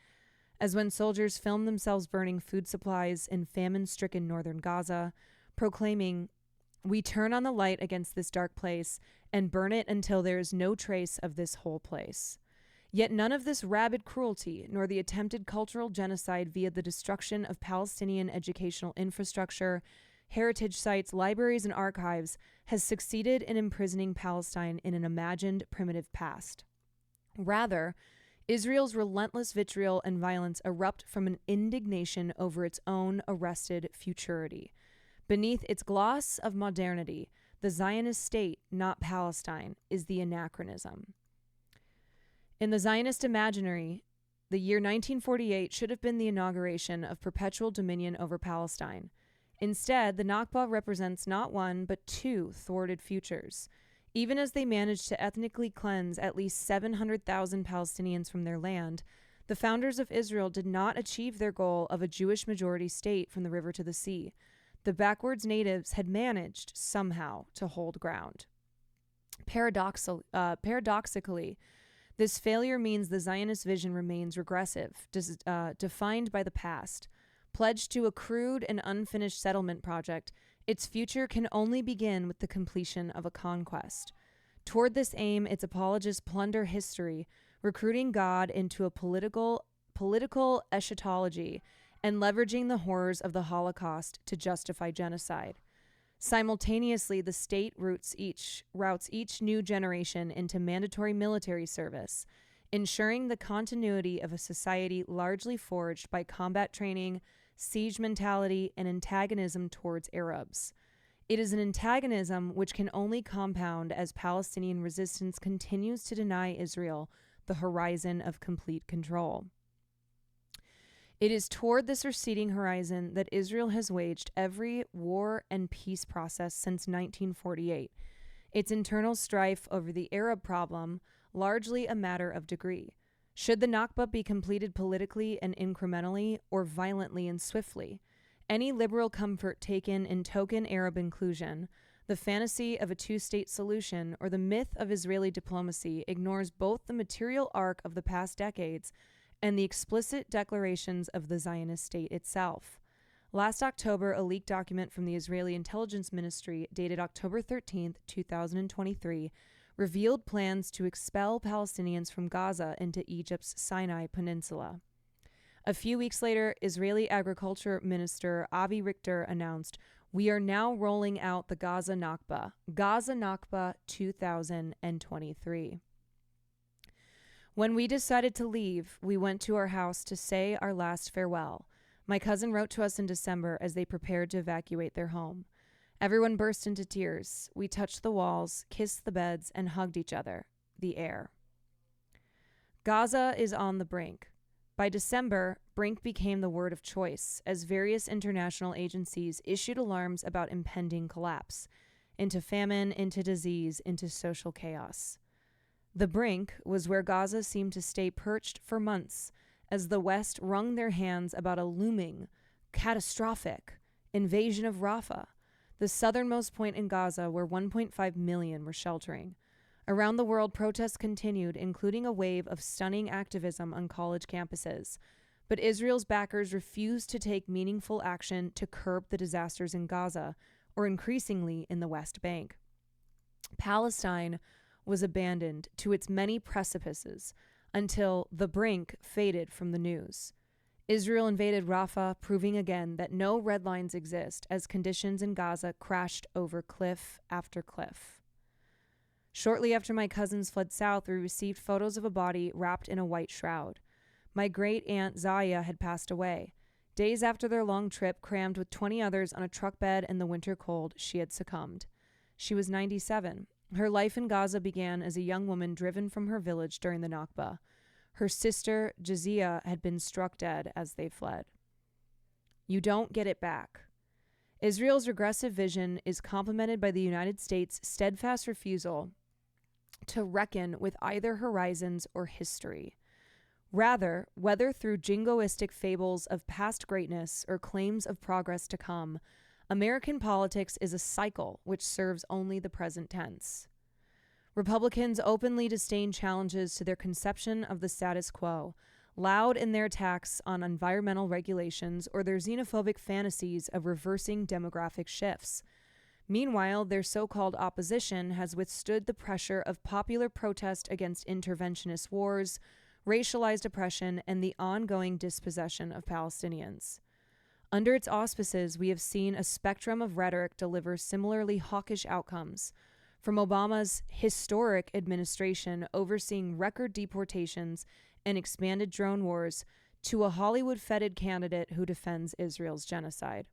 as when soldiers film themselves burning food supplies in famine-stricken northern Gaza, proclaiming, "We turn on the light against this dark place and burn it until there is no trace of this whole place." Yet none of this rabid cruelty, nor the attempted cultural genocide via the destruction of Palestinian educational infrastructure, heritage sites, libraries, and archives, has succeeded in imprisoning Palestine in an imagined primitive past. Rather, Israel's relentless vitriol and violence erupt from an indignation over its own arrested futurity. Beneath its gloss of modernity, the Zionist state, not Palestine, is the anachronism. In the Zionist imaginary, the year 1948 should have been the inauguration of perpetual dominion over Palestine. Instead, the Nakba represents not one, but two thwarted futures. Even as they managed to ethnically cleanse at least 700,000 Palestinians from their land, the founders of Israel did not achieve their goal of a Jewish majority state from the river to the sea. The backwards natives had managed, somehow, to hold ground. Paradoxically, this failure means the Zionist vision remains regressive, defined by the past. Pledged to a crude and unfinished settlement project, its future can only begin with the completion of a conquest. Toward this aim, its apologists plunder history, recruiting God into a political eschatology and leveraging the horrors of the Holocaust to justify genocide. Simultaneously, the state routes each new generation into mandatory military service, ensuring the continuity of a society largely forged by combat training, siege mentality, and antagonism towards Arabs. It is an antagonism which can only compound as Palestinian resistance continues to deny Israel the horizon of complete control. It is toward this receding horizon that Israel has waged every war and peace process since 1948, its internal strife over the Arab problem largely a matter of degree. Should the Nakba be completed politically and incrementally, or violently and swiftly? Any liberal comfort taken in token Arab inclusion, the fantasy of a two-state solution, or the myth of Israeli diplomacy ignores both the material arc of the past decades and the explicit declarations of the Zionist state itself. Last October, a leaked document from the Israeli Intelligence Ministry, dated October 13, 2023, revealed plans to expel Palestinians from Gaza into Egypt's Sinai Peninsula. A few weeks later, Israeli Agriculture Minister Avi Richter announced, "We are now rolling out the Gaza Nakba 2023. When we decided to leave, we went to our house to say our last farewell. My cousin wrote to us in December as they prepared to evacuate their home. Everyone burst into tears. We touched the walls, kissed the beds, and hugged each other. The air." Gaza is on the brink. By December, brink became the word of choice as various international agencies issued alarms about impending collapse, into famine, into disease, into social chaos. The brink was where Gaza seemed to stay perched for months as the West wrung their hands about a looming, catastrophic invasion of Rafah, the southernmost point in Gaza where 1.5 million were sheltering. Around the world, protests continued, including a wave of stunning activism on college campuses. But Israel's backers refused to take meaningful action to curb the disasters in Gaza, or increasingly in the West Bank. Palestine was abandoned to its many precipices until the brink faded from the news. Israel invaded Rafah, proving again that no red lines exist as conditions in Gaza crashed over cliff after cliff. Shortly after my cousins fled south, we received photos of a body wrapped in a white shroud. My great-aunt Zaya had passed away. Days after their long trip, crammed with 20 others on a truck bed in the winter cold, she had succumbed. She was 97. Her life in Gaza began as a young woman driven from her village during the Nakba. Her sister, Jazia, had been struck dead as they fled. You don't get it back. Israel's regressive vision is complemented by the United States' steadfast refusal to reckon with either horizons or history. Rather, whether through jingoistic fables of past greatness or claims of progress to come, American politics is a cycle which serves only the present tense. Republicans openly disdain challenges to their conception of the status quo, loud in their attacks on environmental regulations or their xenophobic fantasies of reversing demographic shifts. Meanwhile, their so-called opposition has withstood the pressure of popular protest against interventionist wars, racialized oppression, and the ongoing dispossession of Palestinians. Under its auspices, we have seen a spectrum of rhetoric deliver similarly hawkish outcomes, from Obama's historic administration overseeing record deportations and expanded drone wars to a Hollywood-feted candidate who defends Israel's genocide.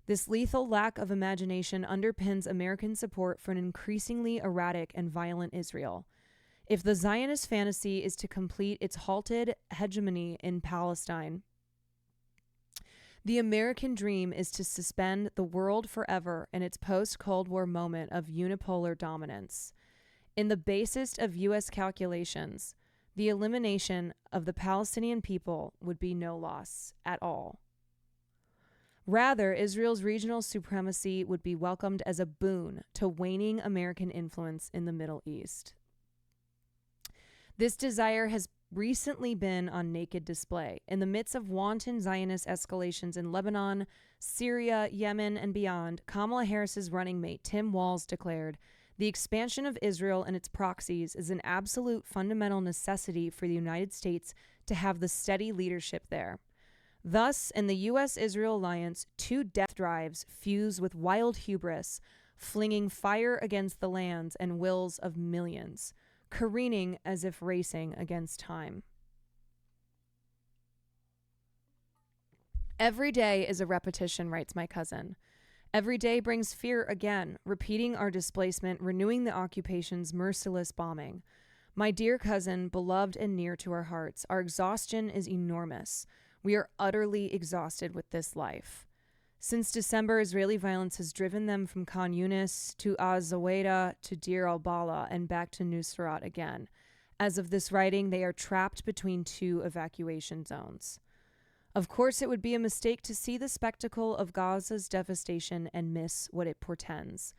This lethal lack of imagination underpins American support for an increasingly erratic and violent Israel. If the Zionist fantasy is to complete its halted hegemony in Palestine, the American dream is to suspend the world forever in its post-Cold War moment of unipolar dominance. In the basest of U.S. calculations, the elimination of the Palestinian people would be no loss at all. Rather, Israel's regional supremacy would be welcomed as a boon to waning American influence in the Middle East. This desire has recently been on naked display. In the midst of wanton Zionist escalations in Lebanon, Syria, Yemen, and beyond, Kamala Harris's running mate Tim Walz declared, "The expansion of Israel and its proxies is an absolute fundamental necessity for the United States to have the steady leadership there." Thus, in the U.S.-Israel alliance, two death drives fuse with wild hubris, flinging fire against the lands and wills of millions, careening as if racing against time. Every day is a repetition, writes my cousin. Every day brings fear again, repeating our displacement, renewing the occupation's merciless bombing. My dear cousin, beloved and near to our hearts, our exhaustion is enormous. We are utterly exhausted with this life. Since December, Israeli violence has driven them from Khan Yunis to Az-Zaweda to Deir al-Bala and back to Nusrat again. As of this writing, they are trapped between two evacuation zones. Of course, it would be a mistake to see the spectacle of Gaza's devastation and miss what it portends.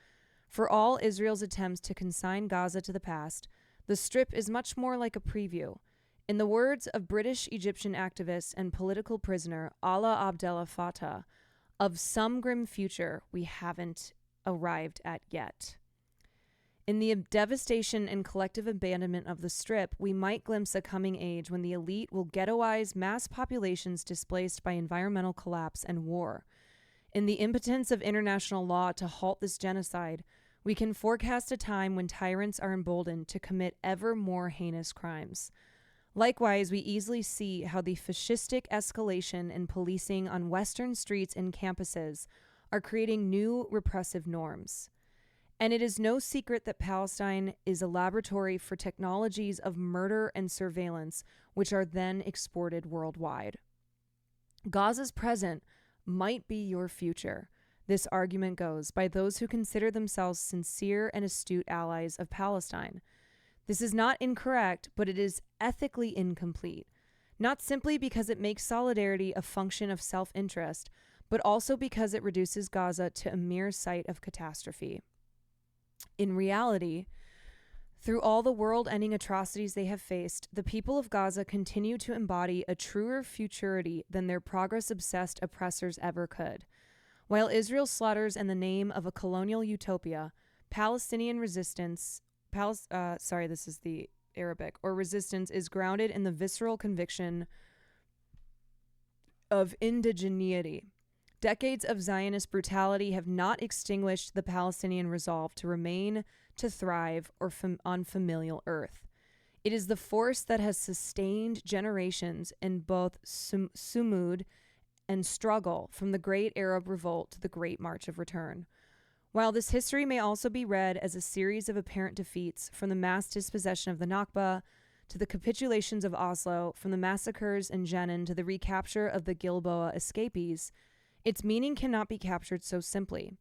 For all Israel's attempts to consign Gaza to the past, the Strip is much more like a preview. In the words of British-Egyptian activist and political prisoner Alaa Abdel Fattah, of some grim future we haven't arrived at yet. In the devastation and collective abandonment of the Strip, we might glimpse a coming age when the elite will ghettoize mass populations displaced by environmental collapse and war. In the impotence of international law to halt this genocide, we can forecast a time when tyrants are emboldened to commit ever more heinous crimes. Likewise, we easily see how the fascistic escalation in policing on Western streets and campuses are creating new repressive norms. And it is no secret that Palestine is a laboratory for technologies of murder and surveillance, which are then exported worldwide. Gaza's present might be your future, this argument goes, by those who consider themselves sincere and astute allies of Palestine. This is not incorrect, but it is ethically incomplete, not simply because it makes solidarity a function of self-interest, but also because it reduces Gaza to a mere site of catastrophe. In reality, through all the world-ending atrocities they have faced, the people of Gaza continue to embody a truer futurity than their progress-obsessed oppressors ever could. While Israel slaughters in the name of a colonial utopia, Palestinian resistance, this is the Arabic, or resistance is grounded in the visceral conviction of indigeneity. Decades of Zionist brutality have not extinguished the Palestinian resolve to remain, to thrive, or on familial earth. It is the force that has sustained generations in both sumud and struggle, from the Great Arab Revolt to the Great March of Return. While this history may also be read as a series of apparent defeats, from the mass dispossession of the Nakba to the capitulations of Oslo, from the massacres in Jenin to the recapture of the Gilboa escapees, its meaning cannot be captured so simply.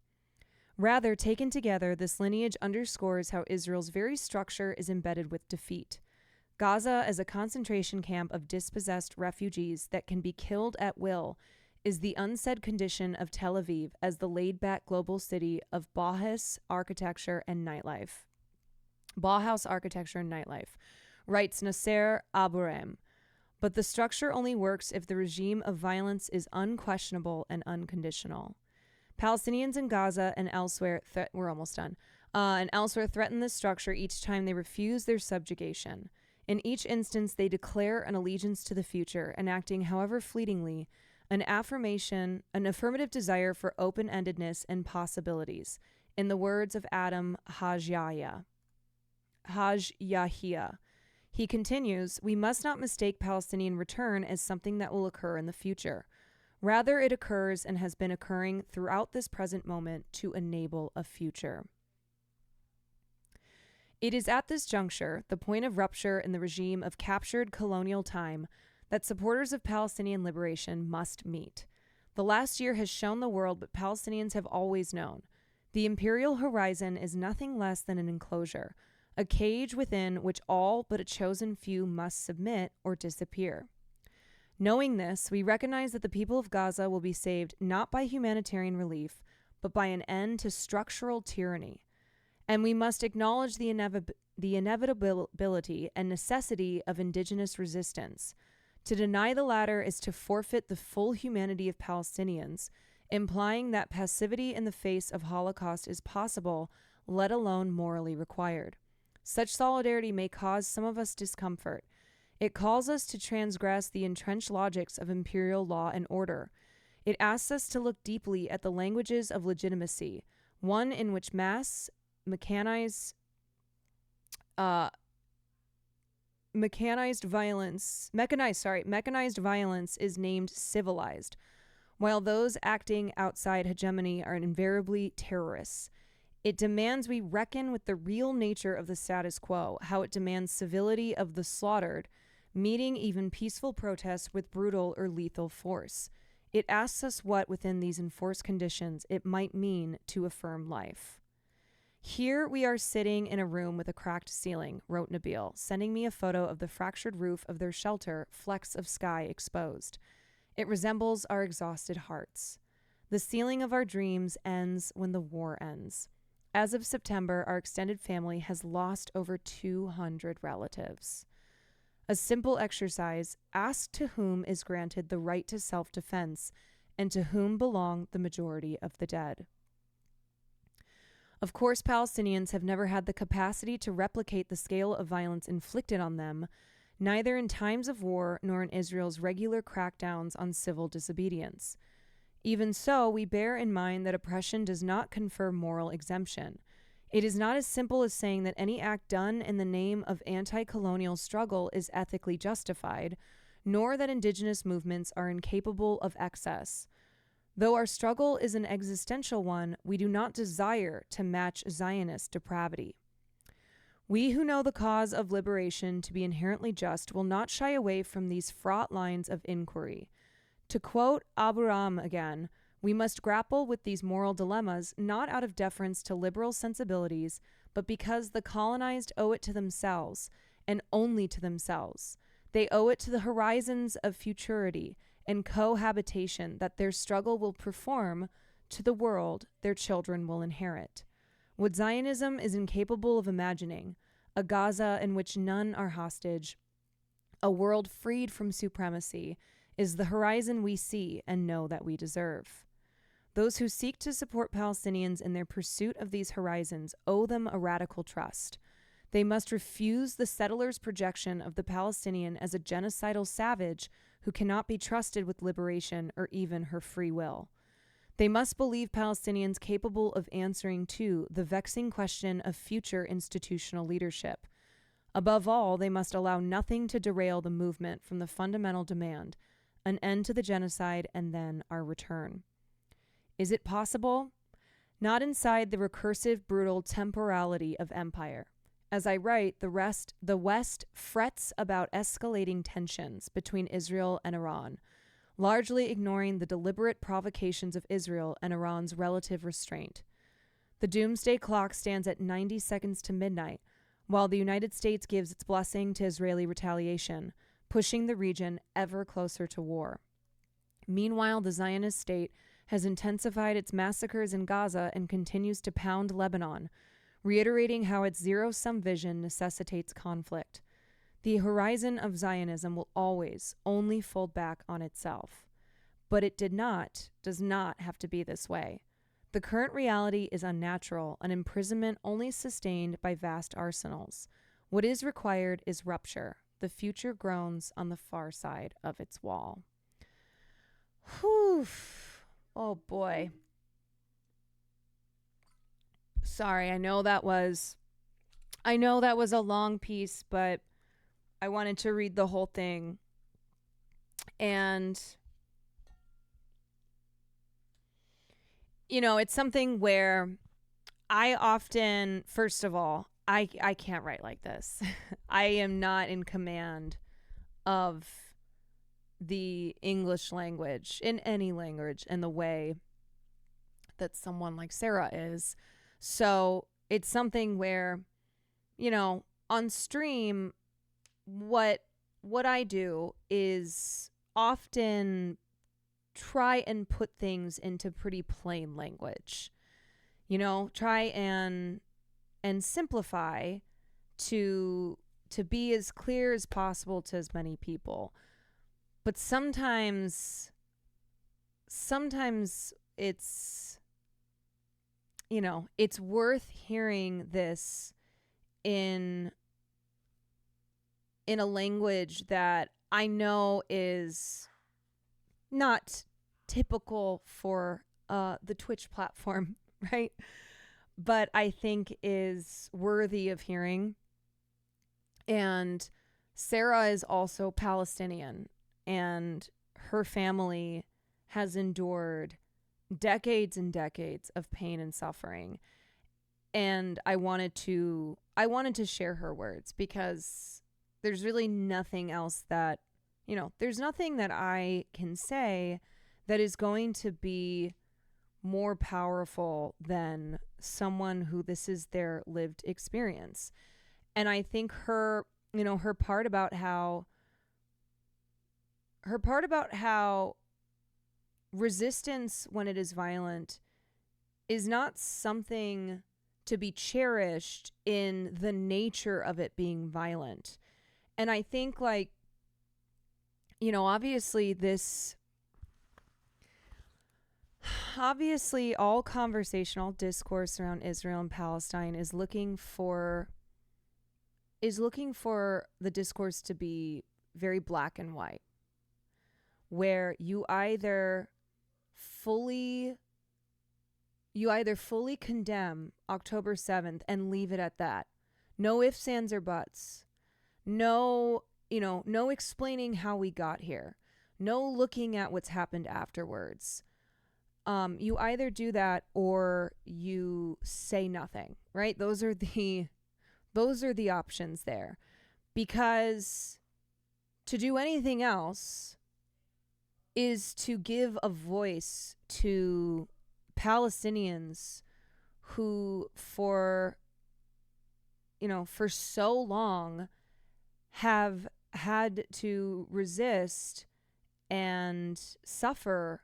Rather, taken together, this lineage underscores how Israel's very structure is embedded with defeat. Gaza, as a concentration camp of dispossessed refugees that can be killed at will, is the unsaid condition of Tel Aviv as the laid-back global city of Bauhaus architecture and nightlife. Writes Nasser Aburem. But the structure only works if the regime of violence is unquestionable and unconditional. Palestinians in Gaza and elsewhere, elsewhere threaten this structure each time they refuse their subjugation. In each instance, they declare an allegiance to the future, enacting, however fleetingly, an affirmative desire for open-endedness and possibilities, in the words of Adam Haj Yahia. He continues, "We must not mistake Palestinian return as something that will occur in the future. Rather, it occurs and has been occurring throughout this present moment to enable a future." It is at this juncture, the point of rupture in the regime of captured colonial time, that supporters of Palestinian liberation must meet. The last year has shown the world what Palestinians have always known. The imperial horizon is nothing less than an enclosure, a cage within which all but a chosen few must submit or disappear. Knowing this, we recognize that the people of Gaza will be saved not by humanitarian relief, but by an end to structural tyranny. And we must acknowledge the inevitability and necessity of indigenous resistance. To deny the latter is to forfeit the full humanity of Palestinians, implying that passivity in the face of Holocaust is possible, let alone morally required. Such solidarity may cause some of us discomfort. It calls us to transgress the entrenched logics of imperial law and order. It asks us to look deeply at the languages of legitimacy, one in which mechanized violence is named civilized, while those acting outside hegemony are invariably terrorists. It demands we reckon with the real nature of the status quo, how it demands civility of the slaughtered, meeting even peaceful protests with brutal or lethal force. It asks us what, within these enforced conditions, it might mean to affirm life. "Here we are sitting in a room with a cracked ceiling," wrote Nabil, sending me a photo of the fractured roof of their shelter, flecks of sky exposed. It resembles our exhausted hearts. The ceiling of our dreams ends when the war ends. As of September, our extended family has lost over 200 relatives. A simple exercise: ask to whom is granted the right to self-defense, and to whom belong the majority of the dead. Of course, Palestinians have never had the capacity to replicate the scale of violence inflicted on them, neither in times of war nor in Israel's regular crackdowns on civil disobedience. Even so, we bear in mind that oppression does not confer moral exemption. It is not as simple as saying that any act done in the name of anti-colonial struggle is ethically justified, nor that indigenous movements are incapable of excess. Though our struggle is an existential one, we do not desire to match Zionist depravity. We who know the cause of liberation to be inherently just will not shy away from these fraught lines of inquiry. To quote Abraham again, we must grapple with these moral dilemmas not out of deference to liberal sensibilities, but because the colonized owe it to themselves, and only to themselves. They owe it to the horizons of futurity and cohabitation that their struggle will perform to the world their children will inherit. What Zionism is incapable of imagining, a Gaza in which none are hostage, a world freed from supremacy, is the horizon we see and know that we deserve. Those who seek to support Palestinians in their pursuit of these horizons owe them a radical trust. They must refuse the settlers' projection of the Palestinian as a genocidal savage who cannot be trusted with liberation or even her free will. They must believe Palestinians capable of answering to the vexing question of future institutional leadership. Above all, they must allow nothing to derail the movement from the fundamental demand, an end to the genocide and then our return. Is it possible? Not inside the recursive, brutal temporality of empire. As I write, the West frets about escalating tensions between Israel and Iran, largely ignoring the deliberate provocations of Israel and Iran's relative restraint. The doomsday clock stands at 90 seconds to midnight, while the United States gives its blessing to Israeli retaliation, pushing the region ever closer to war. Meanwhile, the Zionist state has intensified its massacres in Gaza and continues to pound Lebanon, reiterating how its zero-sum vision necessitates conflict. The horizon of Zionism will always only fold back on itself. But it does not have to be this way. The current reality is unnatural, an imprisonment only sustained by vast arsenals. What is required is rupture. The future groans on the far side of its wall. Whew. Oh boy. Sorry, I know that was a long piece, but I wanted to read the whole thing. And it's something where I often, first of all, I can't write like this. I am not in command of the English language in any language in the way that someone like Sarah is. So it's something where, on stream, what I do is often try and put things into pretty plain language. Try and simplify to be as clear as possible to as many people. But sometimes it's it's worth hearing this in a language that I know is not typical for the Twitch platform, right? But I think is worthy of hearing. And Sarah is also Palestinian, and her family has endured decades and decades of pain and suffering. And I wanted to share her words because there's really nothing else that, there's nothing that I can say that is going to be more powerful than someone who this is their lived experience. And I think her part about how resistance when it is violent is not something to be cherished in the nature of it being violent. And I think obviously this Obviously, all conversational discourse around Israel and Palestine is looking for the discourse to be very black and white, where you either fully condemn October 7th and leave it at that. No ifs, ands, or buts. No explaining how we got here. No looking at what's happened afterwards. You either do that or you say nothing, right? Those are the options there. Because to do anything else is to give a voice to Palestinians who for so long have had to resist and suffer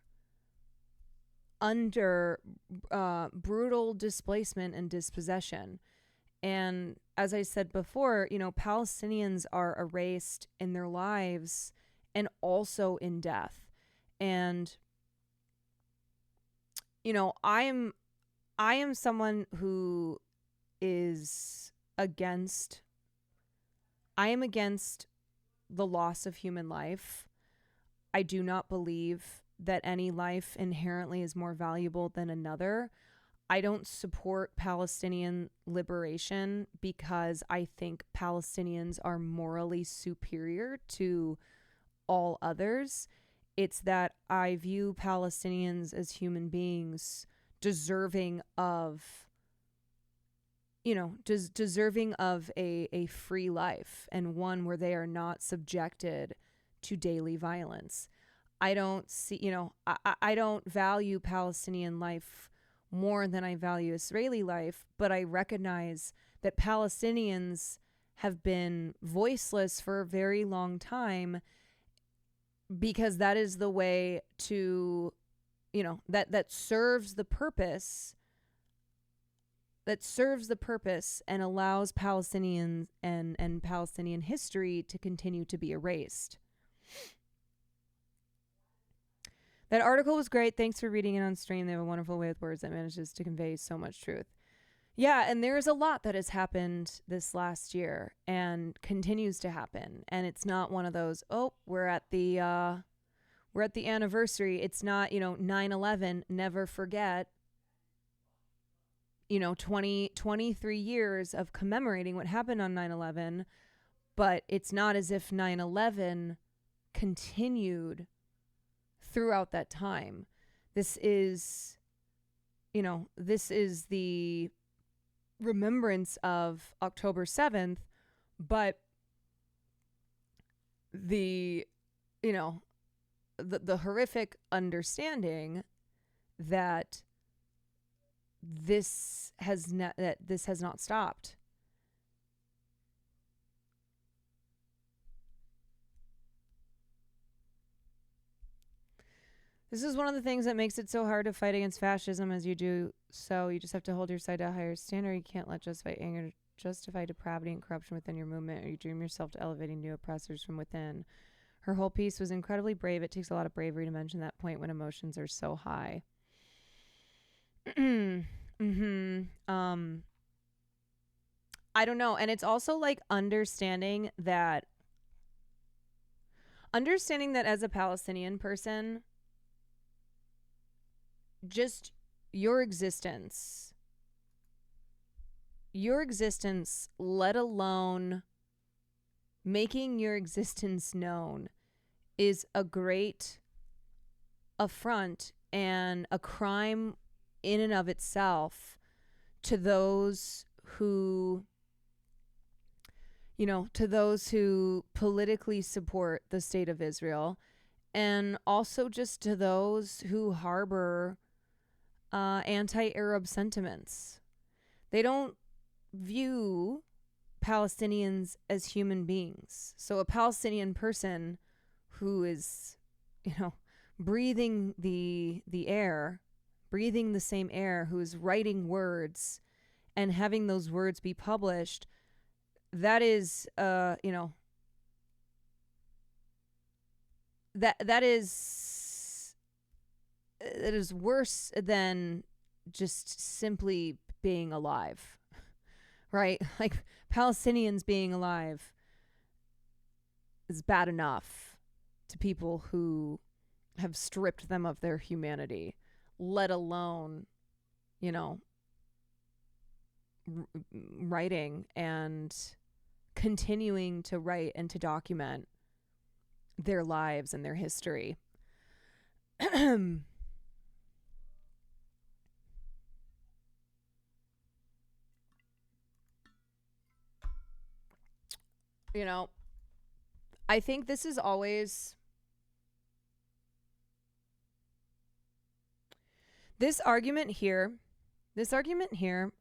under brutal displacement and dispossession. And as I said before, Palestinians are erased in their lives and also in death. And I am someone who is against the loss of human life. I do not believe that any life inherently is more valuable than another. I don't support Palestinian liberation because I think Palestinians are morally superior to all others. It's that I view Palestinians as human beings deserving of a free life and one where they are not subjected to daily violence. I don't value Palestinian life more than I value Israeli life, but I recognize that Palestinians have been voiceless for a very long time because that is the way to, that serves the purpose and allows Palestinians and Palestinian history to continue to be erased. That article was great. Thanks for reading it on stream. They have a wonderful way with words that manages to convey so much truth. Yeah, and there's a lot that has happened this last year and continues to happen. And it's not one of those, we're at the anniversary. It's not, 9/11, never forget. 23 years of commemorating what happened on 9/11, but it's not as if 9/11 continued throughout that time. This is the remembrance of October 7th, but the horrific understanding that this has not stopped. This is one of the things that makes it so hard to fight against fascism as you do. So you just have to hold your side to a higher standard. You can't let justify anger, justify depravity and corruption within your movement, or you dream yourself to elevating new oppressors from within. Her whole piece was incredibly brave. It takes a lot of bravery to mention that point when emotions are so high. I don't know. And it's also like understanding that as a Palestinian person, just your existence, let alone making your existence known, is a great affront and a crime in and of itself to those who politically support the state of Israel, and also just to those who harbor anti-Arab sentiments. They don't view Palestinians as human beings. So a Palestinian person who is, breathing the air, breathing the same air, who is writing words and having those words be published, that is, that is that is worse than just simply being alive, right? Like Palestinians being alive is bad enough to people who have stripped them of their humanity, let alone, you know, writing and continuing to write and to document their lives and their history. You know, I think this is always this argument here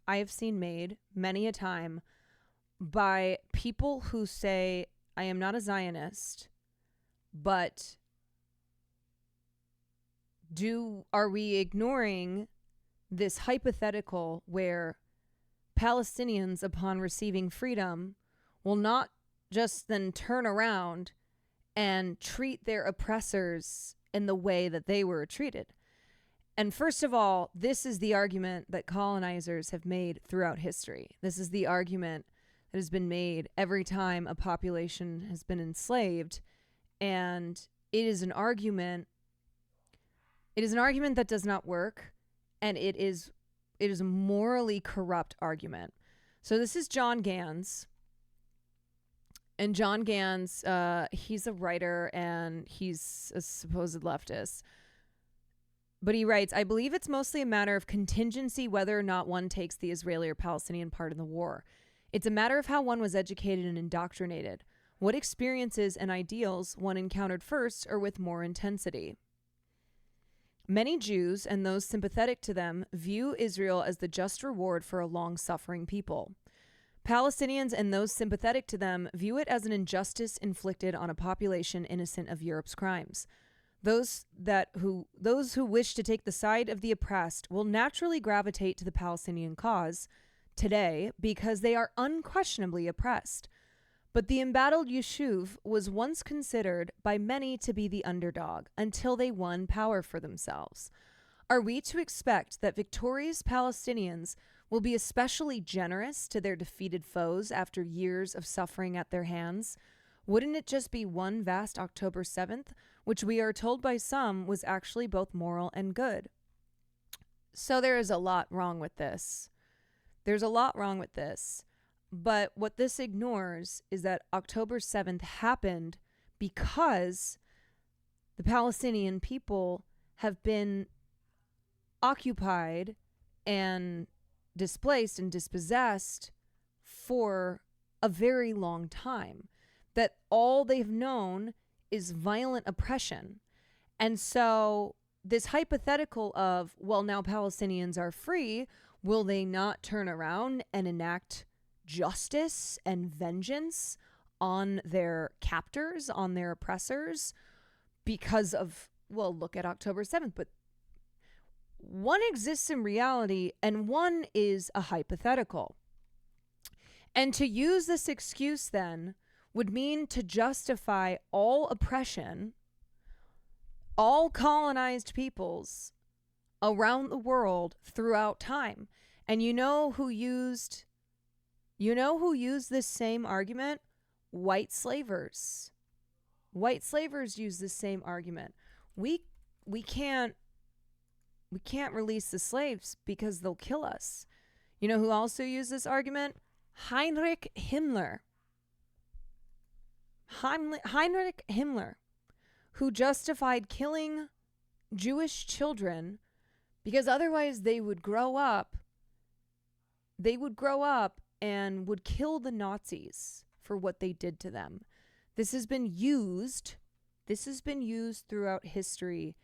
I have seen made many a time by people who say, I am not a Zionist, but are we ignoring this hypothetical where Palestinians, upon receiving freedom, will not just then turn around and treat their oppressors in the way that they were treated? And first of all, this is the argument that colonizers have made throughout history. This is the argument that has been made every time a population has been enslaved. And it is an argument that does not work, and it is a morally corrupt argument. So this is John Gans. And John Gans, he's a writer and he's a supposed leftist. But he writes, I believe it's mostly a matter of contingency whether or not one takes the Israeli or Palestinian part in the war. It's a matter of how one was educated and indoctrinated, what experiences and ideals one encountered first or with more intensity. Many Jews and those sympathetic to them view Israel as the just reward for a long-suffering people. Palestinians and those sympathetic to them view it as an injustice inflicted on a population innocent of Europe's crimes. Those who wish to take the side of the oppressed will naturally gravitate to the Palestinian cause today because they are unquestionably oppressed. But the embattled Yishuv was once considered by many to be the underdog until they won power for themselves. Are we to expect that victorious Palestinians will be especially generous to their defeated foes after years of suffering at their hands? Wouldn't it just be one vast October 7th, which we are told by some was actually both moral and good? So there is a lot wrong with this. There's a lot wrong with this. But what this ignores is that October 7th happened because the Palestinian people have been occupied and displaced and dispossessed for a very long time. That all they've known is violent oppression. And so this hypothetical of, well, now Palestinians are free, will they not turn around and enact justice and vengeance on their captors, on their oppressors because of, well, look at October 7th. But one exists in reality and one is a hypothetical. And to use this excuse then would mean to justify all oppression, all colonized peoples around the world throughout time. And you know who used this same argument? White slavers. White slavers use this same argument. We can't release the slaves because they'll kill us. You know who also used this argument? Heinrich Himmler. Heinrich Himmler, who justified killing Jewish children because otherwise they would grow up and would kill the Nazis for what they did to them. This has been used throughout history,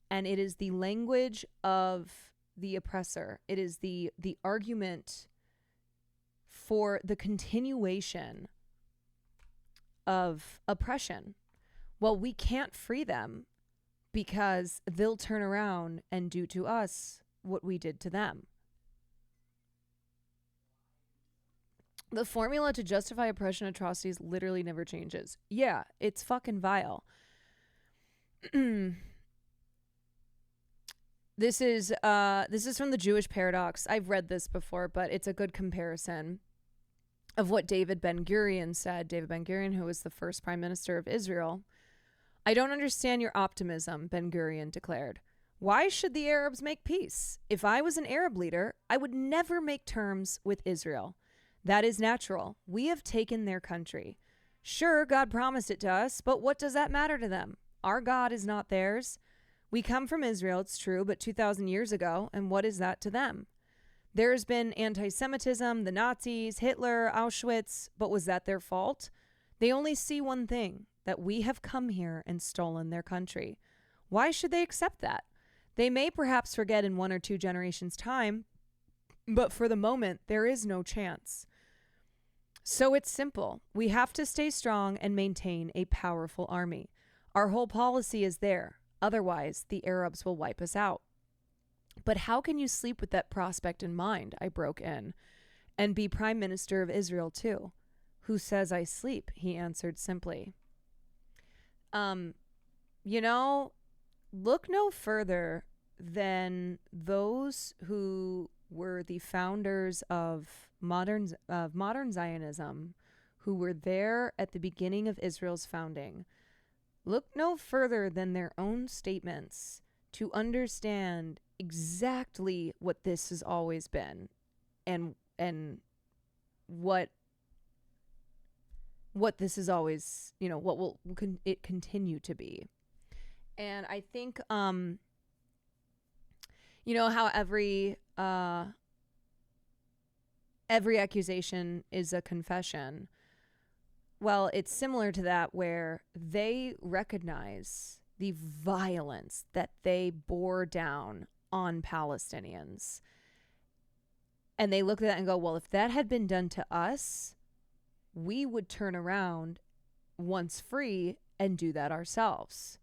and it is the language of the oppressor. It is the argument for the continuation of oppression. Well, we can't free them because they'll turn around and do to us what we did to them. The formula to justify oppression atrocities literally never changes. Yeah, it's fucking vile. This is from the Jewish Paradox. I've read this before, but it's a good comparison of what David Ben-Gurion said. David Ben-Gurion, who was the first prime minister of Israel. I don't understand your optimism, Ben-Gurion declared. Why should the Arabs make peace? If I was an Arab leader, I would never make terms with Israel. That is natural. We have taken their country. Sure, God promised it to us, but what does that matter to them? Our God is not theirs. We come from Israel, it's true, but 2,000 years ago, and what is that to them? There has been anti-Semitism, the Nazis, Hitler, Auschwitz, but was that their fault? They only see one thing, that we have come here and stolen their country. Why should they accept that? They may perhaps forget in 1 or 2 generations' time, but for the moment, there is no chance. So it's simple. We have to stay strong and maintain a powerful army. Our whole policy is there. Otherwise, the Arabs will wipe us out. But how can you sleep with that prospect in mind? I broke in. And be Prime Minister of Israel too. Who says I sleep? He answered simply. Look no further than those who were the founders of modern Zionism, who were there at the beginning of Israel's founding. Look no further than their own statements to understand exactly what this has always been and what this is always, what will it continue to be. And I think, how every accusation is a confession. Well, it's similar to that, where they recognize the violence that they bore down on Palestinians. And they look at that and go, well, if that had been done to us, we would turn around once free and do that ourselves.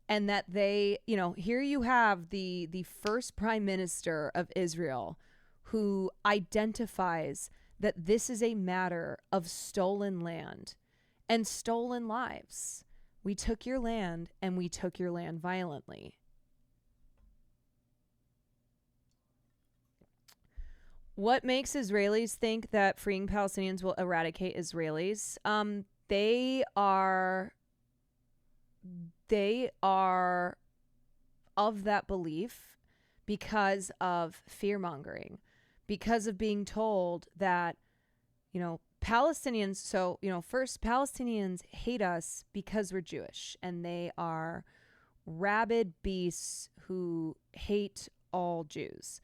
And that they, here you have the first prime minister of Israel who identifies that this is a matter of stolen land and stolen lives. We took your land, and we took your land violently. What makes Israelis think that freeing Palestinians will eradicate Israelis? They are of that belief because of fear-mongering, because of being told that, Palestinians, first, Palestinians hate us because we're Jewish, and they are rabid beasts who hate all Jews.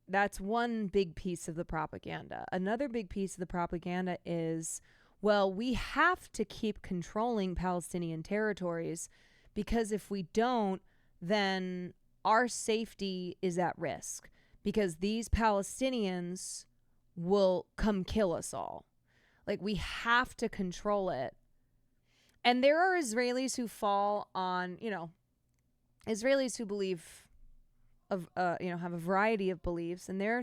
That's one big piece of the propaganda. Another big piece of the propaganda is, well, we have to keep controlling Palestinian territories because if we don't, then our safety is at risk because these Palestinians will come kill us all. Like, we have to control it. And there are Israelis who fall on, Israelis who believe have a variety of beliefs, and there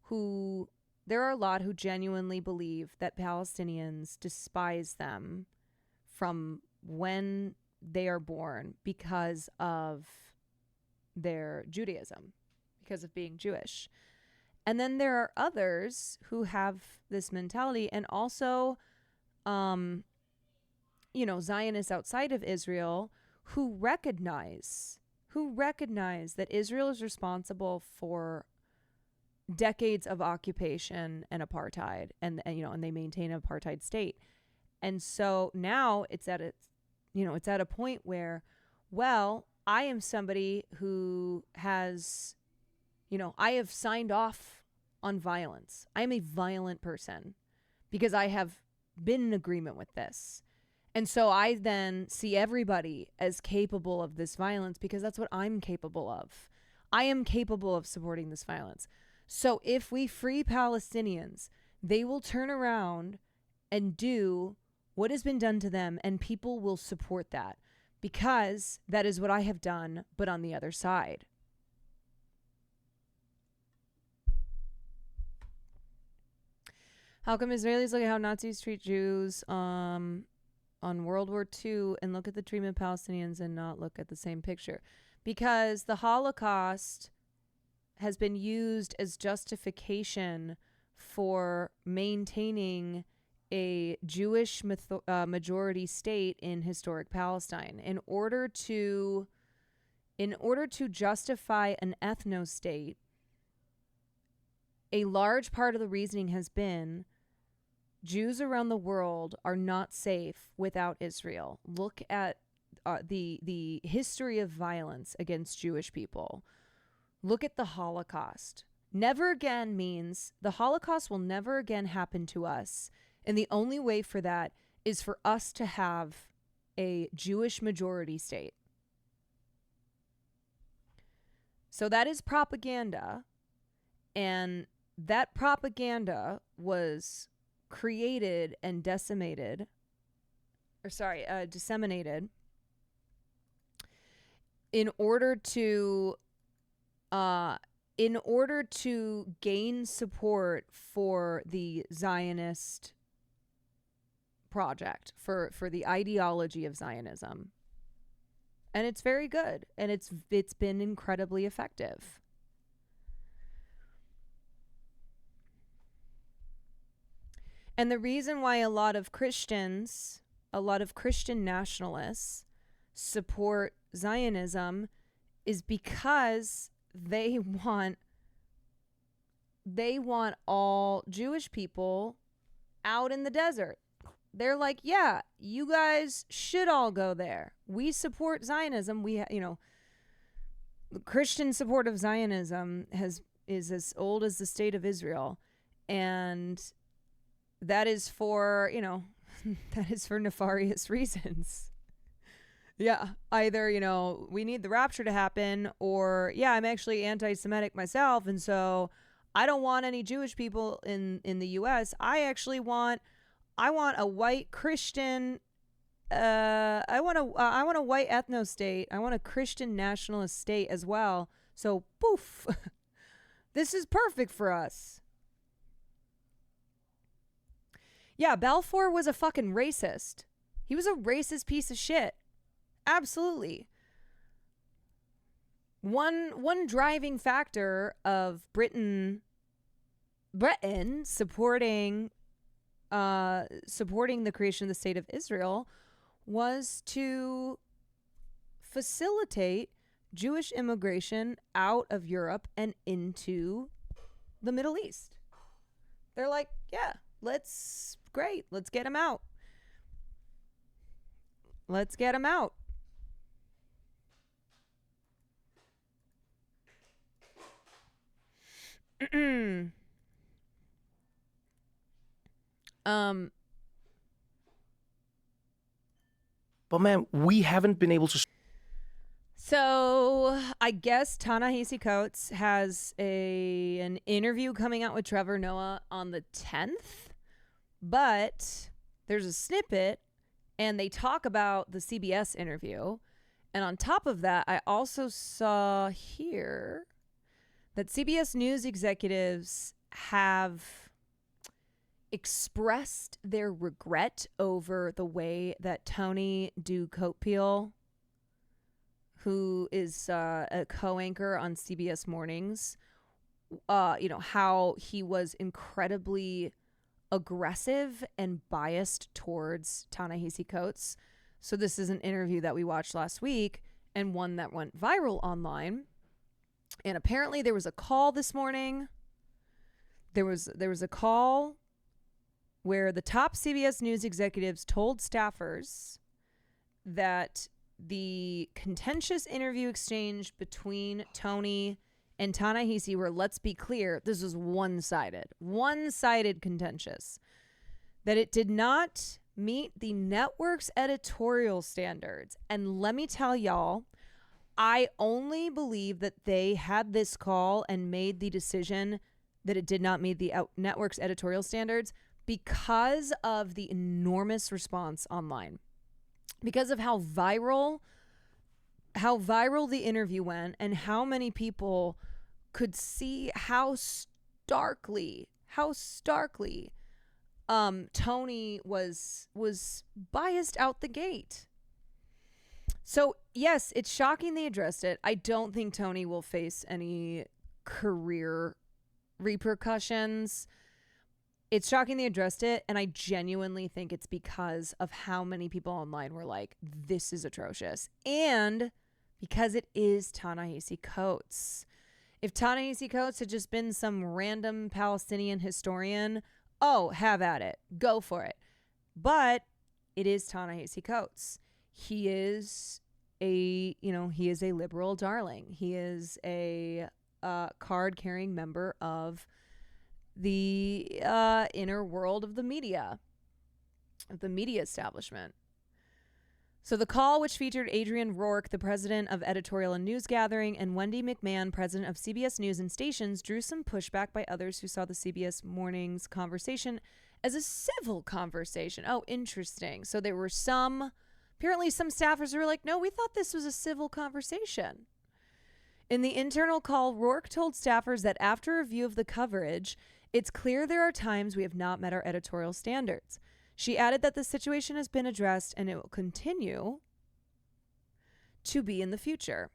are a lot who genuinely believe that Palestinians despise them from when they are born because of their Judaism, because of being Jewish. And then there are others who have this mentality, and also, Zionists outside of Israel who recognize that Israel is responsible for decades of occupation and apartheid, and they maintain an apartheid state. And so now it's at a point where, well, I am somebody who has, I have signed off on violence. I am a violent person because I have been in agreement with this. And so I then see everybody as capable of this violence because that's what I'm capable of. I am capable of supporting this violence. So if we free Palestinians, they will turn around and do what has been done to them, and people will support that because that is what I have done, but on the other side. How come Israelis look at how Nazis treat Jews? on World War II and look at the treatment of Palestinians and not look at the same picture. Because the Holocaust has been used as justification for maintaining a Jewish majority state in historic Palestine. In order to justify an ethno-state, a large part of the reasoning has been Jews around the world are not safe without Israel. Look at the history of violence against Jewish people. Look at the Holocaust. Never again means the Holocaust will never again happen to us. And the only way for that is for us to have a Jewish majority state. So that is propaganda. And that propaganda was created and disseminated in order to gain support for the Zionist project, for the ideology of Zionism. And it's very good, and it's been incredibly effective. And the reason why a lot of Christian nationalists support Zionism is because they want all Jewish people out in the desert. They're like, yeah, you guys should all go there. We support Zionism. The Christian support of Zionism is as old as the state of Israel, and that is for nefarious reasons. Yeah, either, we need the rapture to happen, or, yeah, I'm actually anti-Semitic myself, and so I don't want any Jewish people in the U.S. I want a white Christian, I want a white ethno-state. I want a Christian nationalist state as well. So, poof, this is perfect for us. Yeah, Balfour was a fucking racist. He was a racist piece of shit. Absolutely. One driving factor of Britain supporting the creation of the state of Israel was to facilitate Jewish immigration out of Europe and into the Middle East. They're like, yeah, let's get them out. Let's get them out. But man, we haven't been able to. So I guess Ta-Nehisi Coates has an interview coming out with Trevor Noah on the 10th, but there's a snippet and they talk about the CBS interview. And on top of that, I also saw here that CBS News executives have expressed their regret over the way that Tony Ducotepeil, who is a co-anchor on CBS Mornings, how he was incredibly aggressive and biased towards Ta-Nehisi Coates. So this is an interview that we watched last week and one that went viral online. And apparently there was a call this morning. There was a call where the top CBS News executives told staffers that the contentious interview exchange between Tony and Ta-Nehisi were, let's be clear, this was one-sided contentious, that it did not meet the network's editorial standards. And let me tell y'all, I only believe that they had this call and made the decision that it did not meet the network's editorial standards because of the enormous response online. Because of how viral the interview went and how many people could see how starkly Tony was biased out the gate. So, yes, it's shocking they addressed it. I don't think Tony will face any career repercussions. It's shocking they addressed it, and I genuinely think it's because of how many people online were like, this is atrocious. And because it is Ta-Nehisi Coates. If Ta-Nehisi Coates had just been some random Palestinian historian, oh, have at it. Go for it. But it is Ta-Nehisi Coates. He is a liberal darling. He is a card-carrying member of the inner world of the media establishment. So the call, which featured Adrian Rourke, the president of Editorial and News Gathering, and Wendy McMahon, president of CBS News and Stations, drew some pushback by others who saw the CBS Mornings conversation as a civil conversation. Oh, interesting. So there were apparently some staffers who were like, no, we thought this was a civil conversation. In the internal call, Rourke told staffers that after review of the coverage, it's clear there are times we have not met our editorial standards. She added that the situation has been addressed and it will continue to be in the future.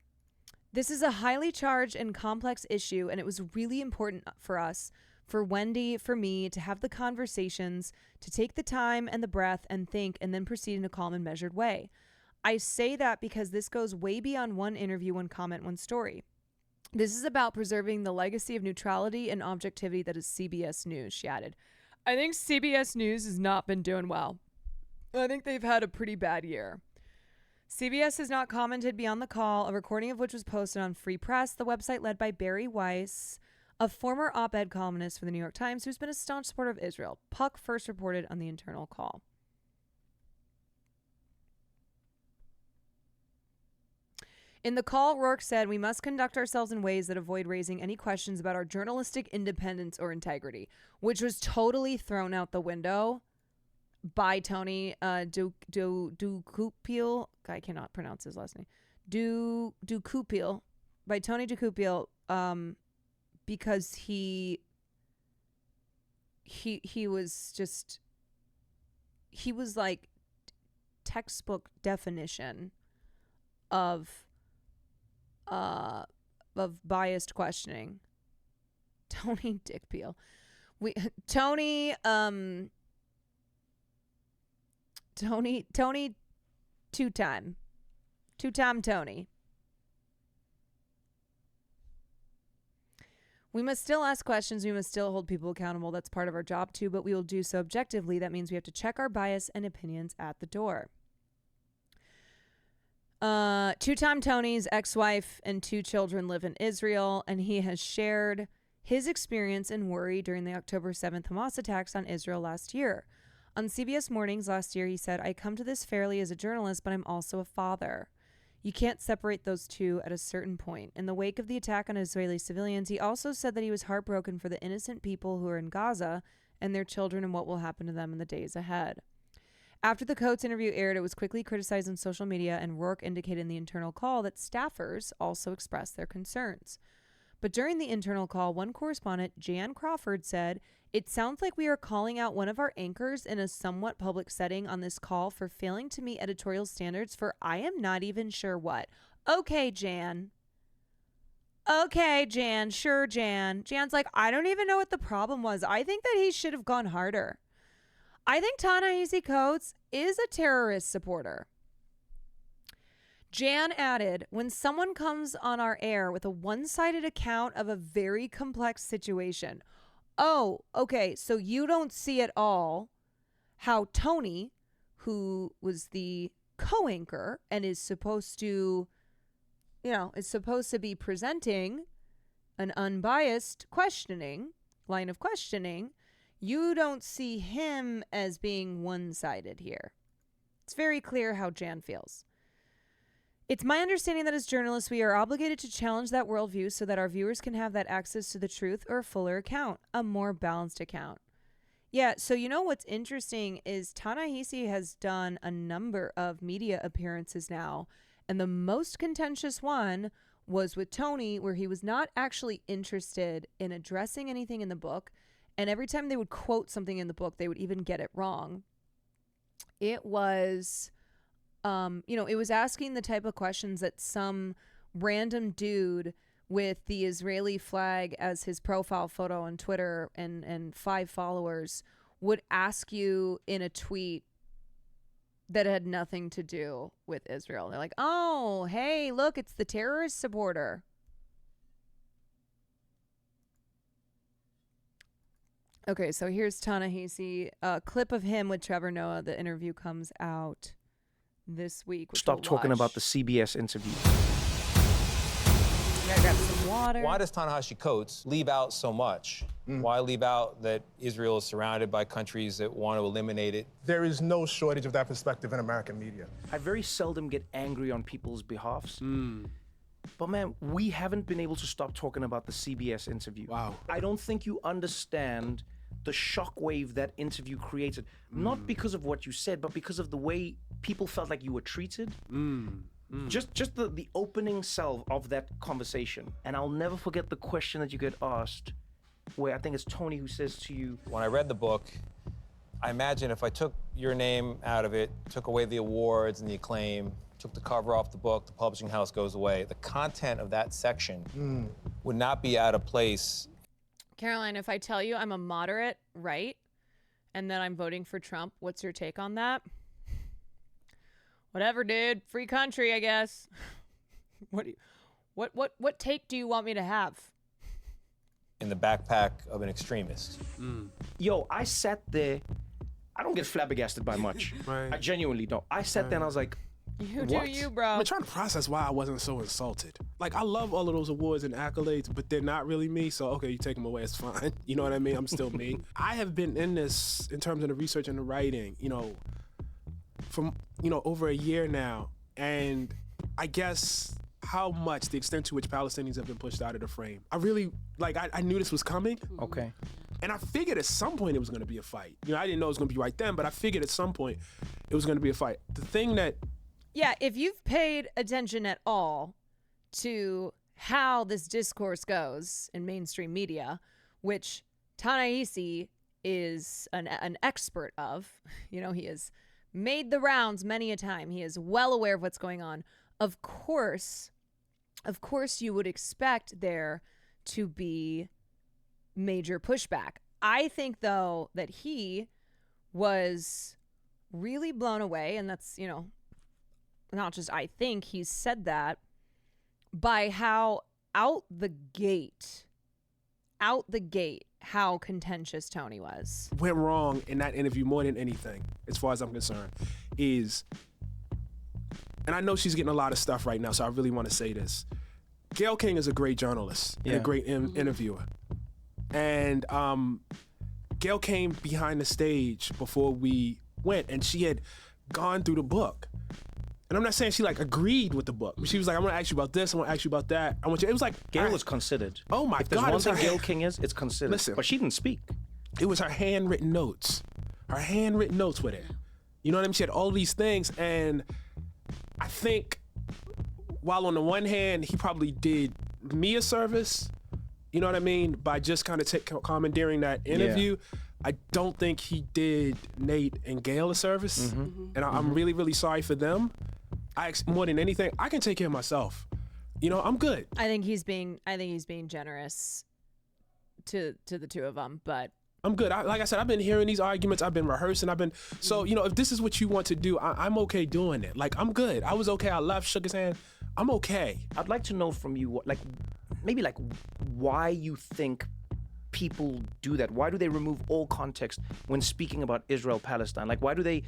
This is a highly charged and complex issue, and it was really important for us, for Wendy, for me, to have the conversations, to take the time and the breath and think, and then proceed in a calm and measured way. I say that because this goes way beyond one interview, one comment, one story. This is about preserving the legacy of neutrality and objectivity that is CBS News, she added. I think CBS News has not been doing well. I think they've had a pretty bad year. CBS has not commented beyond the call, a recording of which was posted on Free Press, the website led by Barry Weiss, a former op-ed columnist for the New York Times who's been a staunch supporter of Israel. Puck first reported on the internal call. In the call, Rourke said, we must conduct ourselves in ways that avoid raising any questions about our journalistic independence or integrity, which was totally thrown out the window by Tony Ducoupil. I cannot pronounce his last name. Ducoupil. By Tony Ducoupil, because he was like textbook definition of biased questioning. Tony Dickpeel. Tony two-time Tony. We must still ask questions. We must still hold people accountable. That's part of our job too, but we will do so objectively. That means we have to check our bias and opinions at the door. Two-time Tony's ex-wife and 2 children live in Israel, and he has shared his experience and worry during the October 7th Hamas attacks on Israel last year. On CBS Mornings last year, he said, I come to this fairly as a journalist, but I'm also a father. You can't separate those two at a certain point. In the wake of the attack on Israeli civilians, he also said that he was heartbroken for the innocent people who are in Gaza and their children and what will happen to them in the days ahead. After the Coates interview aired, it was quickly criticized on social media, and Rourke indicated in the internal call that staffers also expressed their concerns. But during the internal call, one correspondent, Jan Crawford, said, it sounds like we are calling out one of our anchors in a somewhat public setting on this call for failing to meet editorial standards for I am not even sure what. Okay, Jan. Okay, Jan. Sure, Jan. Jan's like, I don't even know what the problem was. I think that he should have gone harder. I think Ta-Nehisi Coates is a terrorist supporter. Jan added, when someone comes on our air with a one-sided account of a very complex situation, oh, okay, so you don't see at all how Tony, who was the co-anchor and is supposed to be presenting an unbiased line of questioning, you don't see him as being one-sided here. It's very clear how Jan feels. It's my understanding that as journalists, we are obligated to challenge that worldview so that our viewers can have that access to the truth or a fuller account, a more balanced account. Yeah, so you know what's interesting is Ta-Nehisi has done a number of media appearances now, and the most contentious one was with Tony, where he was not actually interested in addressing anything in the book, And every time they would quote something in the book, they would even get it wrong. It was, it was asking the type of questions that some random dude with the Israeli flag as his profile photo on Twitter and 5 followers would ask you in a tweet that had nothing to do with Israel. They're like, oh, hey, look, it's the terrorist supporter. Okay, so here's Ta-Nehisi. A clip of him with Trevor Noah. The interview comes out this week. Stop talking about the CBS interview. I got some water. Why does Ta-Nehisi Coates leave out so much? Why leave out that Israel is surrounded by countries that want to eliminate it? There is no shortage of that perspective in American media. I very seldom get angry on people's behalfs. But man, we haven't been able to stop talking about the CBS interview. Wow. I don't think you understand the shockwave that interview created. Not because of what you said, but because of the way people felt like you were treated. Just the opening salve of that conversation. And I'll never forget the question that you get asked, where I think it's Tony who says to you, when I read the book, I imagine if I took your name out of it, took away the awards and the acclaim, took the cover off the book, the publishing house goes away, the content of that section would not be out of place. Caroline, if I tell you I'm a moderate right and then I'm voting for Trump, what's your take on that? Whatever, dude. Free country, I guess. What take do you want me to have? In the backpack of an extremist. Yo, I sat there. I don't get flabbergasted by much. Right. I genuinely don't. I sat there and I was like, You what? do you, bro. I'm trying to process why I wasn't so insulted. Like, I love all of those awards and accolades, but they're not really me. So, okay, you take them away, it's fine. You know what I mean? I'm still me. I have been in this, in terms of the research and the writing, from, over a year now. And I guess how much, the extent to which Palestinians have been pushed out of the frame. I really, I knew this was coming. Okay. And I figured at some point it was going to be a fight. I didn't know it was going to be right then, but I figured at some point it was going to be a fight. The thing that... Yeah, if you've paid attention at all to how this discourse goes in mainstream media, which Ta-Nehisi is an expert of, he has made the rounds many a time. He is well aware of what's going on. Of course, you would expect there to be major pushback. I think, though, that he was really blown away, and that's, not just I think, he's said that, by how out the gate, how contentious Tony was. Went wrong in that interview more than anything, as far as I'm concerned, is, and I know she's getting a lot of stuff right now, so I really want to say this. Gayle King is a great journalist and a great interviewer. And Gayle came behind the stage before we went, and she had gone through the book. And I'm not saying she agreed with the book. She was like, I want to ask you about this, I want to ask you about that. It was like... Gayle was considered. Oh my if God. There's one thing Gayle King is, it's considered. Listen. But she didn't speak. It was her handwritten notes. Her handwritten notes were there. You know what I mean? She had all these things, and I think while on the one hand, he probably did me a service, you know what I mean, by just kind of commandeering that interview, I don't think he did Nate and Gayle a service. And I'm really, really sorry for them. More than anything, I can take care of myself. I'm good. I think he's being generous to the two of them, but I'm good. Like I said, I've been hearing these arguments. I've been rehearsing. So, if this is what you want to do, I'm okay doing it. I'm good. I was okay. I left, shook his hand. I'm okay. I'd like to know from you, maybe why you think people do that. Why do they remove all context when speaking about Israel, Palestine? Why do they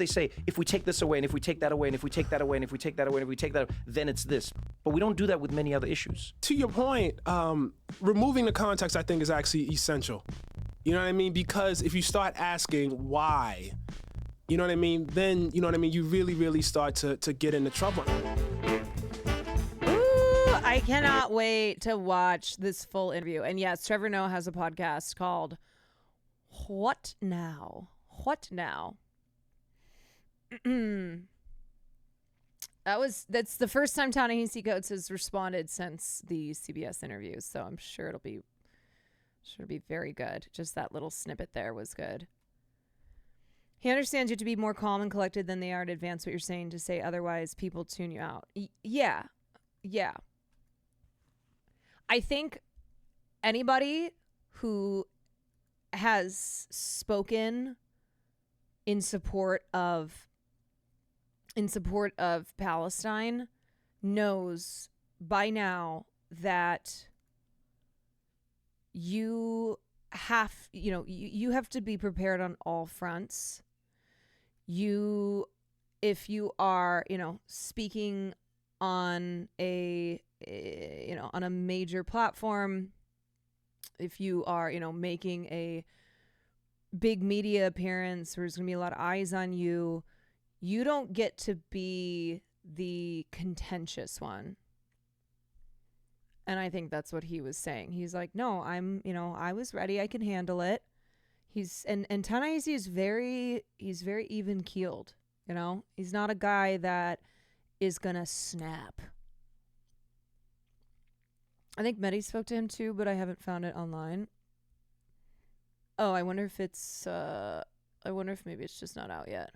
say, if we take this away, and if we take that away, and if we take that away, and if we take that away, and if we take that, then it's this. But we don't do that with many other issues. To your point, removing the context, I think, is actually essential. You know what I mean? Because if you start asking why, you know what I mean? Then, you know what I mean? You really, really start to get into trouble. I cannot wait to watch this full interview. And yes, Trevor Noah has a podcast called What Now? What Now? That's the first time Ta-Nehisi Coates has responded since the CBS interviews, so I'm sure it'll be Should be very good. Just that little snippet there was good. He understands you to be more calm and collected than they are to advance what you're saying. To say otherwise, people tune you out. Yeah. I think anybody who has spoken in support of Palestine knows by now that you have to be prepared on all fronts. If you are, speaking on a major platform, if you are, making a big media appearance where there's going to be a lot of eyes on you, you don't get to be the contentious one. And I think that's what he was saying. He's like, no, I was ready. I can handle it. And Ta-Nehisi is he's very even keeled. He's not a guy that is going to snap. I think Mehdi spoke to him too, but I haven't found it online. Oh, I wonder if maybe it's just not out yet.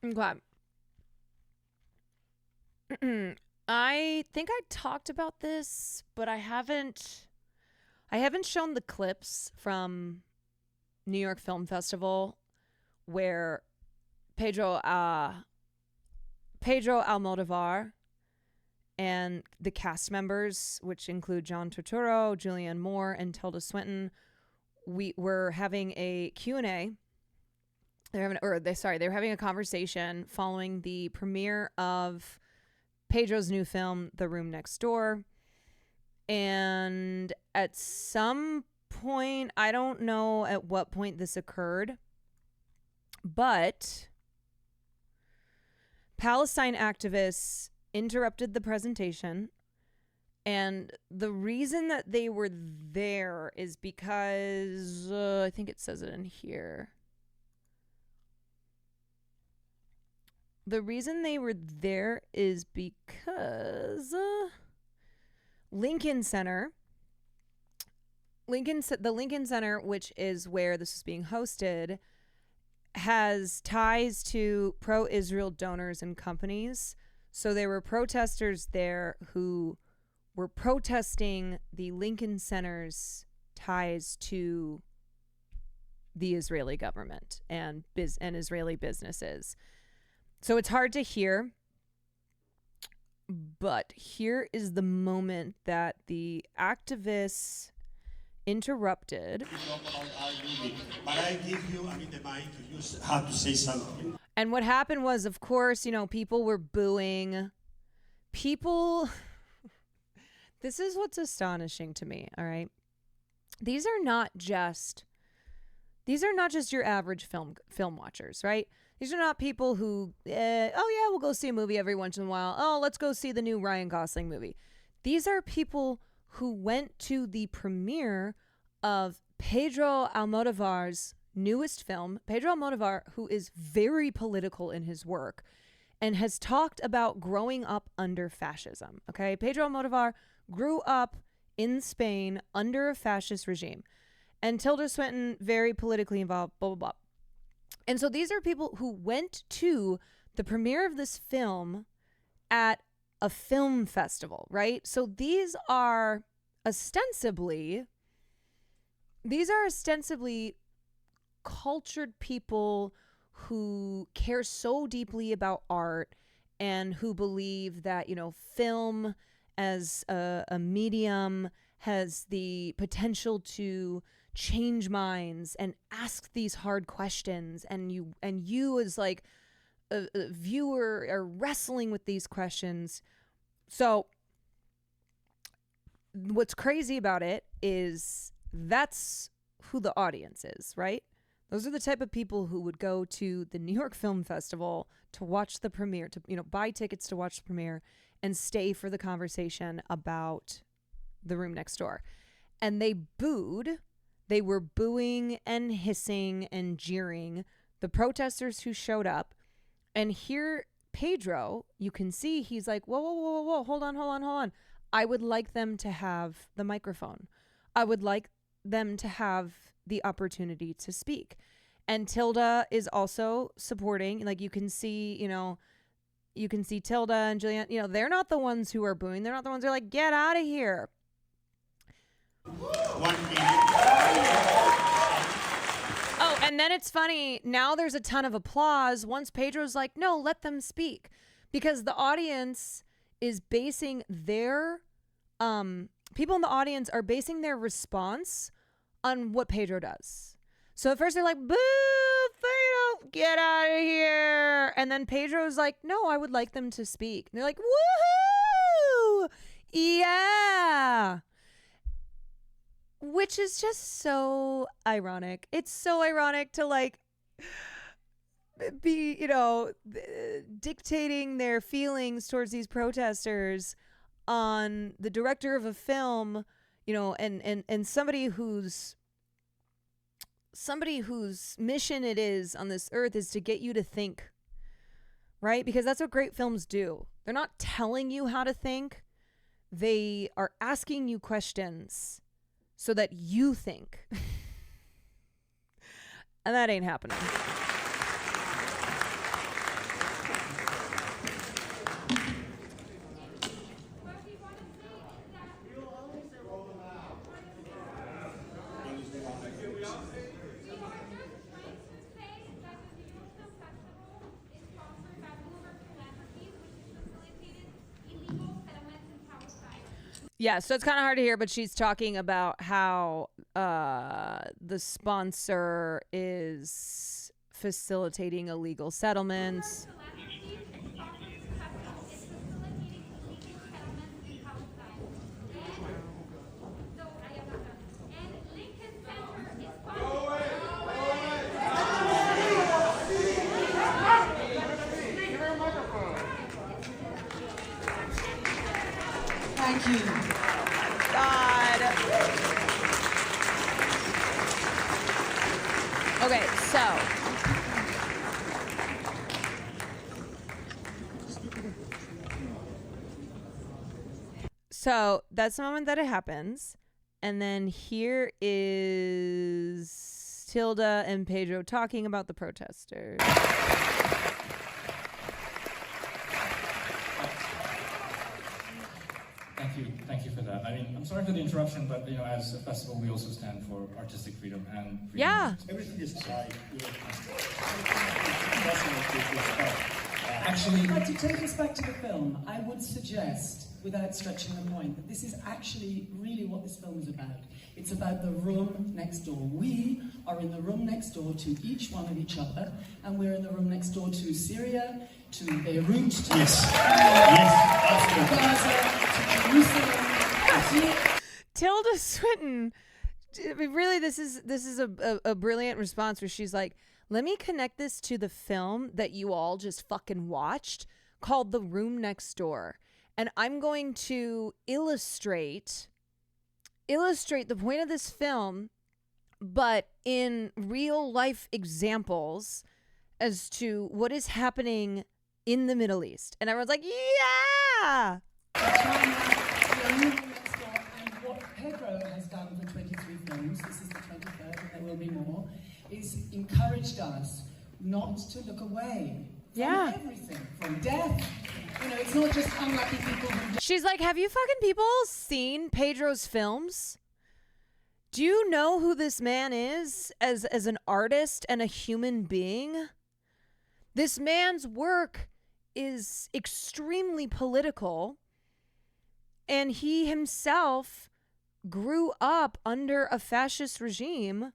Okay. I think I talked about this, but I haven't shown the clips from New York Film Festival where Pedro Almodovar and the cast members, which include John Turturro, Julianne Moore, and Tilda Swinton, we were having a Q&A. They were having a conversation following the premiere of Pedro's new film, The Room Next Door. And at some point, I don't know at what point this occurred, but Palestine activists interrupted the presentation. And the reason that they were there is because, I think it says it in here. The reason they were there is because Lincoln Center, which is where this is being hosted, has ties to pro-Israel donors and companies. So there were protesters there who were protesting the Lincoln Center's ties to the Israeli government and Israeli businesses. So it's hard to hear, but here is the moment that the activists interrupted. But I give you the mic to use how to say something. And what happened was, of course, people were booing. This is what's astonishing to me, all right? These are not just your average film watchers, right? These are not people who, we'll go see a movie every once in a while. Oh, let's go see the new Ryan Gosling movie. These are people who went to the premiere of Pedro Almodovar's newest film. Pedro Almodovar, who is very political in his work and has talked about growing up under fascism. Okay, Pedro Almodovar grew up in Spain under a fascist regime. And Tilda Swinton, very politically involved, blah, blah, blah. And so these are people who went to the premiere of this film at a film festival, right? So these are ostensibly cultured people who care so deeply about art and who believe that, film as a medium has the potential to change minds and ask these hard questions, and you as like a viewer are wrestling with these questions. So what's crazy about it is that's who the audience is, right? Those are the type of people who would go to the New York Film Festival to watch the premiere, to buy tickets to watch the premiere and stay for the conversation about The Room Next Door. And they booed. They were booing and hissing and jeering the protesters who showed up And here, Pedro, you can see he's like, whoa, hold on. I would like them to have the microphone. I would like them to have the opportunity to speak. And Tilda is also supporting. Like, you can see, Tilda and Julianne, they're not the ones who are booing. They're not the ones who are like, get out of here. 1 minute. Oh, and then it's funny. Now there's a ton of applause once Pedro's like, no, let them speak. Because the audience is basing their, people in the audience are basing their response on what Pedro does. So at first they're like, boo, Pedro, get out of here. And then Pedro's like, no, I would like them to speak. And they're like, woohoo, yeah. Which is just so ironic. It's so ironic to like be, dictating their feelings towards these protesters on the director of a film, and somebody whose mission it is on this earth is to get you to think, right? Because that's what great films do. They're not telling you how to think. They are asking you questions so that you think. And that ain't happening. Yeah, so it's kind of hard to hear, but she's talking about how the sponsor is facilitating illegal settlements. Thank you. God. Okay, so that's the moment that it happens. And then here is Tilda and Pedro talking about the protesters. Thank you for that. I mean, I'm sorry for the interruption, but as a festival, we also stand for artistic freedom and freedom. Yeah. Everything is right. Actually, but to take us back to the film, I would suggest, without stretching the point, that this is actually really what this film is about. It's about the room next door. We are in the room next door to each one of each other, and we're in the room next door to Syria, to Beirut, to Gaza, Tilda Swinton, I mean, really, this is a brilliant response where she's like, let me connect this to the film that you all just fucking watched called The Room Next Door. And I'm going to illustrate the point of this film, but in real life examples as to what is happening in the Middle East. And everyone's like, yeah! And what Pedro has done for 23 films, this is the 23rd, and there will be more, is encouraged us not to look away from everything, from death. It's not just unlucky people who... She's like, have you fucking people seen Pedro's films? Do you know who this man is as an artist and a human being? This man's work is extremely political, and he himself grew up under a fascist regime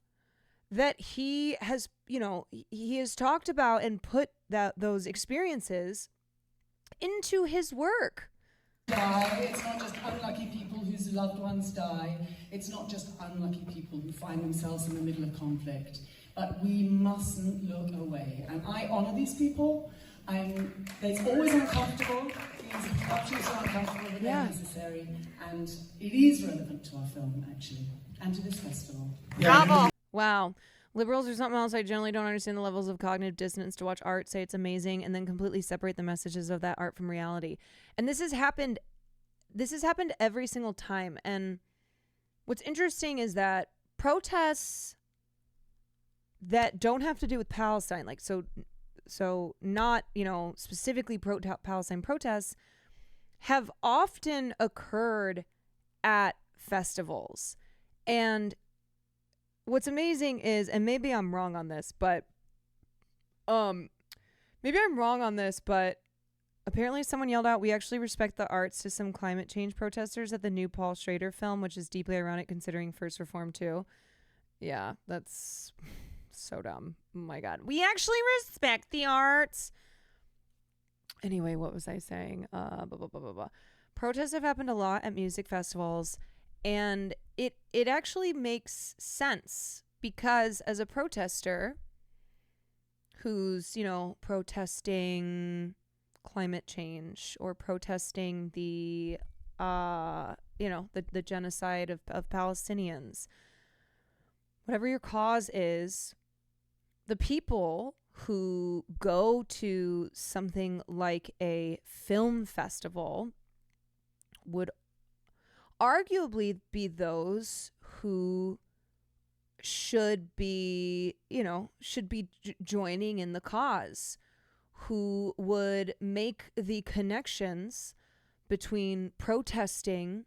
that he has, he has talked about and put those experiences into his work. It's not just unlucky people whose loved ones die. It's not just unlucky people who find themselves in the middle of conflict. But we mustn't look away. And I honor these people. It's always uncomfortable. These interruptions are uncomfortable, but they're necessary. And it is relevant to our film, actually, and to this festival. Bravo. Wow. Liberals or something else, I generally don't understand the levels of cognitive dissonance to watch art, say it's amazing, and then completely separate the messages of that art from reality. And this has happened every single time. And what's interesting is that protests that don't have to do with Palestine, like so not, specifically Palestine protests, have often occurred at festivals. And what's amazing is, and maybe I'm wrong on this, but apparently someone yelled out, "We actually respect the arts," to some climate change protesters at the new Paul Schrader film, which is deeply ironic considering First Reform 2. Yeah, that's so dumb. Oh my God. We actually respect the arts. Anyway, what was I saying? Blah, blah, blah, blah, blah. Protests have happened a lot at music festivals, and it actually makes sense because as a protester who's, protesting climate change or protesting the genocide of Palestinians, whatever your cause is, the people who go to something like a film festival would arguably be those who should be joining in the cause, who would make the connections between protesting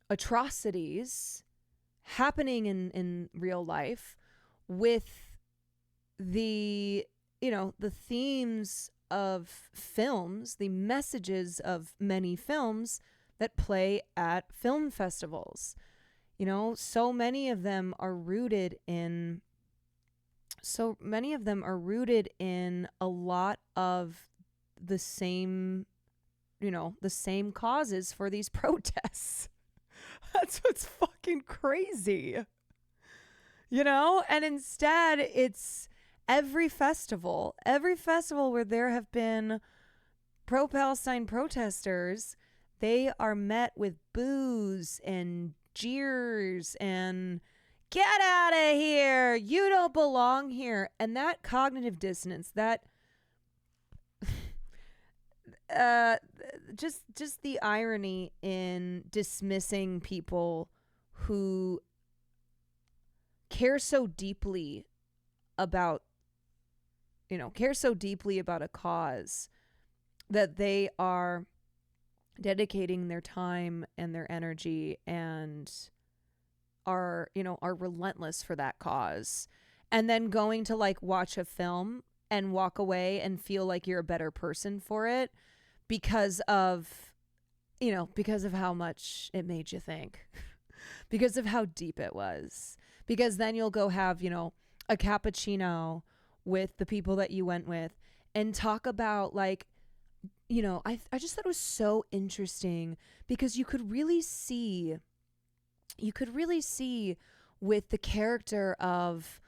atrocities happening in real life with the themes of films, the messages of many films that play at film festivals. So many of them are rooted in a lot of the same causes for these protests. That's what's fucking crazy. And instead it's every festival where there have been pro-Palestine protesters, they are met with boos and jeers and "Get out of here, you don't belong here." And that cognitive dissonance, that just the irony in dismissing people who care so deeply about a cause, that they are dedicating their time and their energy and are relentless for that cause, and then going to watch a film and walk away and feel like you're a better person for it because of how much it made you think, because of how deep it was, because then you'll go have a cappuccino with the people that you went with and talk about I just thought it was so interesting because you could really see with the character of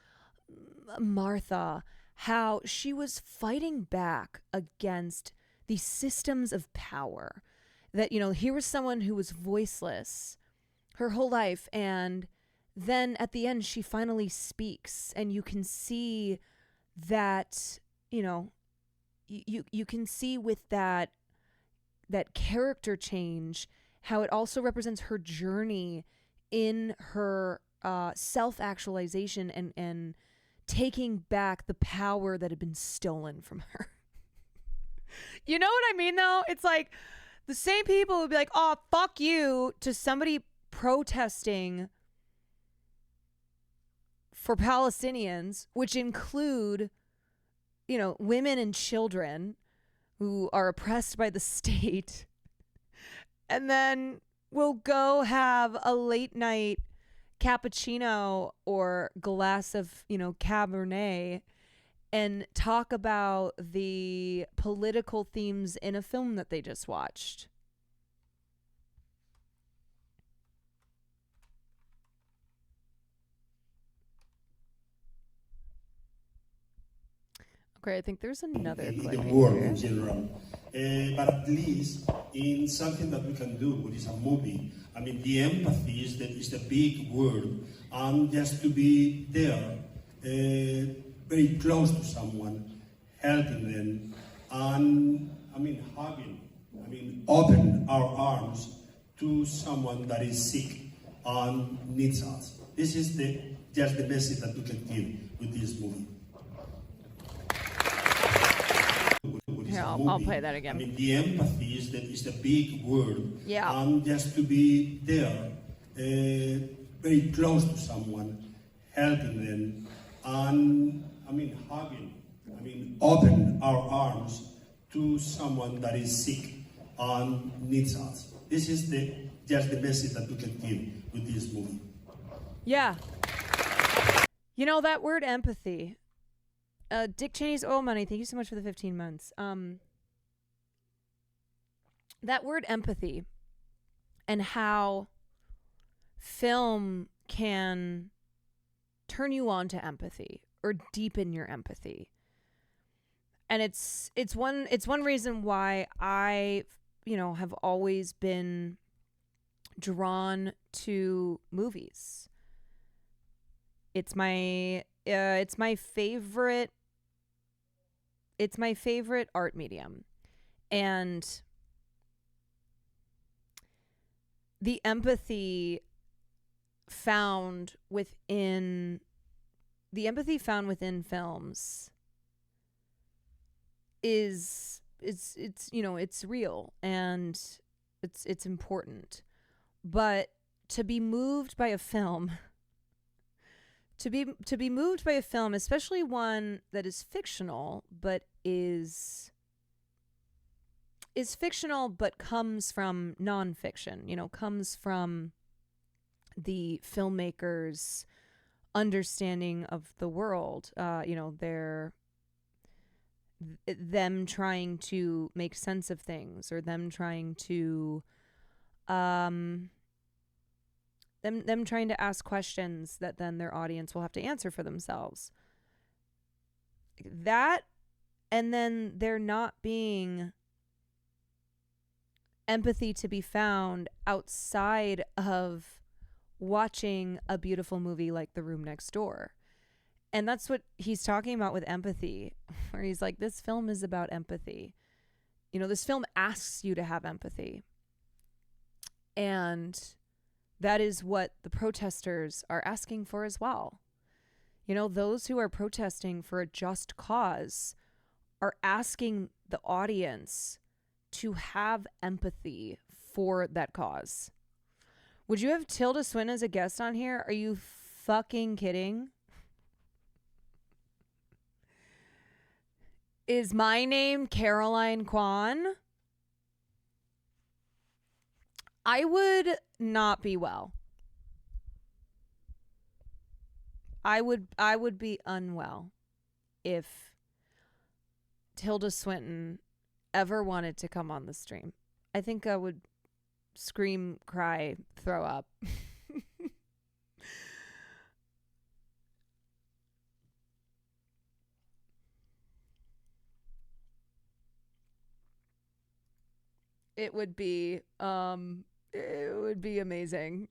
Martha how she was fighting back against these systems of power, that here was someone who was voiceless her whole life, and then at the end she finally speaks, and you can see that you can see with that character change how it also represents her journey in her self-actualization and taking back the power that had been stolen from her. You know what I mean, though? It's like the same people would be like, "Oh, fuck you," to somebody protesting for Palestinians, which include, women and children who are oppressed by the state, and then we'll go have a late night cappuccino or glass of, Cabernet and talk about the political themes in a film that they just watched. Okay, I think there's another in clip the world here. in general. But at least in something that we can do, which is a movie, I mean, the empathy is the big word, and just to be there, very close to someone, helping them, and, I mean, hugging, I mean, open our arms to someone that is sick and needs us. This is just the message that we can give with this movie. Here, I'll play that again. I mean, the empathy is the big word. Yeah. And just to be there, very close to someone, helping them, and, I mean, hugging, I mean, open our arms to someone that is sick and needs us. This is just the message that we can give with this movie. Yeah. You know, that word empathy. Dick Cheney's oil money, thank you so much for the 15 months. That word empathy and how film can turn you on to empathy or deepen your empathy. And it's one reason why I, have always been drawn to movies. It's my favorite art medium. And the empathy found within films is it's real and it's important. But to be moved by a film, especially one that is fictional, but is fictional but comes from nonfiction, comes from the filmmaker's understanding of the world, them trying to make sense of things, or them trying to them trying to ask questions that then their audience will have to answer for themselves. That, and then there not being empathy to be found outside of watching a beautiful movie like The Room Next Door. And that's what he's talking about with empathy, where he's like, this film is about empathy. This film asks you to have empathy. And that is what the protesters are asking for as well. Those who are protesting for a just cause are asking the audience to have empathy for that cause. Would you have Tilda Swinton as a guest on here? Are you fucking kidding? Is my name Caroline Kwan? I would not be well. I would be unwell if Tilda Swinton ever wanted to come on the stream. I think I would scream, cry, throw up. It would be amazing.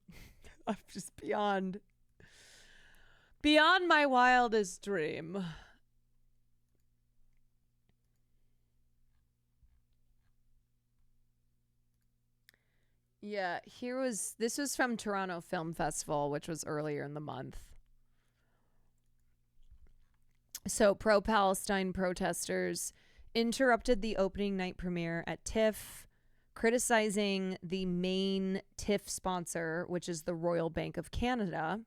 I'm just beyond my wildest dream. Yeah, this was from Toronto Film Festival, which was earlier in the month. So pro-Palestine protesters interrupted the opening night premiere at TIFF, criticizing the main TIFF sponsor, which is the Royal Bank of Canada.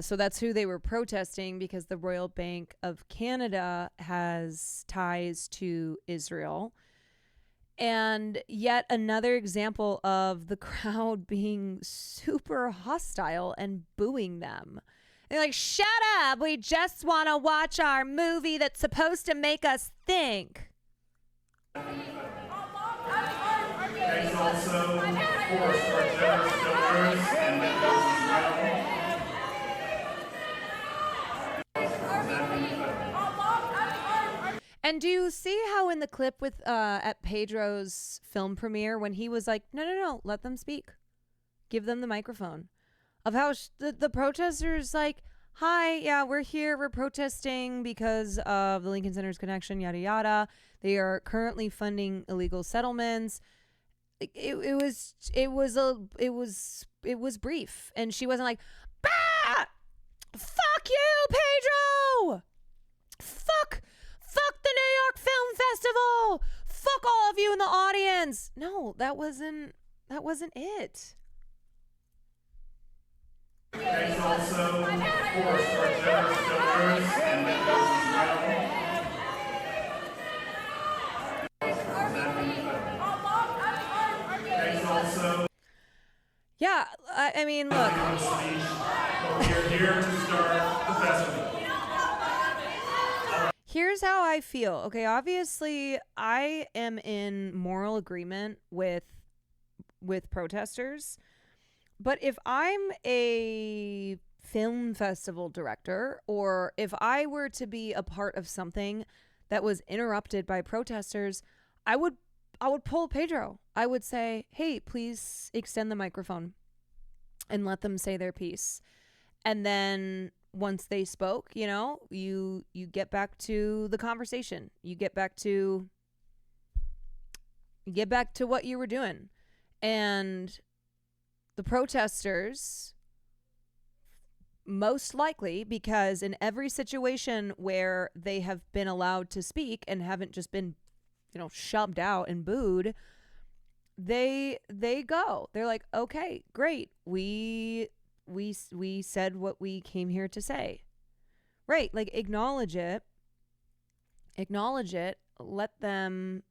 So that's who they were protesting, because the Royal Bank of Canada has ties to Israel. And yet another example of the crowd being super hostile and booing them. They're like, shut up, we just want to watch our movie that's supposed to make us think. Thanks also, of course, our generous donors and members as well. And do you see how in the clip with at Pedro's film premiere when he was like, no, let them speak. Give them the microphone. Of how the protesters like, hi, yeah, we're here. We're protesting because of the Lincoln Center's connection, yada, yada. They are currently funding illegal settlements. It was brief. And she wasn't like, bah! Fuck you, Pedro! Fuck the New York Film Festival! Fuck all of you in the audience! No, that wasn't it. Thanks also, of course, to our generous donors and members as well. Thanks also. Yeah, I mean, look. We're here to start the festival. Here's how I feel. Okay, obviously, I am in moral agreement with protesters. But if I'm a film festival director, or if I were to be a part of something that was interrupted by protesters, I would pull Pedro. I would say, hey, please extend the microphone and let them say their piece. And then once they spoke, you get back to the conversation. You get back to what you were doing. And the protesters, most likely, because in every situation where they have been allowed to speak and haven't just been, shoved out and booed, they go. They're like, okay, great. We said what we came here to say. Right, like acknowledge it. Let them,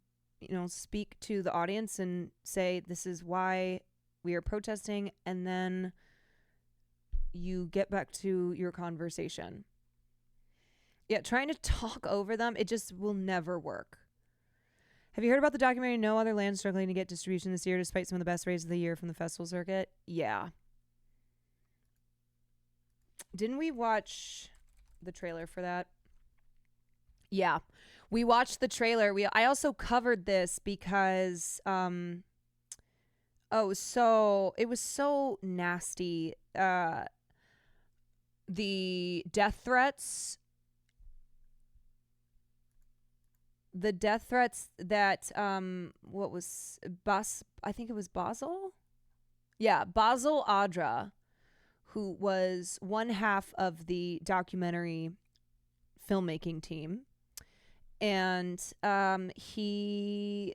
speak to the audience and say this is why we are protesting, and then you get back to your conversation. Yeah, trying to talk over them, it just will never work. Have you heard about the documentary No Other Land struggling to get distribution this year despite some of the best races of the year from the festival circuit? Yeah. Didn't we watch the trailer for that? Yeah. We watched the trailer. I also covered this because so it was so nasty. The death threats that what was I think it was Basel? Yeah, Basel Adra, who was one half of the documentary filmmaking team. And he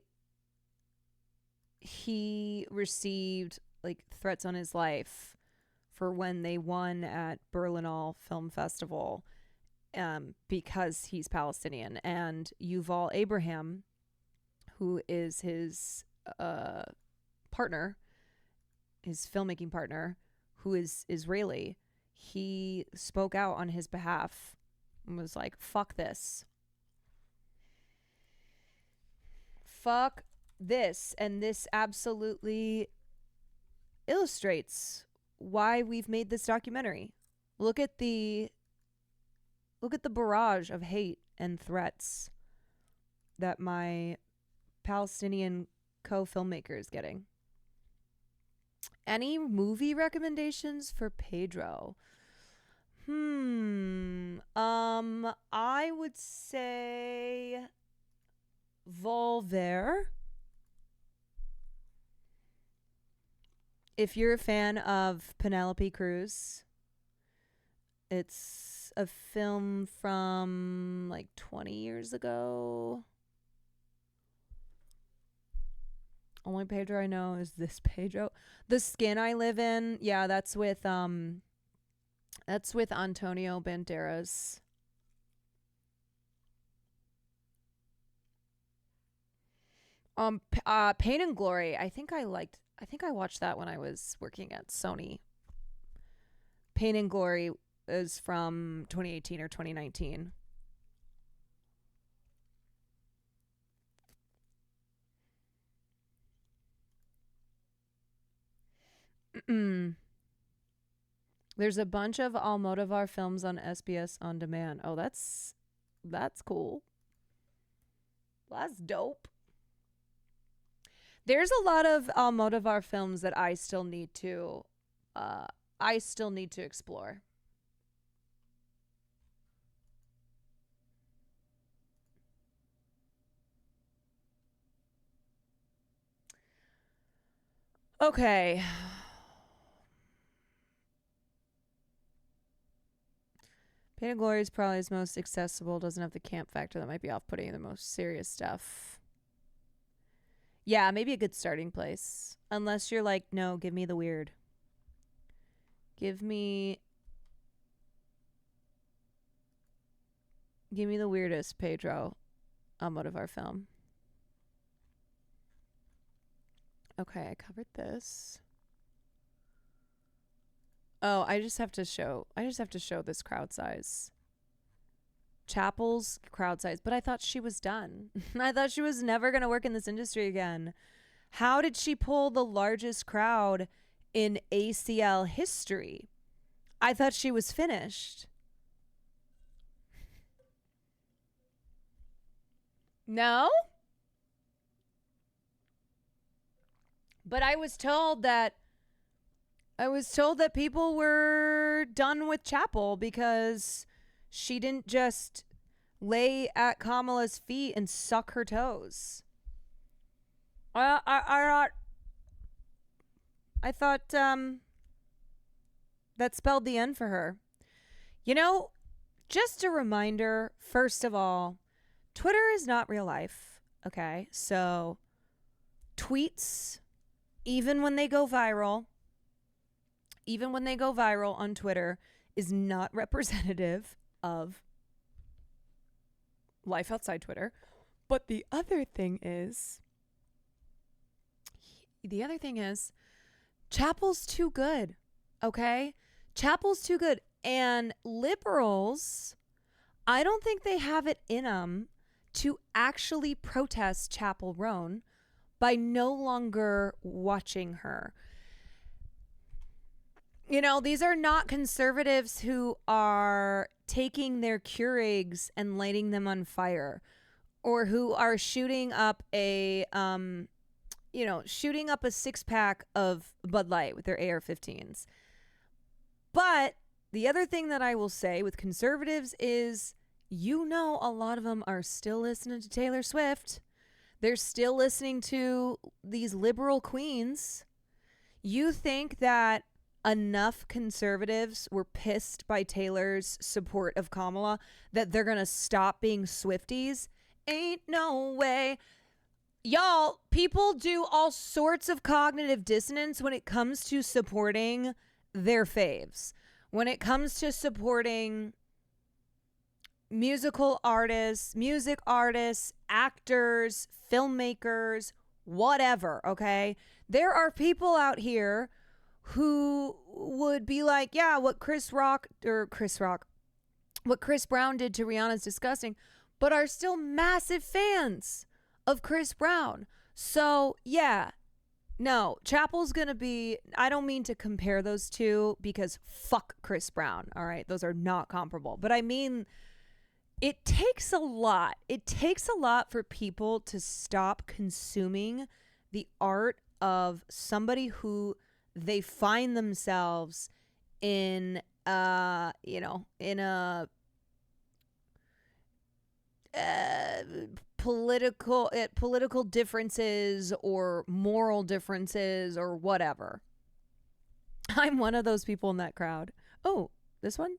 received like threats on his life for when they won at Berlinale Film Festival because he's Palestinian. And Yuval Abraham, who is his partner, his filmmaking partner, who is Israeli, he spoke out on his behalf and was like, fuck this. Fuck this. And this absolutely illustrates why we've made this documentary. Look at the barrage of hate and threats that my Palestinian co-filmmaker is getting. Any movie recommendations for Pedro? I would say Volver. If you're a fan of Penelope Cruz, it's a film from like 20 years ago. Only Pedro I know is this Pedro. The Skin I Live In, yeah, that's with Antonio Banderas. Pain and Glory. I think I watched that when I was working at Sony. Pain and Glory is from 2018 or 2019. There's a bunch of Almodovar films on SBS On Demand. Oh, that's cool. Well, that's dope. There's a lot of Almodovar films that I still need to explore. Okay. Pain and Glory is probably his most accessible. Doesn't have the camp factor that might be off-putting the most serious stuff. Yeah, maybe a good starting place. Unless you're like, no, give me the weird. Give me the weirdest Pedro Almodovar film. Okay, I covered this. Oh, I just have to show this crowd size. Chapel's crowd size, but I thought she was done. I thought she was never going to work in this industry again. How did she pull the largest crowd in ACL history? I thought she was finished. No? But I was told that people were done with Chapel because she didn't just lay at Kamala's feet and suck her toes. I thought that spelled the end for her. You know, just a reminder, first of all, Twitter is not real life, okay? So tweets, even when they go viral on Twitter, is not representative of life outside Twitter. But the other thing is, Chapel's too good, okay? Chapel's too good. And liberals, I don't think they have it in them to actually protest Chapel Roan by no longer watching her. You know, these are not conservatives who are taking their Keurigs and lighting them on fire, or who are shooting up a 6-pack of Bud Light with their AR-15s. But the other thing that I will say with conservatives is, you know, a lot of them are still listening to Taylor Swift. They're still listening to these liberal queens. You think that enough conservatives were pissed by Taylor's support of Kamala that they're going to stop being Swifties? Ain't no way. Y'all, people do all sorts of cognitive dissonance when it comes to supporting their faves. When it comes to supporting musical artists, music artists, actors, filmmakers, whatever, okay? There are people out here who would be like, yeah, what Chris Brown did to Rihanna is disgusting, but are still massive fans of Chris Brown. So, yeah, no, Chapel's gonna be, I don't mean to compare those two because fuck Chris Brown, all right? Those are not comparable. But I mean, it takes a lot. It takes a lot for people to stop consuming the art of somebody who they find themselves in, political differences or moral differences or whatever. I'm one of those people in that crowd. Oh, this one?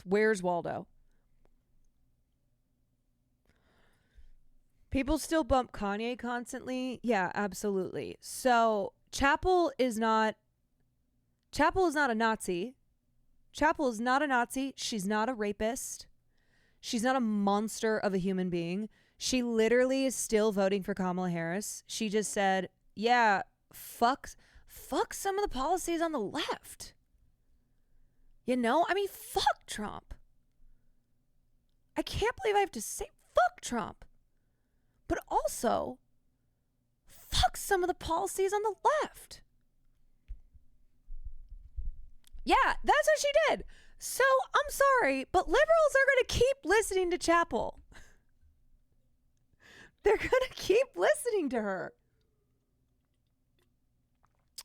Where's Waldo? People still bump Kanye constantly. Yeah, absolutely. So Chapel is not a Nazi. Chapel is not a Nazi. She's not a rapist. She's not a monster of a human being. She literally is still voting for Kamala Harris. She just said, yeah, fuck some of the policies on the left. You know? I mean, fuck Trump. I can't believe I have to say fuck Trump. But also, fuck some of the policies on the left. Yeah, that's what she did. So, I'm sorry, but liberals are going to keep listening to Chapel. They're going to keep listening to her.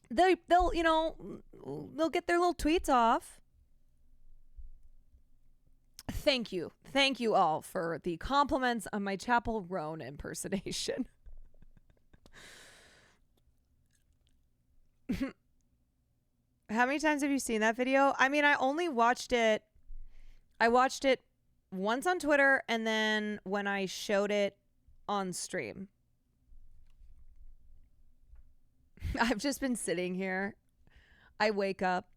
They'll get their little tweets off. Thank you all for the compliments on my Chapel Roan impersonation. How many times have you seen that video? I mean, I watched it once on Twitter, and then when I showed it on stream. I've just been sitting here. I wake up,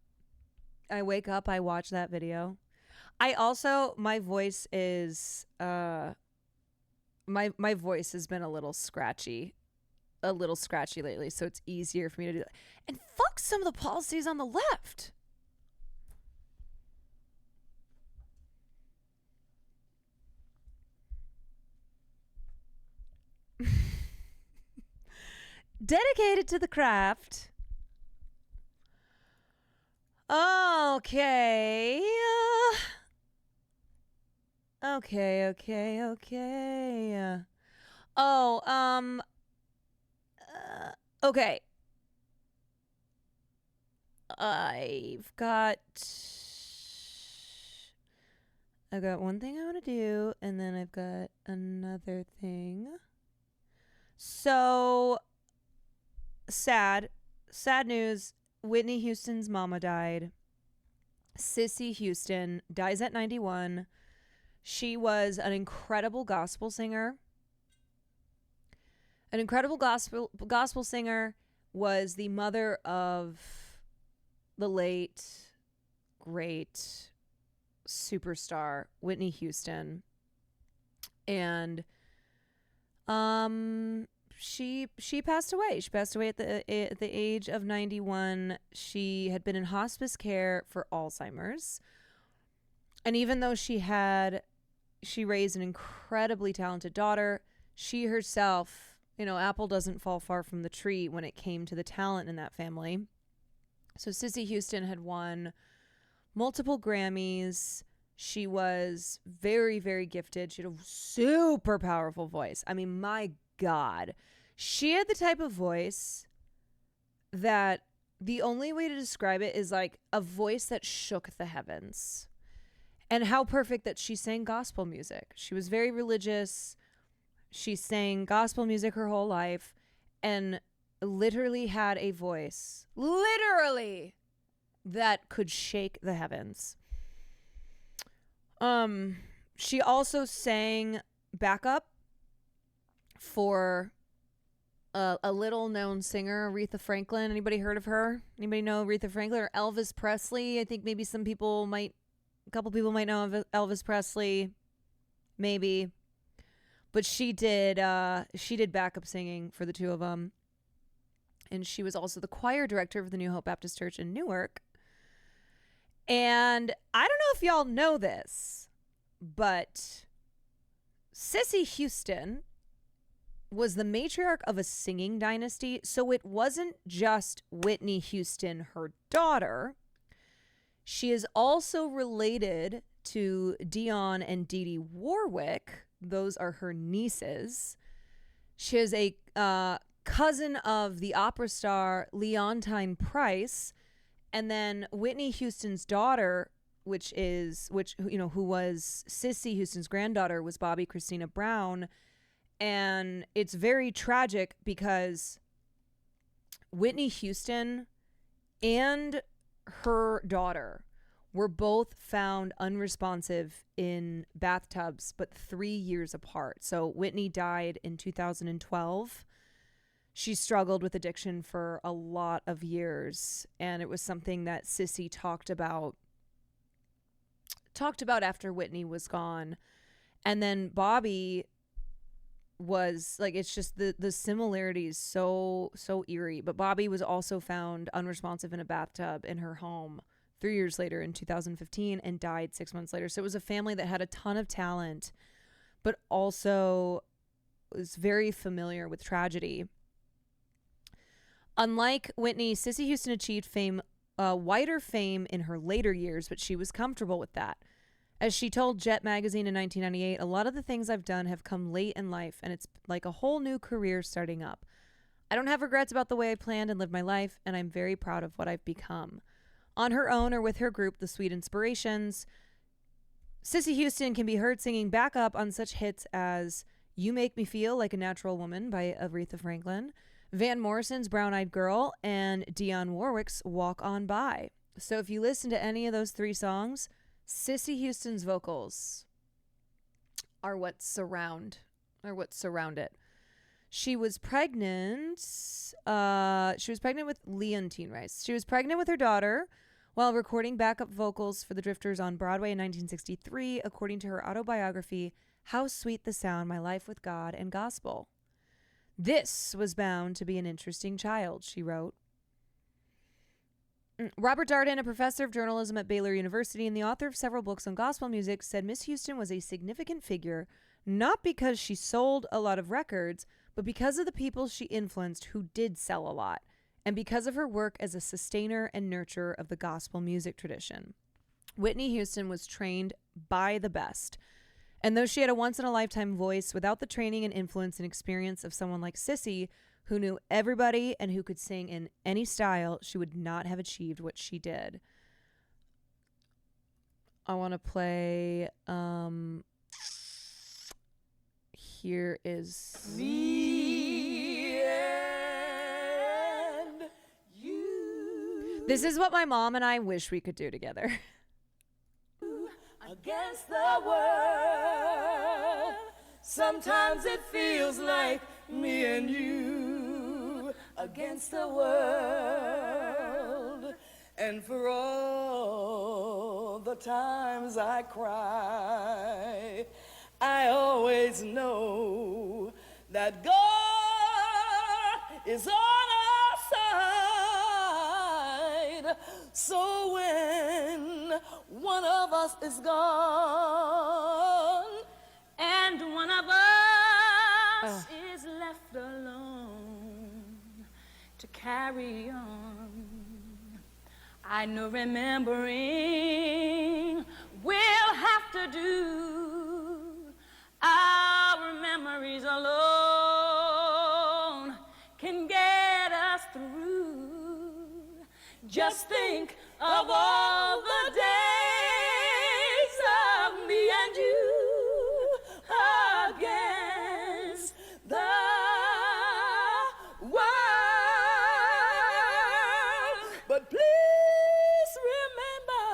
I watch that video. I also, my voice is, my voice has been a little scratchy lately, so it's easier for me to do that. And fuck some of the policies on the left. Dedicated to the craft. Okay. Okay. Okay. I've got one thing I want to do, and then I've got another thing. So sad news. Whitney Houston's mama died. Sissy Houston dies at 91. She was an incredible gospel singer. An incredible gospel singer, was the mother of the late, great superstar Whitney Houston. And she passed away. She passed away at the age of 91. She had been in hospice care for Alzheimer's. And even though she raised an incredibly talented daughter, she herself, apple doesn't fall far from the tree when it came to the talent in that family. So Sissy Houston had won multiple Grammys. She was very, very gifted. She had a super powerful voice. I mean, my God. She had the type of voice that the only way to describe it is like a voice that shook the heavens. And how perfect that she sang gospel music. She was very religious. She sang gospel music her whole life and literally had a voice, that could shake the heavens. She also sang backup for a little known singer, Aretha Franklin. Anybody heard of her? Anybody know Aretha Franklin or Elvis Presley? I think maybe a couple people might know of Elvis Presley, maybe. But she did backup singing for the two of them. And she was also the choir director of the New Hope Baptist Church in Newark. And I don't know if y'all know this, but Sissy Houston was the matriarch of a singing dynasty. So it wasn't just Whitney Houston, her daughter. She is also related to Dionne and Dee Dee Warwick. Those are her nieces. She is a cousin of the opera star Leontine Price. And then Whitney Houston's daughter, who was Sissy Houston's granddaughter, was Bobby Christina Brown. And it's very tragic because Whitney Houston and her daughter were both found unresponsive in bathtubs, but 3 years apart. So Whitney died in 2012. She struggled with addiction for a lot of years, and it was something that Sissy talked about after Whitney was gone. And then Bobby was like, it's just the similarities so eerie. But Bobby was also found unresponsive in a bathtub in her home 3 years later in 2015 and died 6 months later. So it was a family that had a ton of talent, but also was very familiar with tragedy. Unlike Whitney, Sissy Houston achieved wider fame in her later years, but she was comfortable with that. As she told Jet magazine in 1998, a lot of the things I've done have come late in life, and it's like a whole new career starting up. I don't have regrets about the way I planned and lived my life, and I'm very proud of what I've become. On her own or with her group, The Sweet Inspirations, Cissy Houston can be heard singing backup on such hits as You Make Me Feel Like a Natural Woman by Aretha Franklin, Van Morrison's Brown Eyed Girl, and Dionne Warwick's Walk On By. So if you listen to any of those three songs, Cissy Houston's vocals are what surround it. She was pregnant. With Leontine Rice. She was pregnant with her daughter while recording backup vocals for the Drifters on Broadway in 1963, according to her autobiography, How Sweet the Sound, My Life with God and Gospel. This was bound to be an interesting child, she wrote. Robert Darden, a professor of journalism at Baylor University and the author of several books on gospel music, said Miss Houston was a significant figure, not because she sold a lot of records, but because of the people she influenced who did sell a lot, and because of her work as a sustainer and nurturer of the gospel music tradition. Whitney Houston was trained by the best, and though she had a once-in-a-lifetime voice, without the training and influence and experience of someone like Cissy, who knew everybody and who could sing in any style, she would not have achieved what she did. I want to play, here is... Me and you. This is what my mom and I wish we could do together. Against the world, sometimes it feels like me and you against the world, and for all the times I cry, I always know that God is on our side. So when one of us is gone and one of us is left alone to carry on, I know remembering we'll have to do. Our memories alone can get us through. Just think of all the days of me and you against the world. But please remember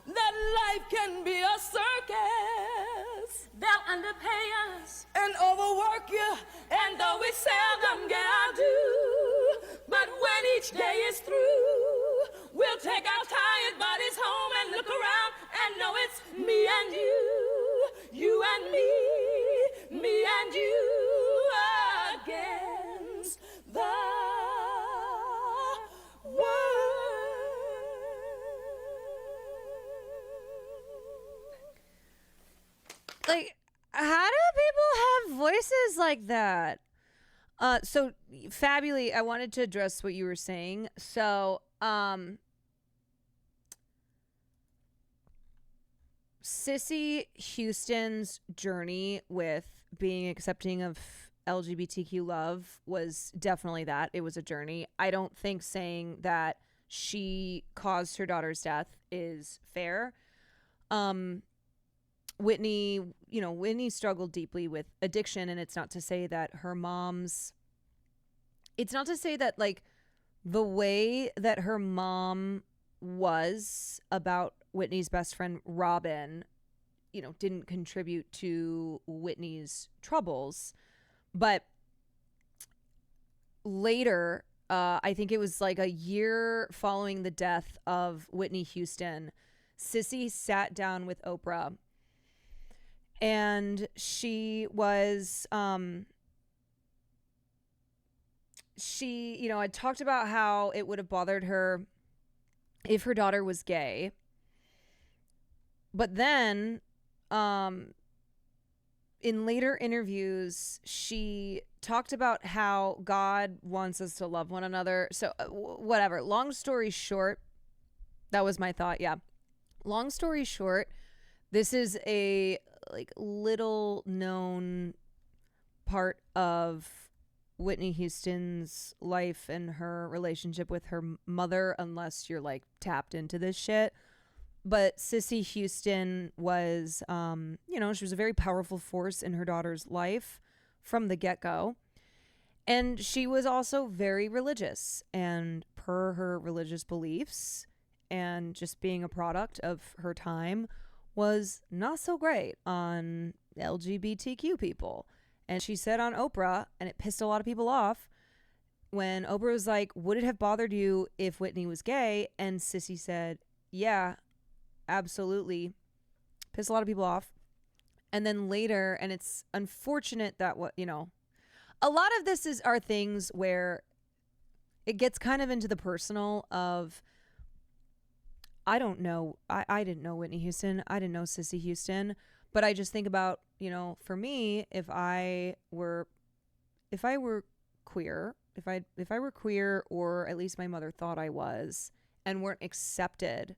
that life can be a circus. They'll underpay us and overwork you, and though we seldom get our due, but when each day is through, we'll take our tired bodies home and look around and know it's me and you and me and you against the world. Like, how do people have voices like that? So Fabulous, I wanted to address what you were saying. So, Cissy Houston's journey with being accepting of LGBTQ love was definitely that. It was a journey. I don't think saying that she caused her daughter's death is fair. Whitney struggled deeply with addiction, and it's not to say that like the way that her mom was about Whitney's best friend Robin, didn't contribute to Whitney's troubles. But later, I think it was like a year following the death of Whitney Houston, Cissy sat down with Oprah, and she was had talked about how it would have bothered her if her daughter was gay. But then in later interviews, she talked about how God wants us to love one another. So whatever. Long story short, that was my thought. Yeah. Long story short, this is a like little known part of Whitney Houston's life and her relationship with her mother, unless you're like tapped into this shit. But Cissy Houston was, she was a very powerful force in her daughter's life from the get-go. And she was also very religious, and per her religious beliefs and just being a product of her time was not so great on LGBTQ people. And she said on Oprah, and it pissed a lot of people off, when Oprah was like, would it have bothered you if Whitney was gay? And Cissy said, yeah, absolutely. Pissed a lot of people off. And then later, and it's unfortunate that a lot of this are things where it gets kind of into the personal of, I don't know. I didn't know Whitney Houston. I didn't know Cissy Houston. But I just think about, for me, if I were queer, if I were queer, or at least my mother thought I was, and weren't accepted,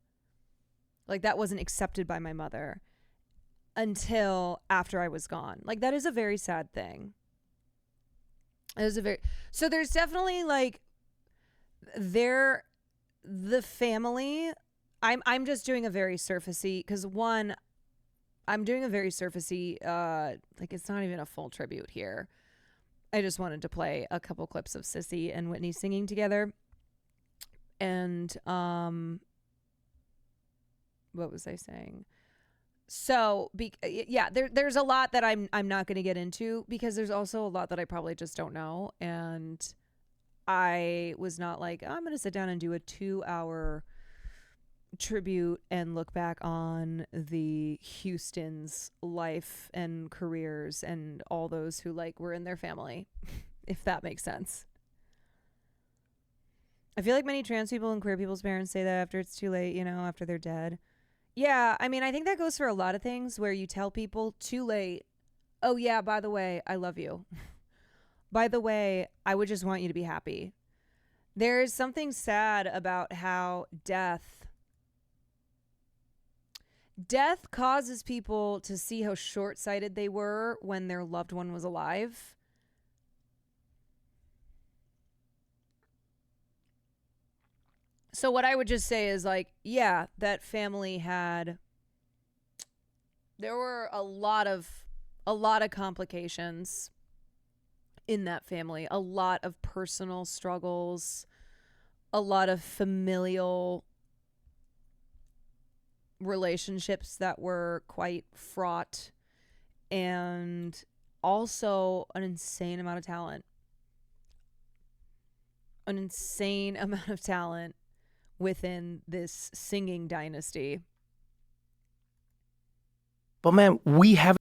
like that wasn't accepted by my mother until after I was gone. Like that is a very sad thing. So there's definitely like the family. I'm just doing a very surfacey, because one, I'm doing a very surfacey, like it's not even a full tribute here. I just wanted to play a couple clips of Cissy and Whitney singing together. And what was I saying? So, there's a lot that I'm not going to get into, because there's also a lot that I probably just don't know. And I was not like, I'm going to sit down and do a 2-hour tribute and look back on the Houston's life and careers and all those who like were in their family, if that makes sense. I feel like many trans people and queer people's parents say that after it's too late, after they're dead. Yeah, I mean, I think that goes for a lot of things where you tell people too late, oh yeah, by the way, I love you. By the way, I would just want you to be happy. There's something sad about how death causes people to see how short-sighted they were when their loved one was alive. So what I would just say is like, yeah, that family there were a lot of complications in that family, a lot of personal struggles, a lot of familial relationships that were quite fraught, and also an insane amount of talent. Within this singing dynasty. But man, we have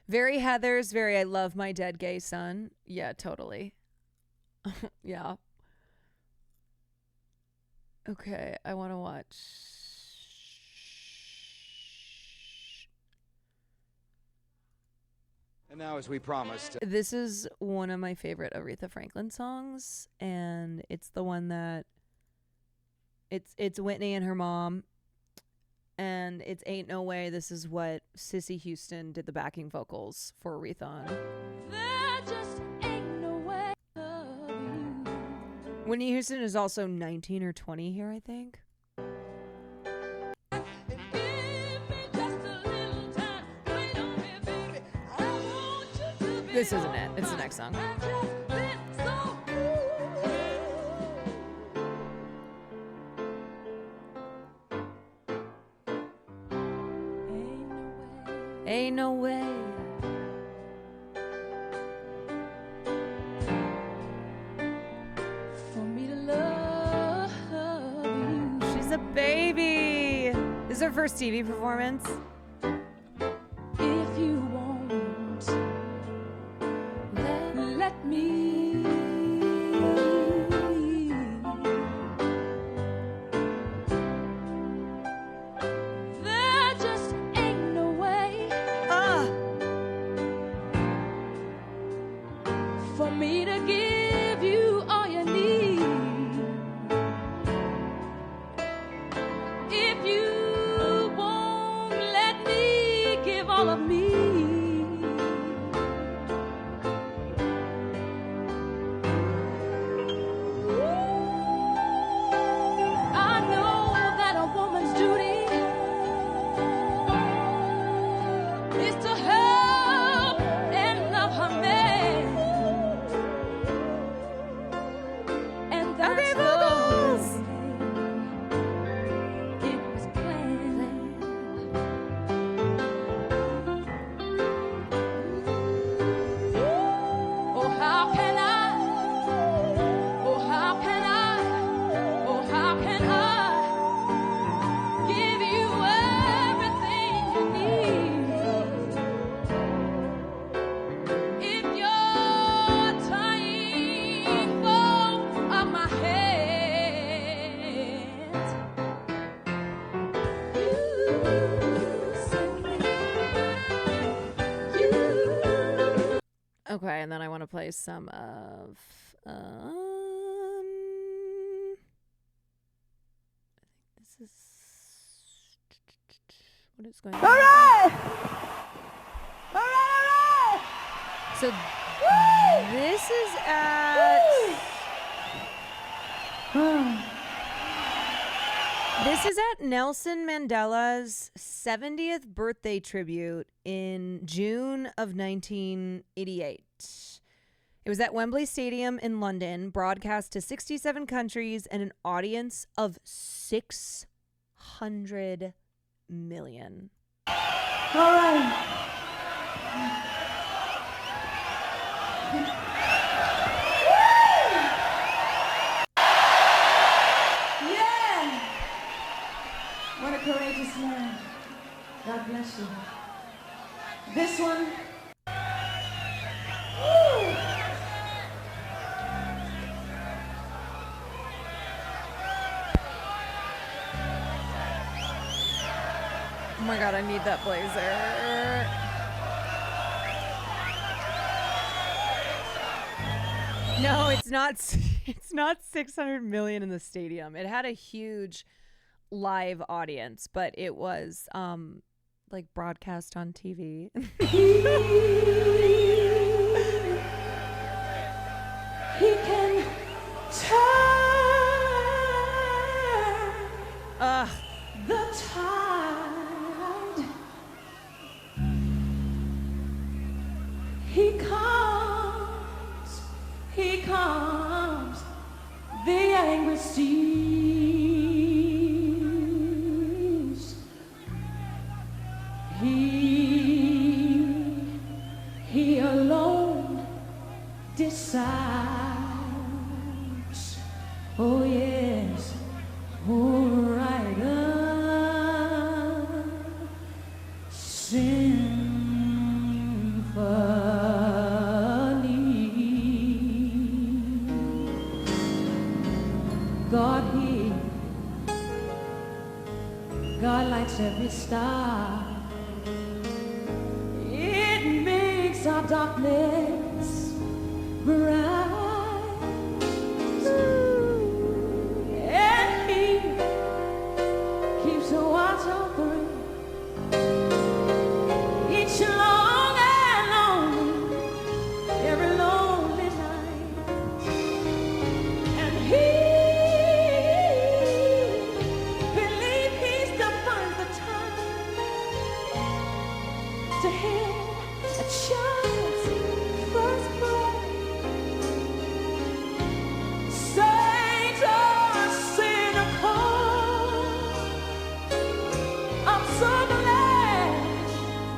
very Heathers, very I love my dead gay son. Yeah, totally. Yeah. Okay, I want to watch. And now, as we promised, this is one of my favorite Aretha Franklin songs, and it's the one that it's Whitney and her mom, and it's Ain't No Way. This is what Cissy Houston did the backing vocals for Aretha on. There just ain't no way of you. Whitney Houston is also 19 or 20 here, I think. This isn't it. It's the next song. Ain't no way. For me to love you. She's a baby. This is her first TV performance. If you won't let me. There just ain't no way for me to give you all you need. If you want Okay, and then I want to play some of I think this is what is going on. All right! So this is at Nelson Mandela's 70th birthday tribute in June of 1988. It was at Wembley Stadium in London, broadcast to 67 countries and an audience of 600 million. All right. Yeah! What a courageous man. God bless you. This one. Woo! Oh my God, I need that blazer. No, it's not. It's not 600 million in the stadium. It had a huge live audience, but it was like broadcast on TV. He can turn the tide. He calms the angry seas. He alone decides. Oh yes, all right. God lights every star. It makes our darkness bright. And He keeps a watch over each long and lonely, every lonely night. And He to hear a child's first breath. Saints are cynical. I'm so glad,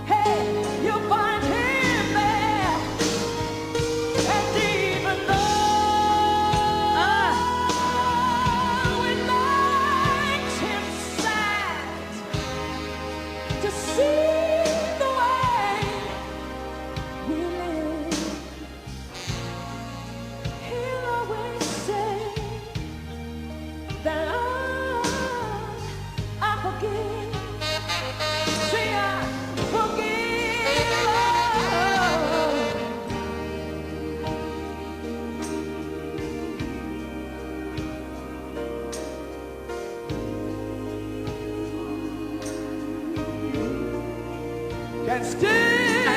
hey, you'll find Him there. And even though it makes Him sad to see I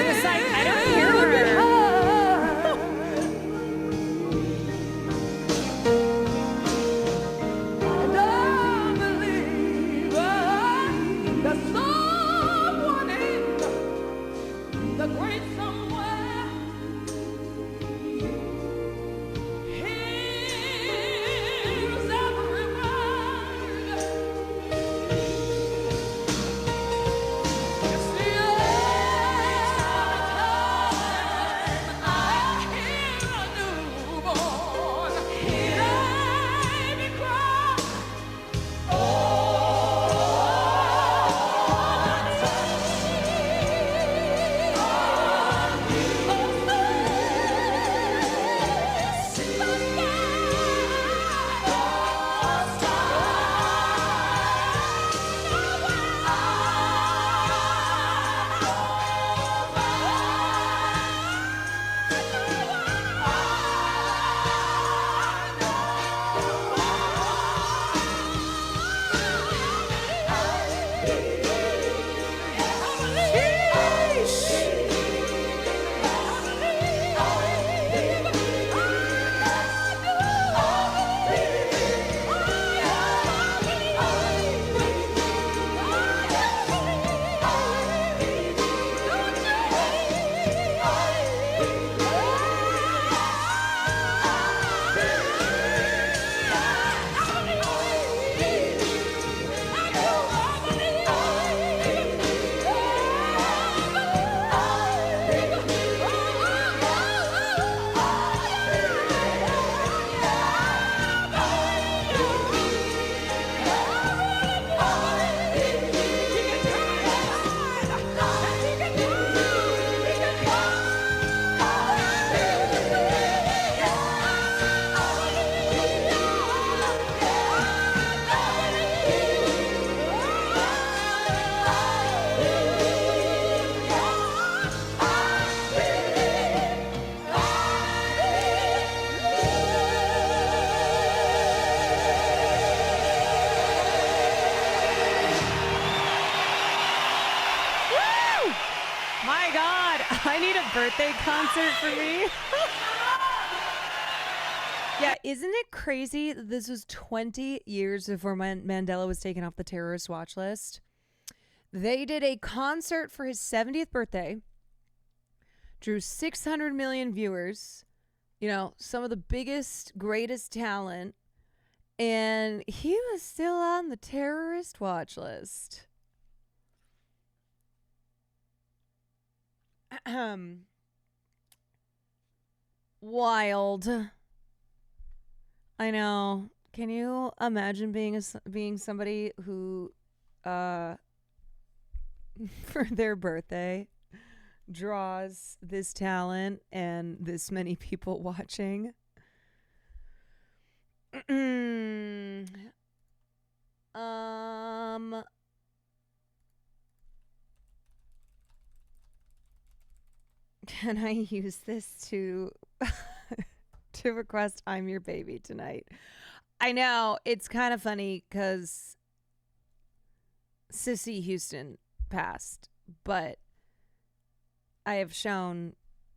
was like, I don't hear her. And I believe that someone in the great somewhere hears every word. You see, birthday concert for me. Yeah, isn't it crazy that this was 20 years before Mandela was taken off the terrorist watch list? They did a concert for his 70th birthday, drew 600 million viewers, you know, some of the biggest, greatest talent, and he was still on the terrorist watch list. Wild. I know. Can you imagine being somebody who for their birthday draws this talent and this many people watching? Can I use this to to request I'm Your Baby tonight? I know, it's kind of funny because Sissy Houston passed, but I have shown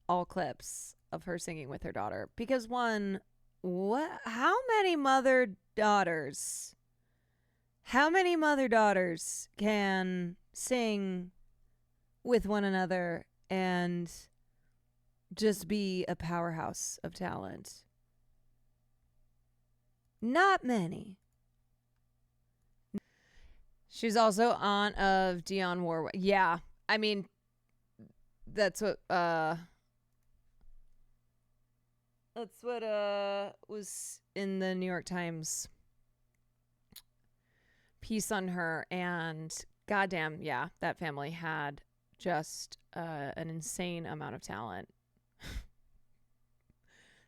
all clips of her singing with her daughter because how many mother daughters can sing with one another and just be a powerhouse of talent? Not many. She's also aunt of Dionne Warwick. Yeah, I mean, that's what was in the New York Times piece on her, and goddamn, yeah, that family had just an insane amount of talent.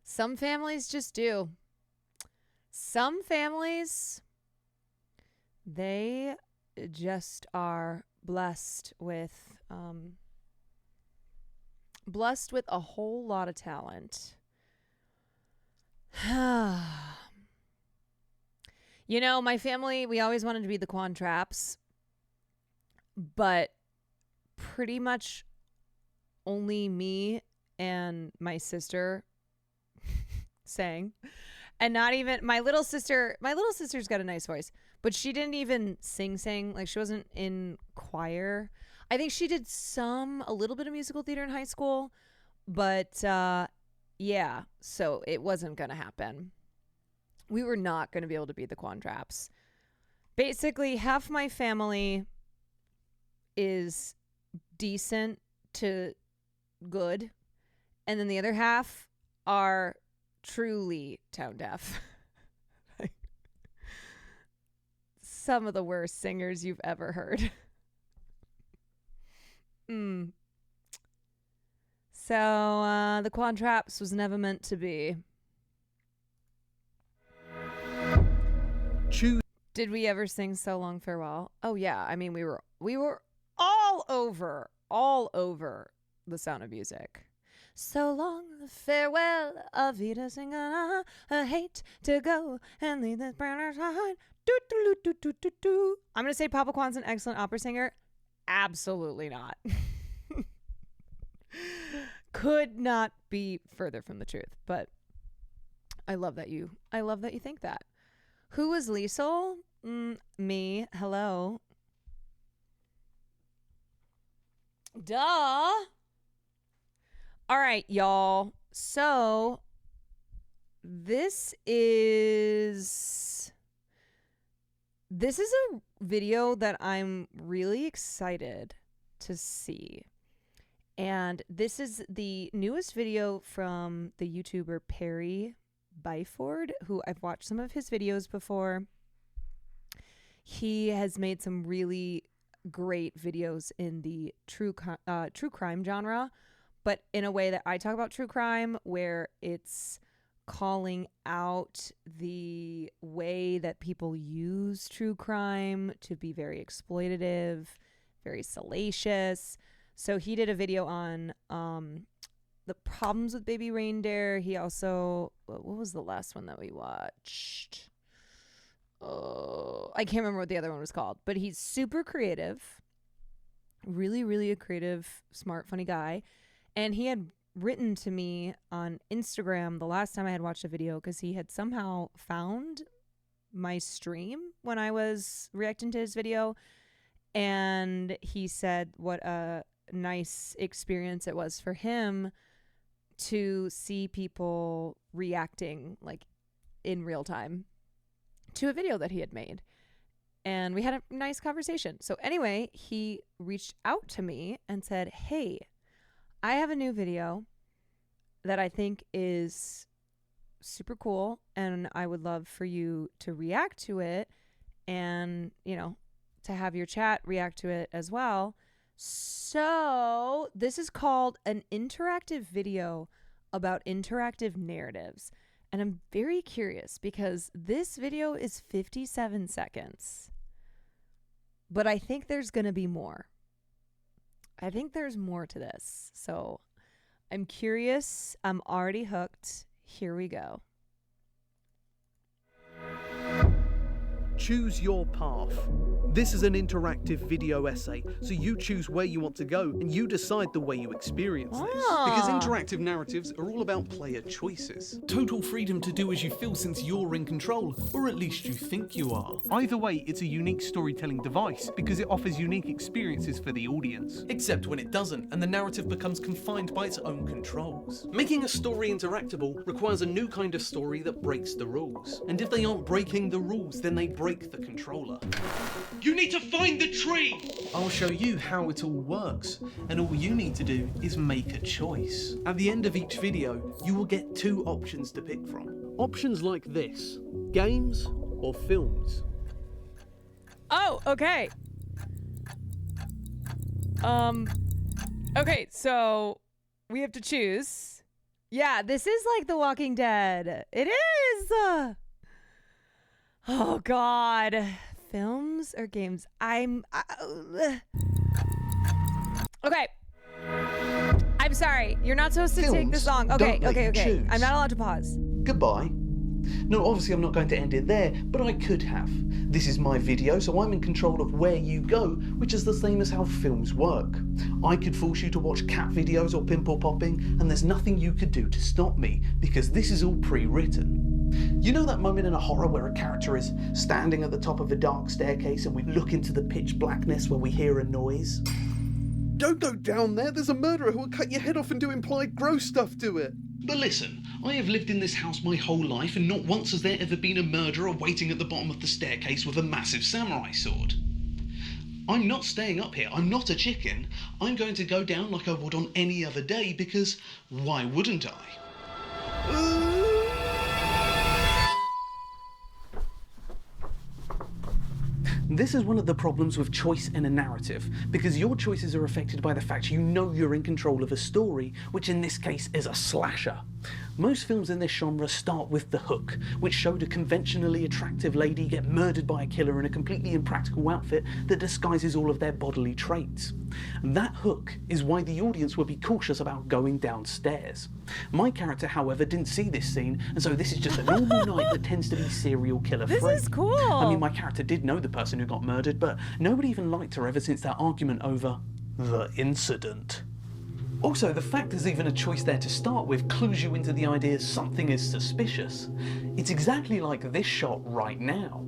Some families just do. Some families, they just are blessed with a whole lot of talent. You know, my family, we always wanted to be the Quan Traps, but pretty much only me and my sister sang. And not even my little sister's got a nice voice, but she didn't even sing. Like, she wasn't in choir. I think she did a little bit of musical theater in high school, but yeah, so it wasn't going to happen. We were not going to be able to be the Quan Traps. Basically, half my family is decent to good, and then the other half are truly tone deaf. Some of the worst singers you've ever heard. So the Quan Traps was never meant to be. Did we ever sing So Long Farewell? Oh yeah, I mean we were all over The Sound of Music. So long farewell, Auf Wiedersehen, I hate to go and leave this brown behind. I'm gonna say Papa Quan's an excellent opera singer. Absolutely not. Could not be further from the truth, but I love that you think that. Who was Liesel? Me. Hello. Duh. All right, y'all. So this is a video that I'm really excited to see. And this is the newest video from the YouTuber Perry Byford, who I've watched some of his videos before. He has made some really great videos in the true crime genre, but in a way that I talk about true crime, where it's calling out the way that people use true crime to be very exploitative, very salacious. So he did a video on the problems with baby reindeer. He also, what was the last one that we watched? Oh, I can't remember what the other one was called, but he's super creative, really, really a creative, smart, funny guy. And he had written to me on Instagram the last time I had watched a video, because he had somehow found my stream when I was reacting to his video, and he said what a nice experience it was for him to see people reacting like in real time to a video that he had made. And we had a nice conversation. So anyway, he reached out to me and said, hey, I have a new video that I think is super cool, and I would love for you to react to it and, you know, to have your chat react to it as well. So this is called an interactive video about interactive narratives. And I'm very curious because this video is 57 seconds. But I think there's going to be more. I think there's more to this. So I'm curious. I'm already hooked. Here we go. Choose your path. This is an interactive video essay, so you choose where you want to go and you decide the way you experience this. Because interactive narratives are all about player choices. Total freedom to do as you feel since you're in control, or at least you think you are. Either way, it's a unique storytelling device because it offers unique experiences for the audience. Except when it doesn't, and the narrative becomes confined by its own controls. Making a story interactable requires a new kind of story that breaks the rules. And if they aren't breaking the rules, then they break the controller. You need to find the tree! I'll show you how it all works, and all you need to do is make a choice. At the end of each video, you will get 2 options to pick from. Options like this: games or films. Oh, okay. Okay, so we have to choose. Yeah, this is like The Walking Dead. It is. Oh God. Films or games? Okay. I'm sorry. You're not supposed to take this long. Okay, okay. Choose. I'm not allowed to pause. Goodbye. No, obviously I'm not going to end it there, but I could have. This is my video, so I'm in control of where you go, which is the same as how films work. I could force you to watch cat videos or pimple popping, and there's nothing you could do to stop me, because this is all pre-written. You know that moment in a horror where a character is standing at the top of a dark staircase and we look into the pitch blackness where we hear a noise? Don't go down there, there's a murderer who will cut your head off and do implied gross stuff to it. But listen, I have lived in this house my whole life, and not once has there ever been a murderer waiting at the bottom of the staircase with a massive samurai sword. I'm not staying up here, I'm not a chicken. I'm going to go down like I would on any other day, because why wouldn't I? This is one of the problems with choice in a narrative, because your choices are affected by the fact you know you're in control of a story, which in this case is a slasher. Most films in this genre start with The Hook, which showed a conventionally attractive lady get murdered by a killer in a completely impractical outfit that disguises all of their bodily traits. That hook is why the audience would be cautious about going downstairs. My character, however, didn't see this scene, and so this is just a normal night that tends to be serial killer free. This is cool. I mean, my character did know the person who got murdered, but nobody even liked her ever since that argument over the incident. Also, the fact there's even a choice there to start with clues you into the idea something is suspicious. It's exactly like this shot right now.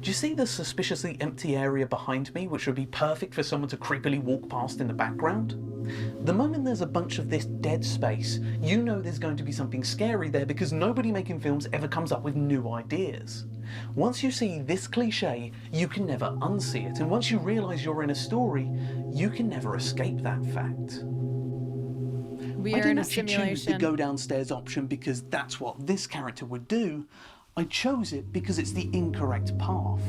Do you see the suspiciously empty area behind me, which would be perfect for someone to creepily walk past in the background? The moment there's a bunch of this dead space, you know there's going to be something scary there, because nobody making films ever comes up with new ideas. Once you see this cliche, you can never unsee it, and once you realise you're in a story, you can never escape that fact. We I are didn't in a actually choose the simulation. go downstairs option because that's what this character would do. I chose it because it's the incorrect path.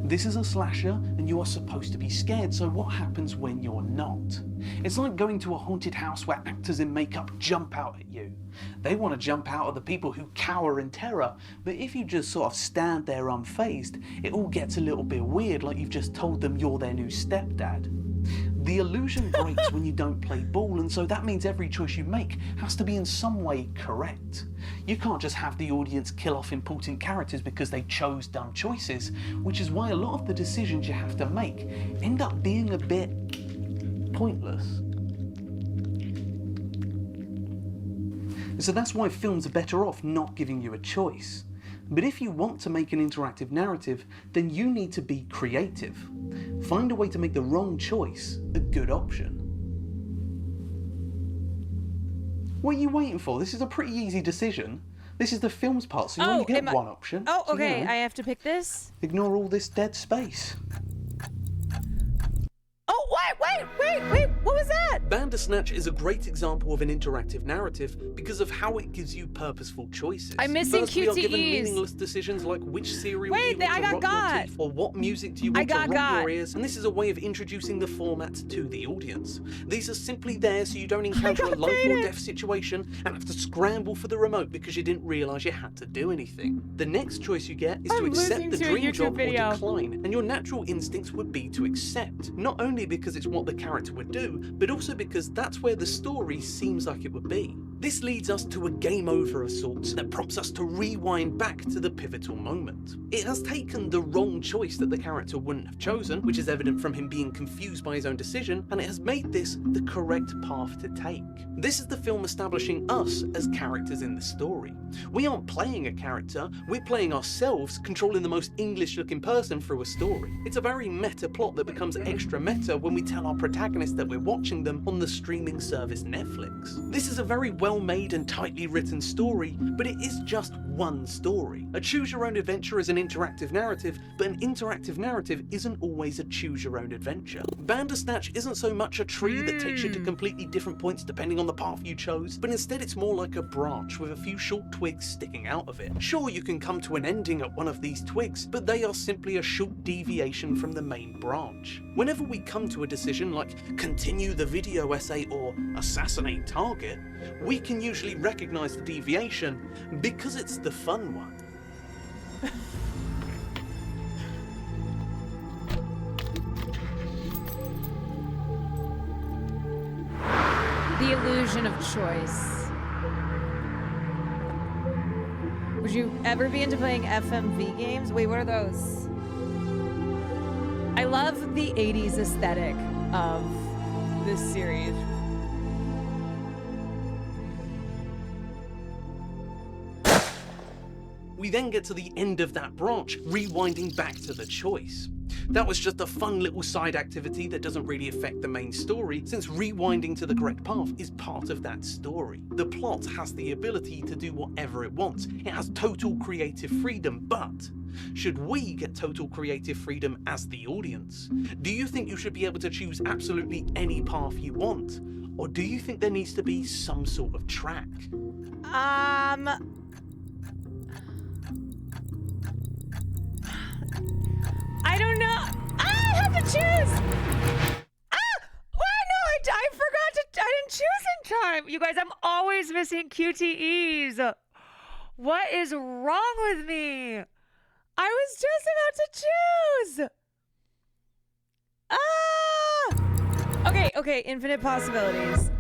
This is a slasher and you are supposed to be scared, so what happens when you're not? It's like going to a haunted house where actors in makeup jump out at you. They want to jump out at the people who cower in terror, but if you just sort of stand there unfazed, it all gets a little bit weird, like you've just told them you're their new stepdad. The illusion breaks when you don't play ball, and so that means every choice you make has to be in some way correct. You can't just have the audience kill off important characters because they chose dumb choices, which is why a lot of the decisions you have to make end up being a bit pointless. So that's why films are better off not giving you a choice. But if you want to make an interactive narrative, then you need to be creative. Find a way to make the wrong choice a good option. What are you waiting for? This is a pretty easy decision. This is the film's part, so you only get one option. Oh, So, okay, you know, I have to pick this? ignore all this dead space. Oh, wait, what was that? Bandersnatch is a great example of an interactive narrative because of how it gives you purposeful choices. I'm missing First, we are given QTEs. meaningless decisions like which cereal do you Wait, want I to got rock got. your teeth, or what music do you I want to got rock got. your ears, and this is a way of introducing the format to the audience. These are simply there so you don't encounter a life or death situation and have to scramble for the remote because you didn't realise you had to do anything. The next choice you get is to accept the dream job or decline, and your natural instincts would be to accept, not only because it's what the character would do, but also because that's where the story seems like it would be. This leads us to a game over of sorts that prompts us to rewind back to the pivotal moment. It has taken the wrong choice that the character wouldn't have chosen, which is evident from him being confused by his own decision, and it has made this the correct path to take. This is the film establishing us as characters in the story. We aren't playing a character, we're playing ourselves, controlling the most English-looking person through a story. It's a very meta plot that becomes extra meta when we tell our protagonist that we're watching them on the streaming service Netflix. This is a very well-made and tightly written story, but it is just one story. A choose-your-own-adventure is an interactive narrative, but an interactive narrative isn't always a choose-your-own-adventure. Bandersnatch isn't so much a tree that takes you to completely different points depending on the path you chose, but instead it's more like a branch with a few short twigs sticking out of it. Sure, you can come to an ending at one of these twigs, but they are simply a short deviation from the main branch. Whenever we come to a decision like continue the video essay or assassinate target, we can usually recognize the deviation because it's the fun one. The illusion of choice. Would you ever be into playing FMV games? Wait, what are those? I love the 80s aesthetic of this series. We then get to the end of that branch, rewinding back to the choice. That was just a fun little side activity that doesn't really affect the main story, since rewinding to the correct path is part of that story. The plot has the ability to do whatever it wants. It has total creative freedom, but should we get total creative freedom as the audience? Do you think you should be able to choose absolutely any path you want? Or do you think there needs to be some sort of track? I don't know. I have to choose. I forgot to. I didn't choose in time. You guys, I'm always missing QTEs. What is wrong with me? I was just about to choose. Okay, infinite possibilities.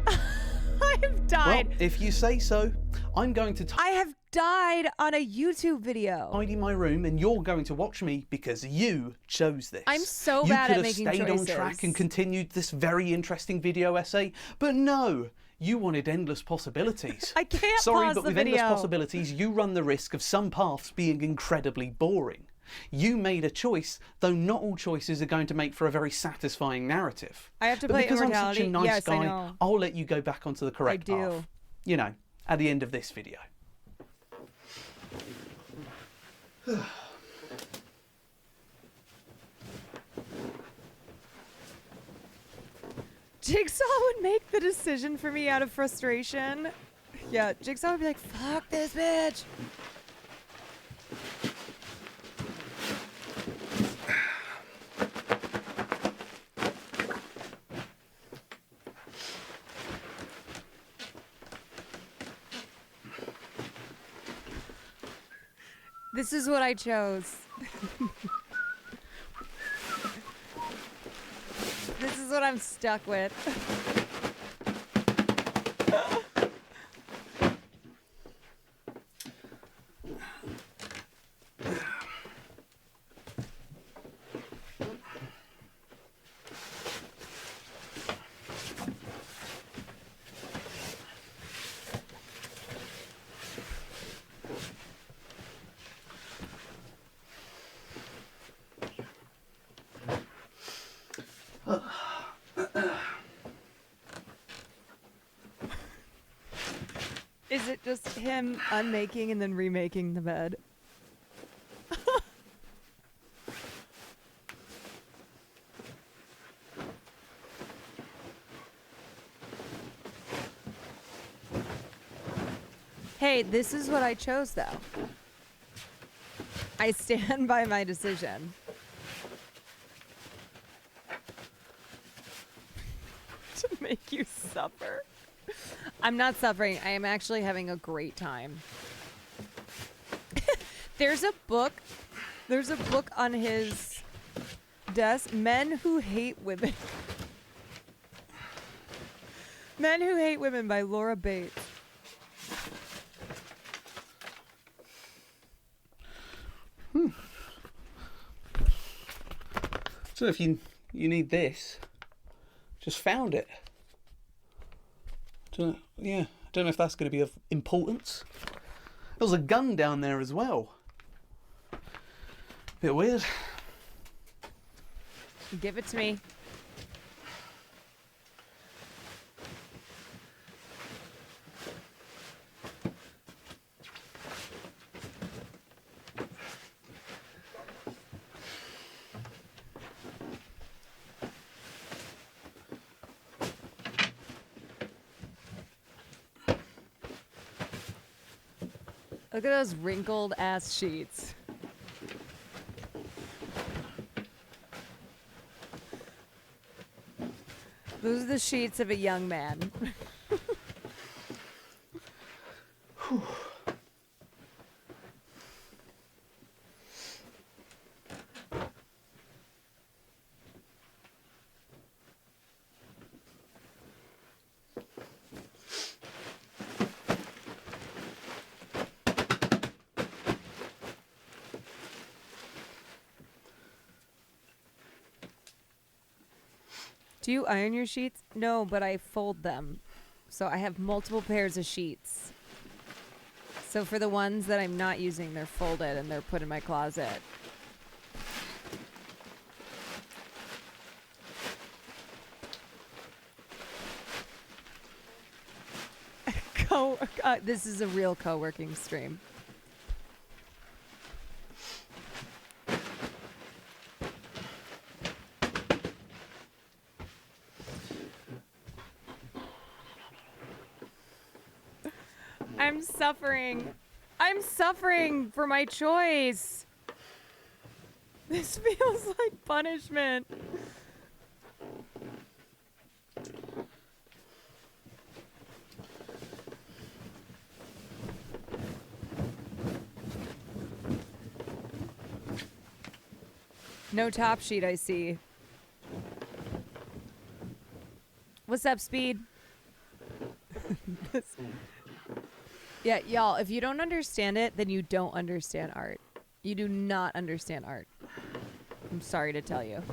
I've died. Well, if you say so, I'm going to I have died on a YouTube video. tidy my room, and you're going to watch me because you chose this. I'm so bad at making You could have stayed choices. on track and continued this very interesting video essay, but no, you wanted endless possibilities. I can't Sorry, pause but the with video. endless possibilities, you run the risk of some paths being incredibly boring. You made a choice, though not all choices are going to make for a very satisfying narrative. I have to But play because I'm such a Immortality. nice Yes, I guy, know. I'll let you go back onto the correct I do. path. You know, at the end of this video. Jigsaw would make the decision for me out of frustration. Yeah, Jigsaw would be like, fuck this bitch. This is what I chose. This is what I'm stuck with. is it just him unmaking and then remaking the bed? Hey, this is what I chose, though. I stand by my decision. To make you suffer. I'm not suffering. I am actually having a great time. There's a book on his desk, Men Who Hate Women. Men Who Hate Women by Laura Bates. So if you need this, just found it. I don't know if that's going to be of importance. There was a gun down there as well. Bit weird. Give it to me. Look at those wrinkled ass sheets. Those are the sheets of a young man. Do you iron your sheets? No, but I fold them. So I have multiple pairs of sheets. So for the ones that I'm not using, they're folded and they're put in my closet. This is a real co-working stream. I'm suffering. I'm suffering for my choice. This feels like punishment. No top sheet, I see. What's up, Speed? Yeah, y'all, if you don't understand it, then you don't understand art. You do not understand art. I'm sorry to tell you.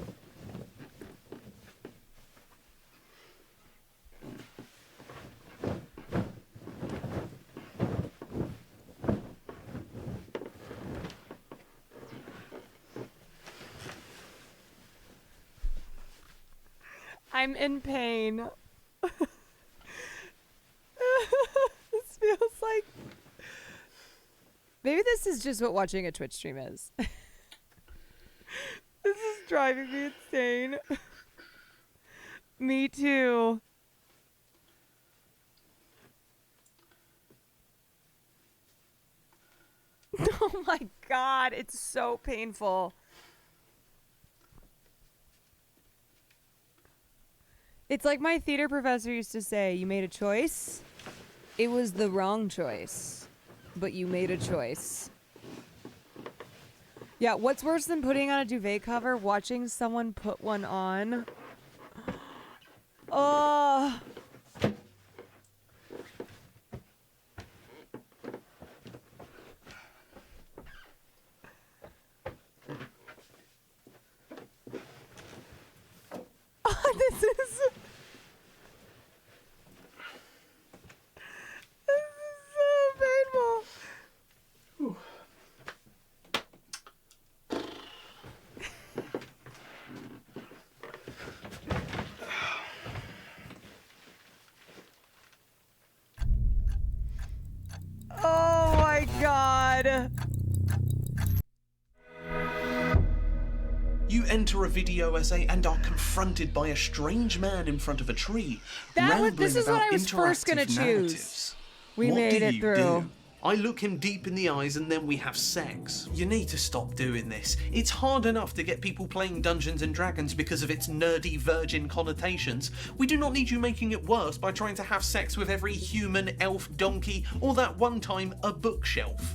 I'm in pain. This feels like... Maybe this is just what watching a Twitch stream is. This is driving me insane. Me too. Oh my god, it's so painful. It's like my theater professor used to say, you made a choice. It was the wrong choice, but you made a choice. Yeah, what's worse than putting on a duvet cover? Watching someone put one on. Oh. This is so painful. Whew. God. You enter a video essay and are confronted by a strange man in front of a tree. This is what I was first gonna choose. We made it through. I look him deep in the eyes and then we have sex. You need to stop doing this. It's hard enough to get people playing Dungeons and Dragons because of its nerdy virgin connotations. We do not need you making it worse by trying to have sex with every human, elf, donkey, or that one time a bookshelf.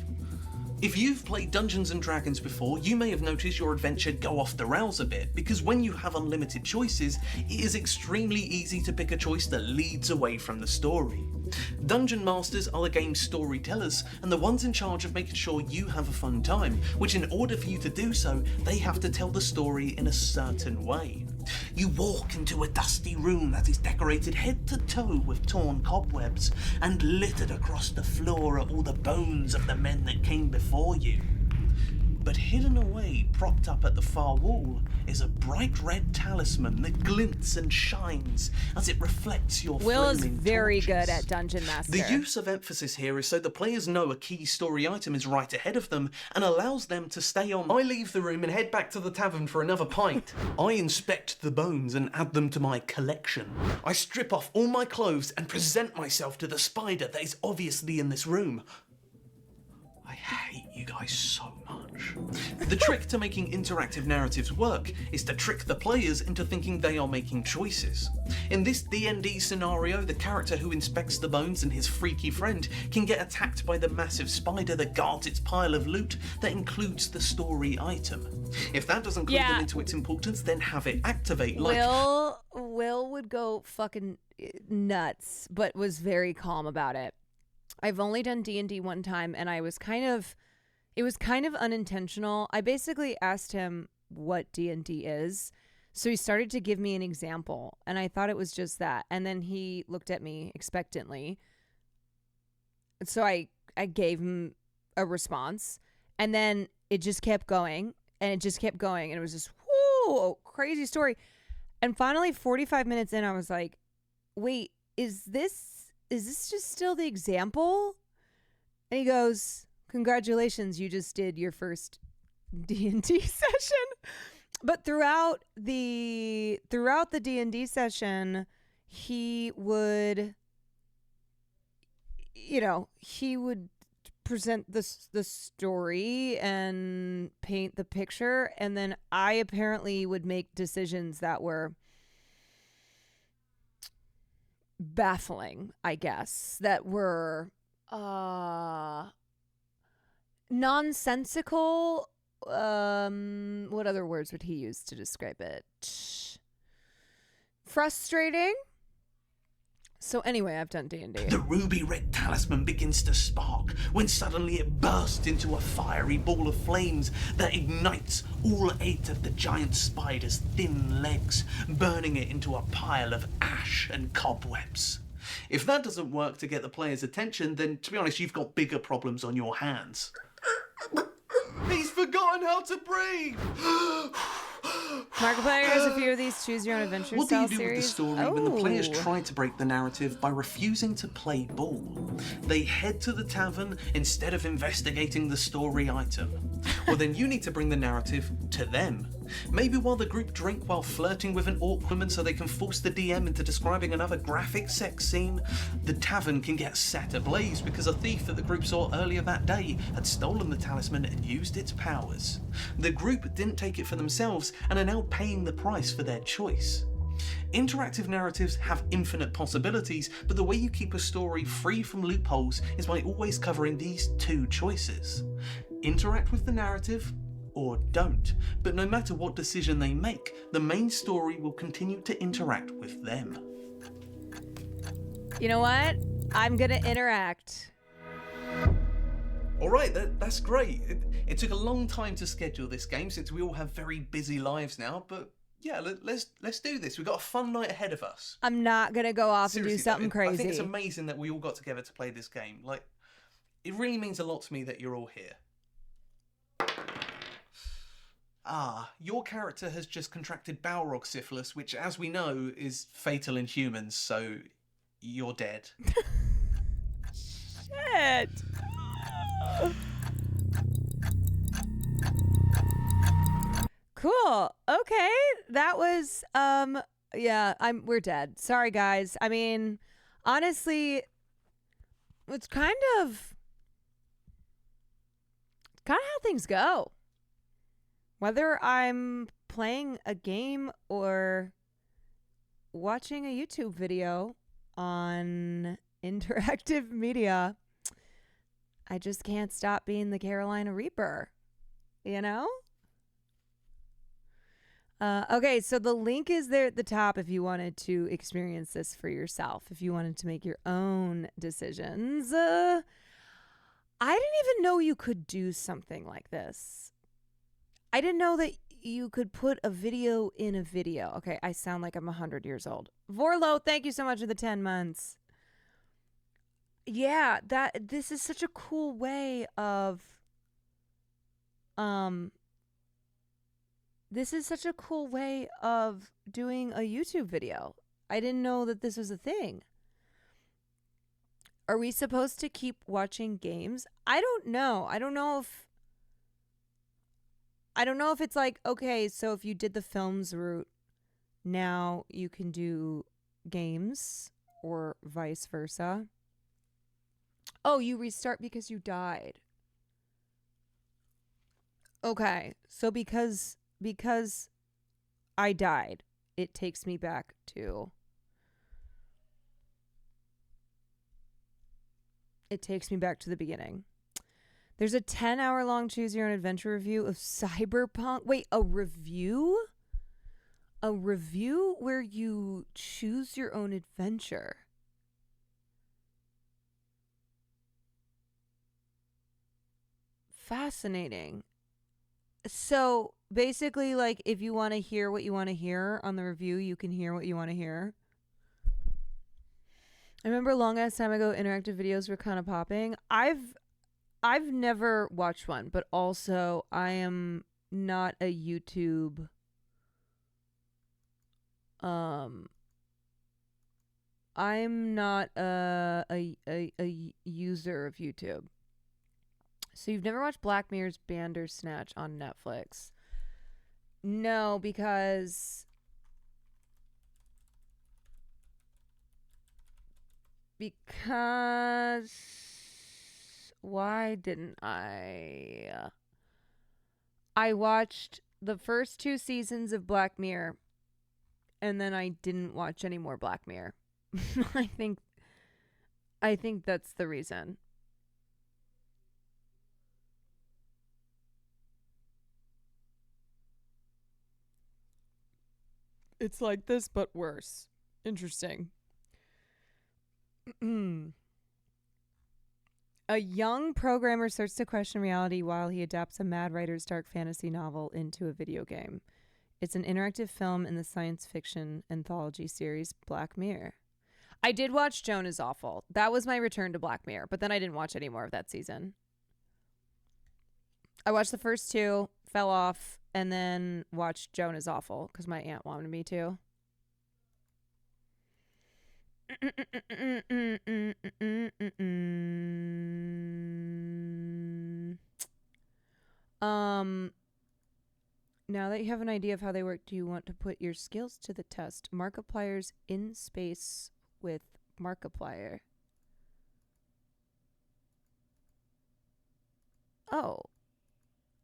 If you've played Dungeons and Dragons before, you may have noticed your adventure go off the rails a bit, because when you have unlimited choices, it is extremely easy to pick a choice that leads away from the story. Dungeon Masters are the game's storytellers, and the ones in charge of making sure you have a fun time, which in order for you to do so, they have to tell the story in a certain way. You walk into a dusty room that is decorated head to toe with torn cobwebs, and littered across the floor are all the bones of the men that came before you. But hidden away, propped up at the far wall, is a bright red talisman that glints and shines as it reflects your Will is flaming very torches. good at Dungeon Master. The use of emphasis here is so the players know a key story item is right ahead of them and allows them to stay on. I leave the room and head back to the tavern for another pint. I inspect the bones and add them to my collection. I strip off all my clothes and present myself to the spider that is obviously in this room. I hate you guys so much. The trick to making interactive narratives work is to trick the players into thinking they are making choices. In this D&D scenario, the character who inspects the bones and his freaky friend can get attacked by the massive spider that guards its pile of loot that includes the story item. If that doesn't clue them into its importance, then have it activate like... Will would go fucking nuts, but was very calm about it. I've only done D&D one time, and it was kind of unintentional. I basically asked him what D&D is, so he started to give me an example, and I thought it was just that. And then he looked at me expectantly. So I gave him a response, and then it just kept going, and it just kept going, and it was just, whoo, crazy story. And finally, 45 minutes in, I was like, wait, is this just still the example? And he goes, congratulations, you just did your first D&D session. But throughout the D&D session, he would present the story and paint the picture, and then I apparently would make decisions that were baffling, I guess, that were nonsensical. What other words would he use to describe it? Frustrating. So anyway, I've done D&D. The ruby red talisman begins to spark when suddenly it bursts into a fiery ball of flames that ignites all 8 of the giant spider's thin legs, burning it into a pile of ash and cobwebs. If that doesn't work to get the player's attention, then to be honest, you've got bigger problems on your hands. He's forgotten how to breathe! Markiplier has a few of these choose your own adventure What do style you do series. with the story when the players try to break the narrative by refusing to play ball? They head to the tavern instead of investigating the story item. Well, then you need to bring the narrative to them. Maybe while the group drink while flirting with an orc woman so they can force the DM into describing another graphic sex scene, the tavern can get set ablaze because a thief that the group saw earlier that day had stolen the talisman and used its powers. The group didn't take it for themselves and are now paying the price for their choice. Interactive narratives have infinite possibilities, but the way you keep a story free from loopholes is by always covering these 2 choices. Interact with the narrative, or don't. But no matter what decision they make, the main story will continue to interact with them. You know what? I'm gonna interact. Alright, that's great. It took a long time to schedule this game since we all have very busy lives now, but yeah, let's do this. We've got a fun night ahead of us. I'm not gonna go off Seriously, and do something crazy. I think it's amazing that we all got together to play this game. Like, it really means a lot to me that you're all here. Your character has just contracted Balrog syphilis, which, as we know, is fatal in humans, so you're dead. Shit. Cool. Okay. That was yeah, we're dead. Sorry guys. I mean, honestly, it's kind of how things go. Whether I'm playing a game or watching a YouTube video on interactive media, I just can't stop being the Carolina Reaper, you know? Okay, so the link is there at the top if you wanted to experience this for yourself, if you wanted to make your own decisions. I didn't even know you could do something like this. I didn't know that you could put a video in a video. Okay, I sound like I'm 100 years old. Vorlo, thank you so much for the 10 months. Yeah, this is such a cool way of doing a YouTube video. I didn't know that this was a thing. Are we supposed to keep watching games? I don't know. I don't know if it's like, okay, so if you did the films route, now you can do games or vice versa. Oh, you restart because you died. Okay, so because I died, it takes me back to the beginning. There's a 10-hour long choose your own adventure review of Cyberpunk. Wait, a review? A review where you choose your own adventure. Fascinating. So basically, like, if you want to hear what you want to hear on the review, you can hear what you want to hear. I remember a long ass time ago, interactive videos were kind of popping. I've never watched one, but also I am not a YouTube I'm not a user of YouTube. So you've never watched Black Mirror's Bandersnatch on Netflix? No, because why didn't I? I watched the first 2 seasons of Black Mirror, and then I didn't watch any more Black Mirror. I think that's the reason. It's like this, but worse. Interesting. A young programmer starts to question reality while he adapts a mad writer's dark fantasy novel into a video game. It's an interactive film in the science fiction anthology series Black Mirror. I did watch Joan is Awful. That was my return to Black Mirror, but then I didn't watch any more of that season. I watched the first 2, fell off, and then watched Joan is Awful because my aunt wanted me to. Now that you have an idea of how they work, do you want to put your skills to the test? Markiplier's in space with Markiplier. Oh.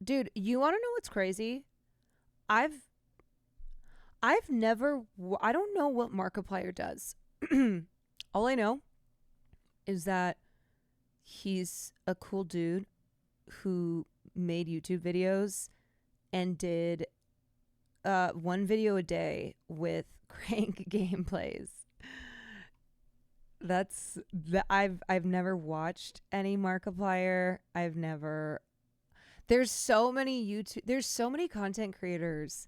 Dude, you want to know what's crazy? I've never, I don't know what Markiplier does. All I know is that he's a cool dude who made YouTube videos and did 1 video a day with crank gameplays. I've never watched any Markiplier. There's so many content creators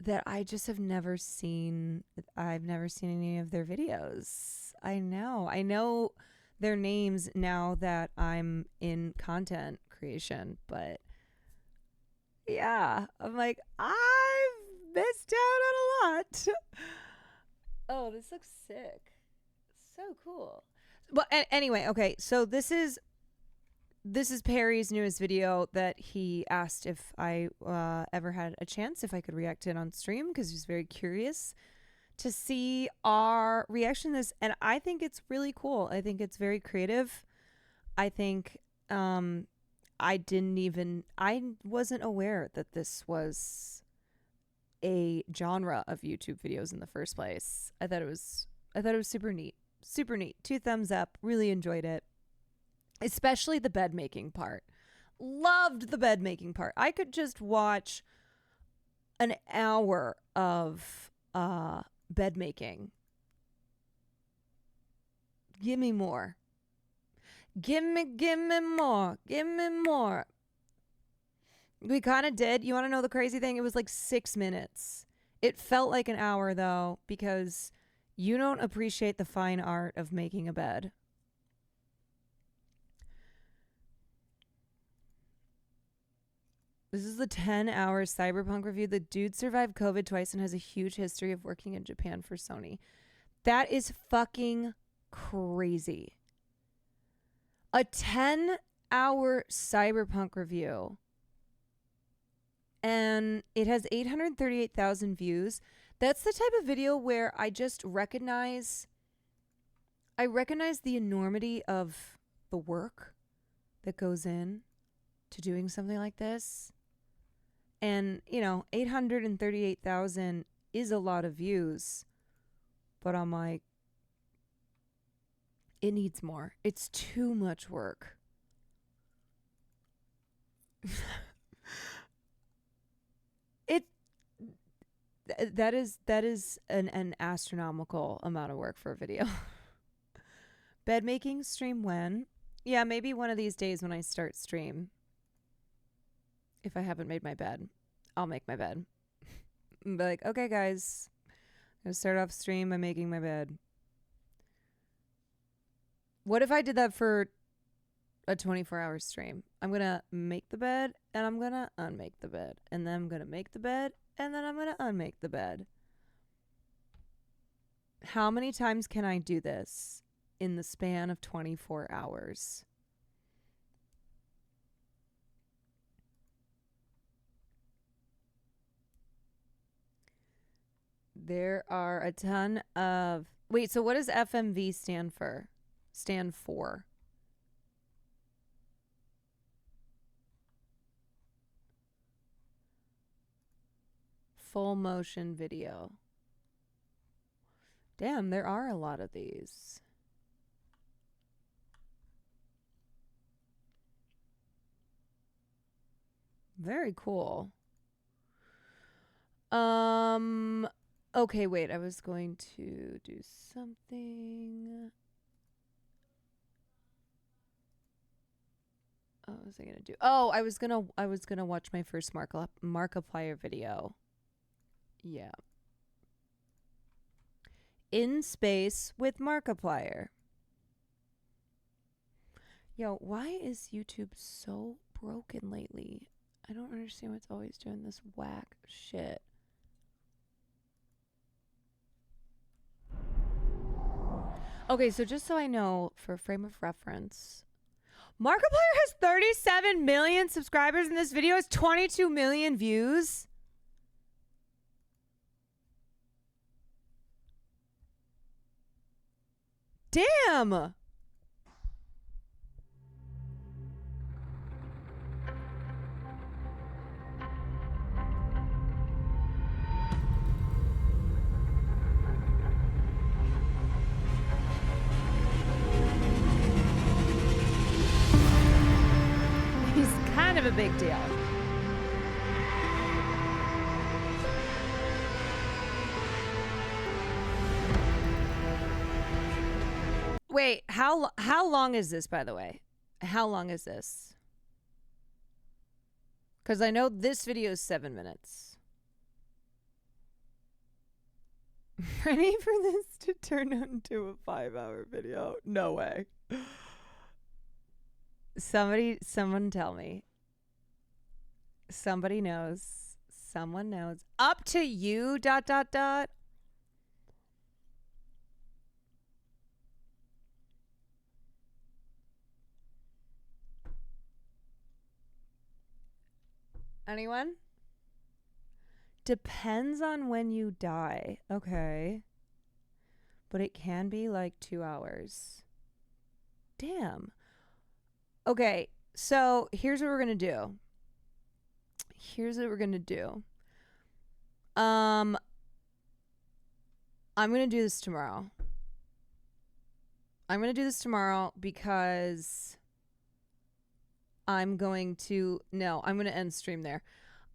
that I just have never seen. I've never seen any of their videos. I know their names now that I'm in content creation, but yeah, I'm like, I've missed out on a lot. Oh, this looks sick. So cool. But anyway, okay, so this is This is Perry's newest video that he asked if I ever had a chance, if I could react to it on stream, because he was very curious to see our reaction to this. And I think it's really cool. I think it's very creative. I think I wasn't aware that this was a genre of YouTube videos in the first place. I thought it was super neat. Super neat. 2 thumbs up. Really enjoyed it. Especially the bed making part. Loved the bed making part. I could just watch an hour of bed making. Give me more. Give me more. Give me more. We kind of did. You want to know the crazy thing? It was like 6 minutes. It felt like an hour, though, because you don't appreciate the fine art of making a bed. This is the 10-hour Cyberpunk review. The dude survived COVID twice and has a huge history of working in Japan for Sony. That is fucking crazy. A 10-hour Cyberpunk review. And it has 838,000 views. That's the type of video where I just recognize the enormity of the work that goes in to doing something like this. And, 838,000 is a lot of views. But I'm like, it needs more. It's too much work. That is an astronomical amount of work for a video. Bed making stream when? Yeah, maybe one of these days when I start stream. If I haven't made my bed, I'll make my bed. Be like, okay, guys, I'm gonna start off stream by making my bed. What if I did that for a 24-hour stream? I'm gonna make the bed and I'm gonna unmake the bed, and then I'm gonna make the bed and then I'm gonna unmake the bed. How many times can I do this in the span of 24 hours? There are a ton of... Wait, so what does FMV stand for? Full motion video. Damn, there are a lot of these. Very cool. Okay, wait, I was going to do something. What was I gonna do? Oh, I was gonna watch my first Markiplier video. Yeah. In space with Markiplier. Yo, why is YouTube so broken lately? I don't understand why it's always doing this whack shit. Okay, so just so I know, for a frame of reference, Markiplier has 37 million subscribers and this video has 22 million views. Damn! He's kind of a big deal. Wait, how long is this, by the way? How long is this? Because I know this video is 7 minutes. Ready for this to turn into a 5-hour video? No way. Someone tell me. Somebody knows. Someone knows. Up to you, ... Anyone? Depends on when you die. Okay. But it can be like 2 hours. Damn. Okay, so here's what we're gonna do. I'm gonna do this tomorrow. Because I'm gonna end stream there.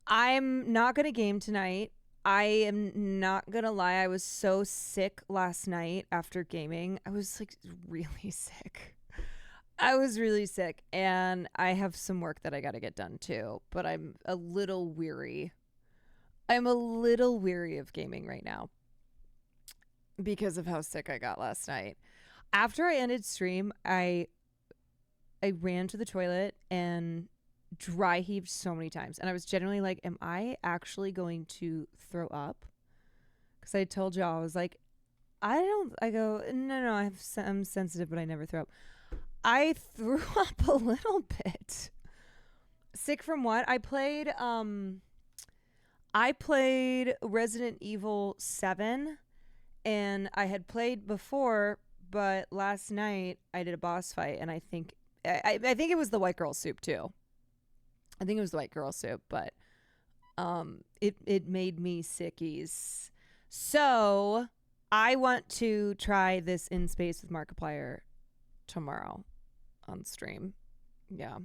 I'm not gonna game tonight. I am not gonna lie, I was so sick last night after gaming. I was like really sick. And I have some work that I gotta get done too, but I'm a little weary. Of gaming right now because of how sick I got last night. After I ended stream, I ran to the toilet and dry heaved so many times, and I was genuinely like, am I actually going to throw up? Because I told y'all, I was like, no, I'm sensitive, but I never throw up. I threw up a little bit. Sick from what? I played Resident Evil 7, and I had played before, but last night I did a boss fight, and I think it was the white girl soup too. But it made me sickies. So I want to try this In Space with Markiplier tomorrow on stream. Yeah.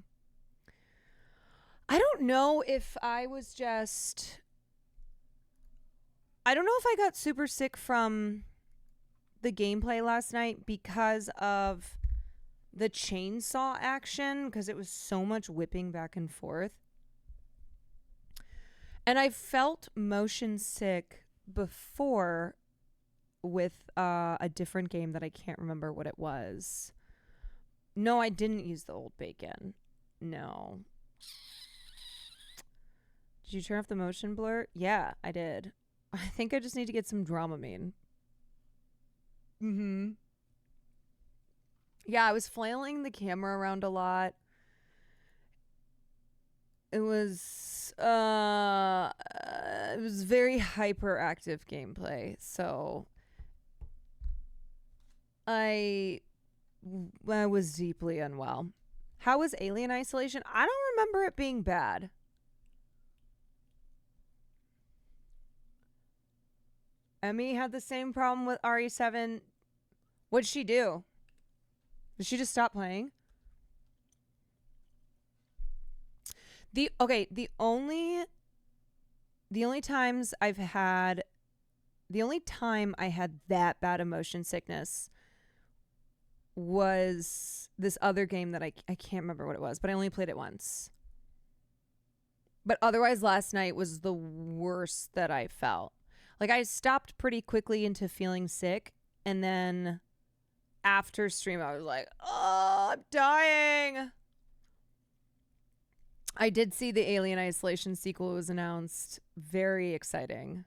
I don't know if I got super sick from the gameplay last night because of the chainsaw action, because it was so much whipping back and forth. And I felt motion sick before with a different game that I can't remember what it was. No, I didn't use the old bacon. No. Did you turn off the motion blur? Yeah, I did. I think I just need to get some Dramamine. Yeah, I was flailing the camera around a lot. It was very hyperactive gameplay, so I was deeply unwell. How was Alien Isolation? I don't remember it being bad. Emmy had the same problem with RE7. What'd she do? Did she just stop playing? The only time I had that bad of motion sickness was this other game that I can't remember what it was, but I only played it once. But otherwise, last night was the worst that I felt. Like, I stopped pretty quickly into feeling sick, and then after stream, I was like, oh, I'm dying. I did see the Alien Isolation sequel was announced. Very exciting.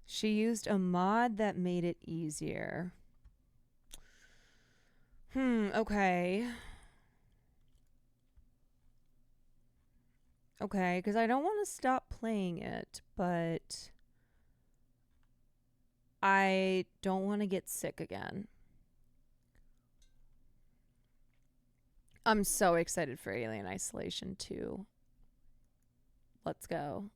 She used a mod that made it easier. Okay. Okay, because I don't want to stop playing it, but I don't want to get sick again. I'm so excited for Alien Isolation 2. Let's go.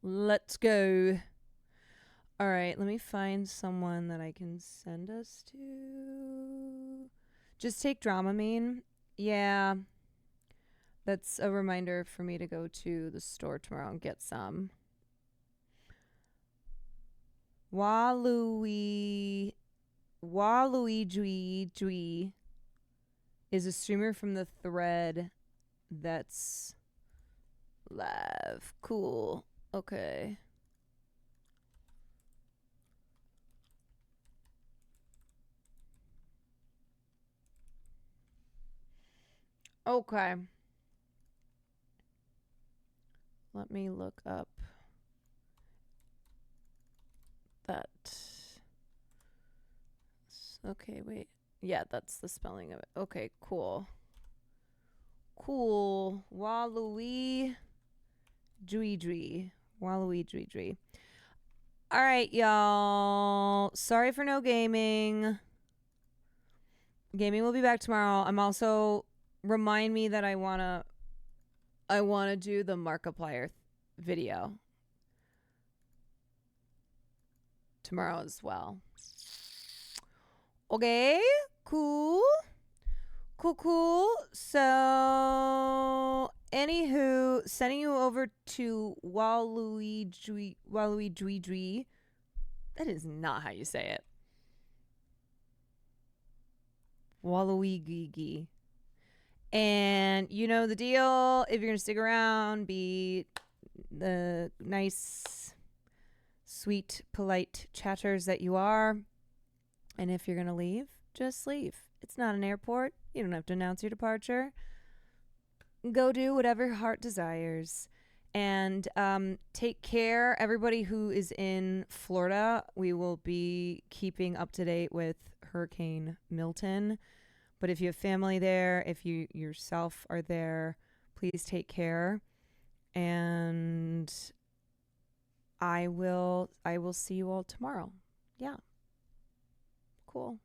All right, let me find someone that I can send us to. Just take Dramamine. Yeah. That's a reminder for me to go to the store tomorrow and get some. Waluigi is a streamer from the thread that's live. Cool. Okay. Okay. Let me look up that. Okay, wait. Yeah, that's the spelling of it. Okay, cool. Waluigi Dwee. Waluigi Dwee. All right, y'all. Sorry for no gaming. Gaming will be back tomorrow. I'm also remind me that I wanna do the Markiplier video tomorrow as well. Okay, cool. So, anywho, sending you over to Waluigi. That is not how you say it. Waluigi. And you know the deal. If you're going to stick around, be the nice, sweet, polite chatters that you are. And if you're going to leave, just leave. It's not an airport. You don't have to announce your departure. Go do whatever your heart desires. And take care. Everybody who is in Florida, we will be keeping up to date with Hurricane Milton. But if you have family there, if you yourself are there, please take care. And I will see you all tomorrow. Yeah. Cool.